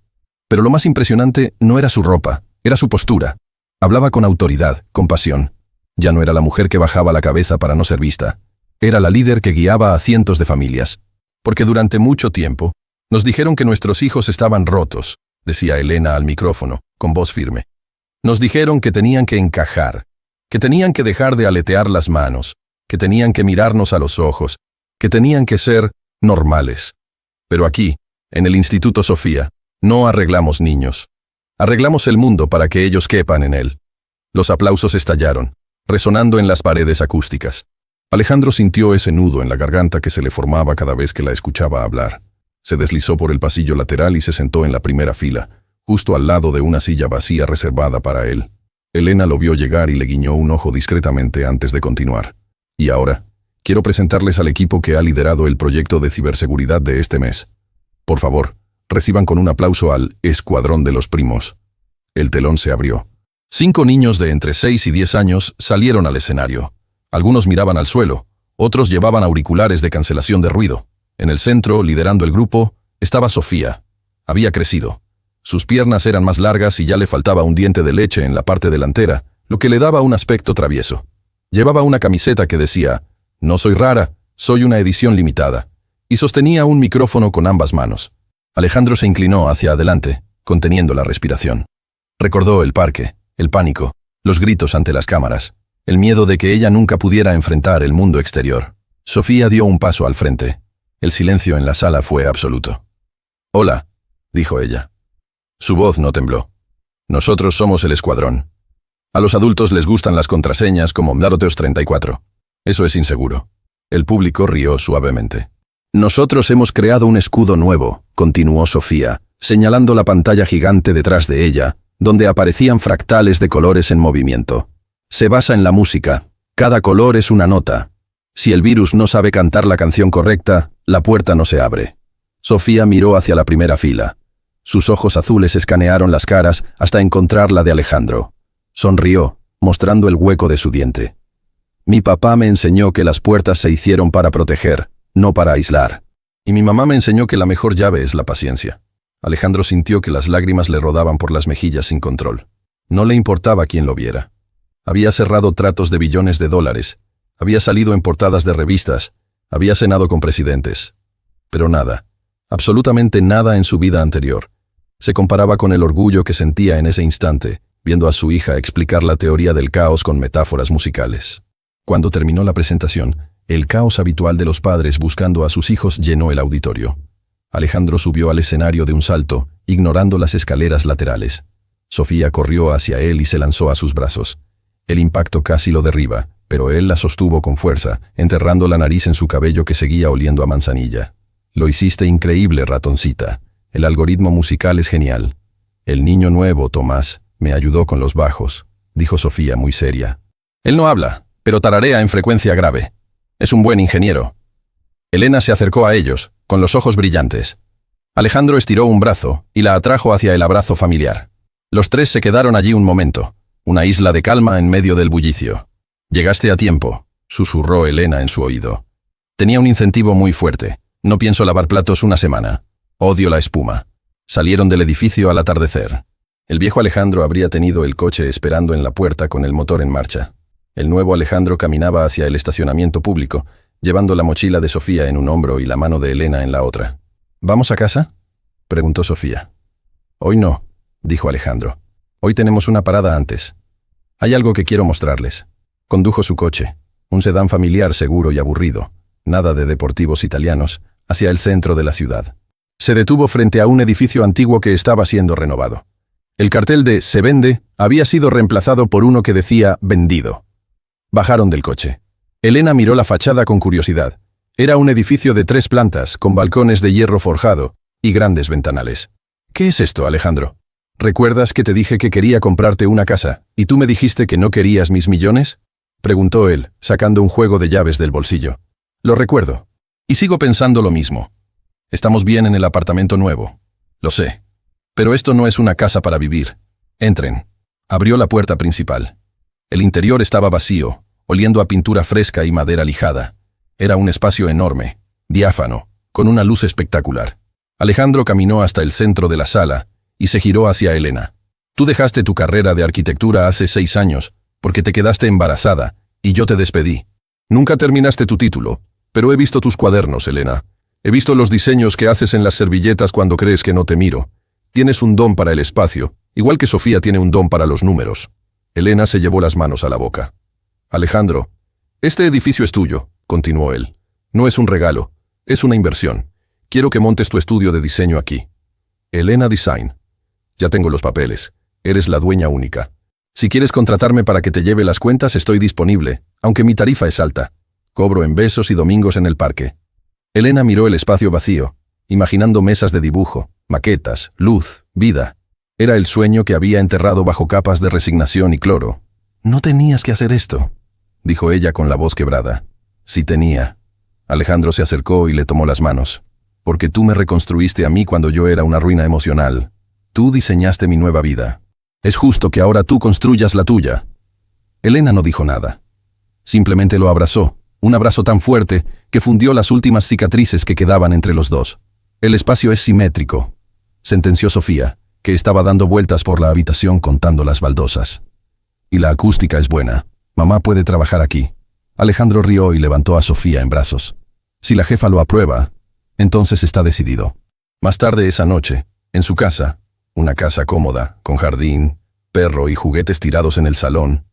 Pero lo más impresionante no era su ropa, era su postura. Hablaba con autoridad, con pasión. Ya no era la mujer que bajaba la cabeza para no ser vista. Era la líder que guiaba a cientos de familias. Porque durante mucho tiempo, nos dijeron que nuestros hijos estaban rotos, decía Elena al micrófono, con voz firme. Nos dijeron que tenían que encajar, que tenían que dejar de aletear las manos, que tenían que mirarnos a los ojos, que tenían que ser normales. Pero aquí, en el Instituto Sofía, no arreglamos niños. Arreglamos el mundo para que ellos quepan en él. Los aplausos estallaron, resonando en las paredes acústicas. Alejandro sintió ese nudo en la garganta que se le formaba cada vez que la escuchaba hablar. Se deslizó por el pasillo lateral y se sentó en la primera fila, justo al lado de una silla vacía reservada para él. Elena lo vio llegar y le guiñó un ojo discretamente antes de continuar. Y ahora, quiero presentarles al equipo que ha liderado el proyecto de ciberseguridad de este mes. Por favor, reciban con un aplauso al Escuadrón de los Primos. El telón se abrió. 5 niños de entre 6 y 10 años salieron al escenario. Algunos miraban al suelo, otros llevaban auriculares de cancelación de ruido. En el centro, liderando el grupo, estaba Sofía. Había crecido. Sus piernas eran más largas y ya le faltaba un diente de leche en la parte delantera, lo que le daba un aspecto travieso. Llevaba una camiseta que decía, «No soy rara, soy una edición limitada», y sostenía un micrófono con ambas manos. Alejandro se inclinó hacia adelante, conteniendo la respiración. Recordó el parque, el pánico, los gritos ante las cámaras, el miedo de que ella nunca pudiera enfrentar el mundo exterior. Sofía dio un paso al frente. El silencio en la sala fue absoluto. «Hola», dijo ella. Su voz no tembló. «Nosotros somos el escuadrón. A los adultos les gustan las contraseñas como Mlaroteos 34. Eso es inseguro». El público rió suavemente. «Nosotros hemos creado un escudo nuevo», continuó Sofía, señalando la pantalla gigante detrás de ella, donde aparecían fractales de colores en movimiento. «Se basa en la música. Cada color es una nota. Si el virus no sabe cantar la canción correcta, la puerta no se abre». Sofía miró hacia la primera fila. Sus ojos azules escanearon las caras hasta encontrar la de Alejandro. Sonrió, mostrando el hueco de su diente. «Mi papá me enseñó que las puertas se hicieron para proteger, no para aislar. Y mi mamá me enseñó que la mejor llave es la paciencia». Alejandro sintió que las lágrimas le rodaban por las mejillas sin control. No le importaba quién lo viera. Había cerrado tratos de billones de dólares, había salido en portadas de revistas, había cenado con presidentes. Pero nada, absolutamente nada en su vida anterior, se comparaba con el orgullo que sentía en ese instante, viendo a su hija explicar la teoría del caos con metáforas musicales. Cuando terminó la presentación, el caos habitual de los padres buscando a sus hijos llenó el auditorio. Alejandro subió al escenario de un salto, ignorando las escaleras laterales. Sofía corrió hacia él y se lanzó a sus brazos. El impacto casi lo derriba, pero él la sostuvo con fuerza, enterrando la nariz en su cabello que seguía oliendo a manzanilla. «Lo hiciste increíble, ratoncita. El algoritmo musical es genial. El niño nuevo, Tomás, me ayudó con los bajos», dijo Sofía muy seria. «Él no habla, pero tararea en frecuencia grave. Es un buen ingeniero». Elena se acercó a ellos, con los ojos brillantes. Alejandro estiró un brazo y la atrajo hacia el abrazo familiar. Los tres se quedaron allí un momento, una isla de calma en medio del bullicio. «Llegaste a tiempo», susurró Elena en su oído. «Tenía un incentivo muy fuerte. No pienso lavar platos una semana. Odio la espuma». Salieron del edificio al atardecer. El viejo Alejandro habría tenido el coche esperando en la puerta con el motor en marcha. El nuevo Alejandro caminaba hacia el estacionamiento público, llevando la mochila de Sofía en un hombro y la mano de Elena en la otra. «¿Vamos a casa?», preguntó Sofía. «Hoy no», dijo Alejandro. «Hoy tenemos una parada antes. Hay algo que quiero mostrarles». Condujo su coche, un sedán familiar seguro y aburrido, nada de deportivos italianos, hacia el centro de la ciudad. Se detuvo frente a un edificio antiguo que estaba siendo renovado. El cartel de «Se vende» había sido reemplazado por uno que decía «Vendido». Bajaron del coche. Elena miró la fachada con curiosidad. Era un edificio de 3 plantas, con balcones de hierro forjado y grandes ventanales. «¿Qué es esto, Alejandro? ¿Recuerdas que te dije que quería comprarte una casa, y tú me dijiste que no querías mis millones?», preguntó él, sacando un juego de llaves del bolsillo. «Lo recuerdo. Y sigo pensando lo mismo. Estamos bien en el apartamento nuevo. Lo sé. Pero esto no es una casa para vivir. Entren». Abrió la puerta principal. El interior estaba vacío, oliendo a pintura fresca y madera lijada. Era un espacio enorme, diáfano, con una luz espectacular. Alejandro caminó hasta el centro de la sala y se giró hacia Elena. «Tú dejaste tu carrera de arquitectura hace 6 años porque te quedaste embarazada y yo te despedí. Nunca terminaste tu título, pero he visto tus cuadernos, Elena. He visto los diseños que haces en las servilletas cuando crees que no te miro. Tienes un don para el espacio, igual que Sofía tiene un don para los números. Elena se llevó las manos a la boca. Alejandro, este edificio es tuyo, continuó él. No es un regalo, es una inversión. Quiero que montes tu estudio de diseño aquí. Elena Design. Ya tengo los papeles. Eres la dueña única. Si quieres contratarme para que te lleve las cuentas, estoy disponible, aunque mi tarifa es alta. Cobro en besos y domingos en el parque. Elena miró el espacio vacío, imaginando mesas de dibujo, maquetas, luz, vida. Era el sueño que había enterrado bajo capas de resignación y cloro. No tenías que hacer esto, dijo ella con la voz quebrada. Sí tenía. Alejandro se acercó y le tomó las manos. Porque tú me reconstruiste a mí cuando yo era una ruina emocional. Tú diseñaste mi nueva vida. Es justo que ahora tú construyas la tuya. Elena no dijo nada. Simplemente lo abrazó, un abrazo tan fuerte que fundió las últimas cicatrices que quedaban entre los dos. El espacio es simétrico, sentenció Sofía, que estaba dando vueltas por la habitación contando las baldosas. Y la acústica es buena. Mamá puede trabajar aquí. Alejandro rió y levantó a Sofía en brazos. Si la jefa lo aprueba, entonces está decidido. Más tarde esa noche, en su casa, una casa cómoda, con jardín, perro y juguetes tirados en el salón,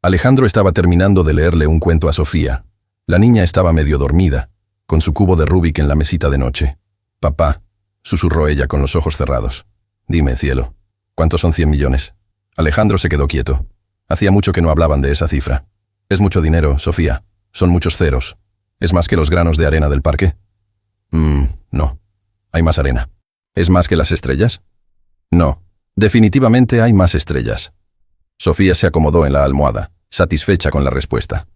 Alejandro estaba terminando de leerle un cuento a Sofía. La niña estaba medio dormida, con su cubo de Rubik en la mesita de noche. Papá, susurró ella con los ojos cerrados. Dime, cielo, ¿cuántos son 100 millones? Alejandro se quedó quieto. Hacía mucho que no hablaban de esa cifra. Es mucho dinero, Sofía. Son muchos ceros. ¿Es más que los granos de arena del parque? No. Hay más arena. ¿Es más que las estrellas? No. Definitivamente hay más estrellas. Sofía se acomodó en la almohada, satisfecha con la respuesta.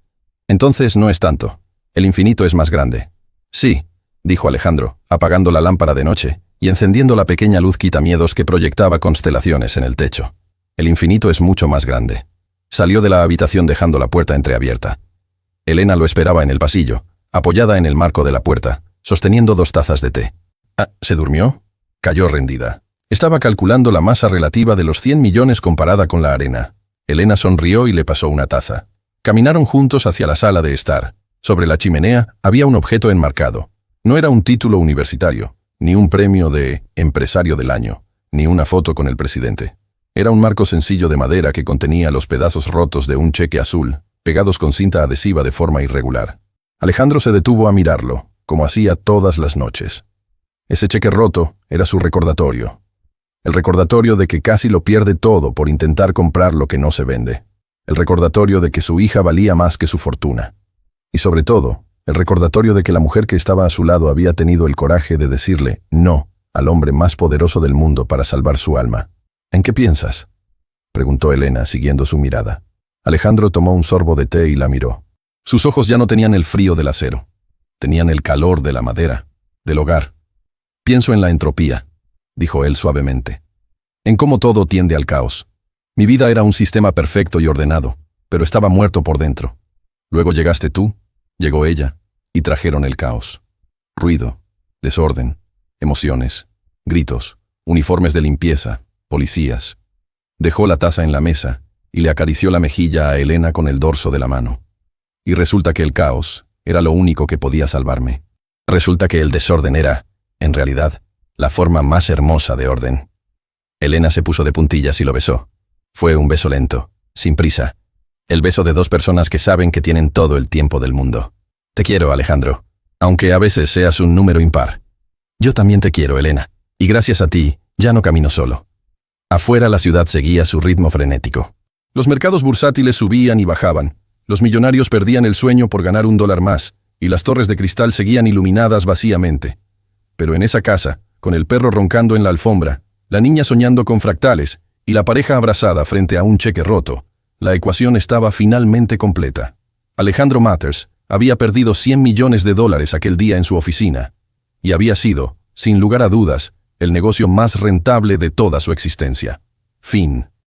Entonces no es tanto. El infinito es más grande. Sí, dijo Alejandro, apagando la lámpara de noche y encendiendo la pequeña luz quitamiedos que proyectaba constelaciones en el techo. El infinito es mucho más grande. Salió de la habitación dejando la puerta entreabierta. Elena lo esperaba en el pasillo, apoyada en el marco de la puerta, sosteniendo 2 tazas de té. ¿Se durmió? Cayó rendida. Estaba calculando la masa relativa de los 100 millones comparada con la arena. Elena sonrió y le pasó una taza. Caminaron juntos hacia la sala de estar. Sobre la chimenea había un objeto enmarcado. No era un título universitario, ni un premio de empresario del año, ni una foto con el presidente. Era un marco sencillo de madera que contenía los pedazos rotos de un cheque azul, pegados con cinta adhesiva de forma irregular. Alejandro se detuvo a mirarlo, como hacía todas las noches. Ese cheque roto era su recordatorio. El recordatorio de que casi lo pierde todo por intentar comprar lo que no se vende. El recordatorio de que su hija valía más que su fortuna. Y sobre todo, el recordatorio de que la mujer que estaba a su lado había tenido el coraje de decirle no al hombre más poderoso del mundo para salvar su alma. ¿En qué piensas?, preguntó Elena, siguiendo su mirada. Alejandro tomó un sorbo de té y la miró. Sus ojos ya no tenían el frío del acero. Tenían el calor de la madera, del hogar. Pienso en la entropía, dijo él suavemente. En cómo todo tiende al caos. Mi vida era un sistema perfecto y ordenado, pero estaba muerto por dentro. Luego llegaste tú, llegó ella, y trajeron el caos. Ruido, desorden, emociones, gritos, uniformes de limpieza, policías. Dejó la taza en la mesa y le acarició la mejilla a Elena con el dorso de la mano. Y resulta que el caos era lo único que podía salvarme. Resulta que el desorden era, en realidad, la forma más hermosa de orden. Elena se puso de puntillas y lo besó. Fue un beso lento, sin prisa. El beso de 2 personas que saben que tienen todo el tiempo del mundo. Te quiero, Alejandro, aunque a veces seas un número impar. Yo también te quiero, Elena, y gracias a ti, ya no camino solo. Afuera la ciudad seguía su ritmo frenético. Los mercados bursátiles subían y bajaban. Los millonarios perdían el sueño por ganar $1 más, y las torres de cristal seguían iluminadas vacíamente. Pero en esa casa, con el perro roncando en la alfombra, la niña soñando con fractales y la pareja abrazada frente a un cheque roto, la ecuación estaba finalmente completa. Alejandro Mathers había perdido $100 millones aquel día en su oficina, y había sido, sin lugar a dudas, el negocio más rentable de toda su existencia. Fin.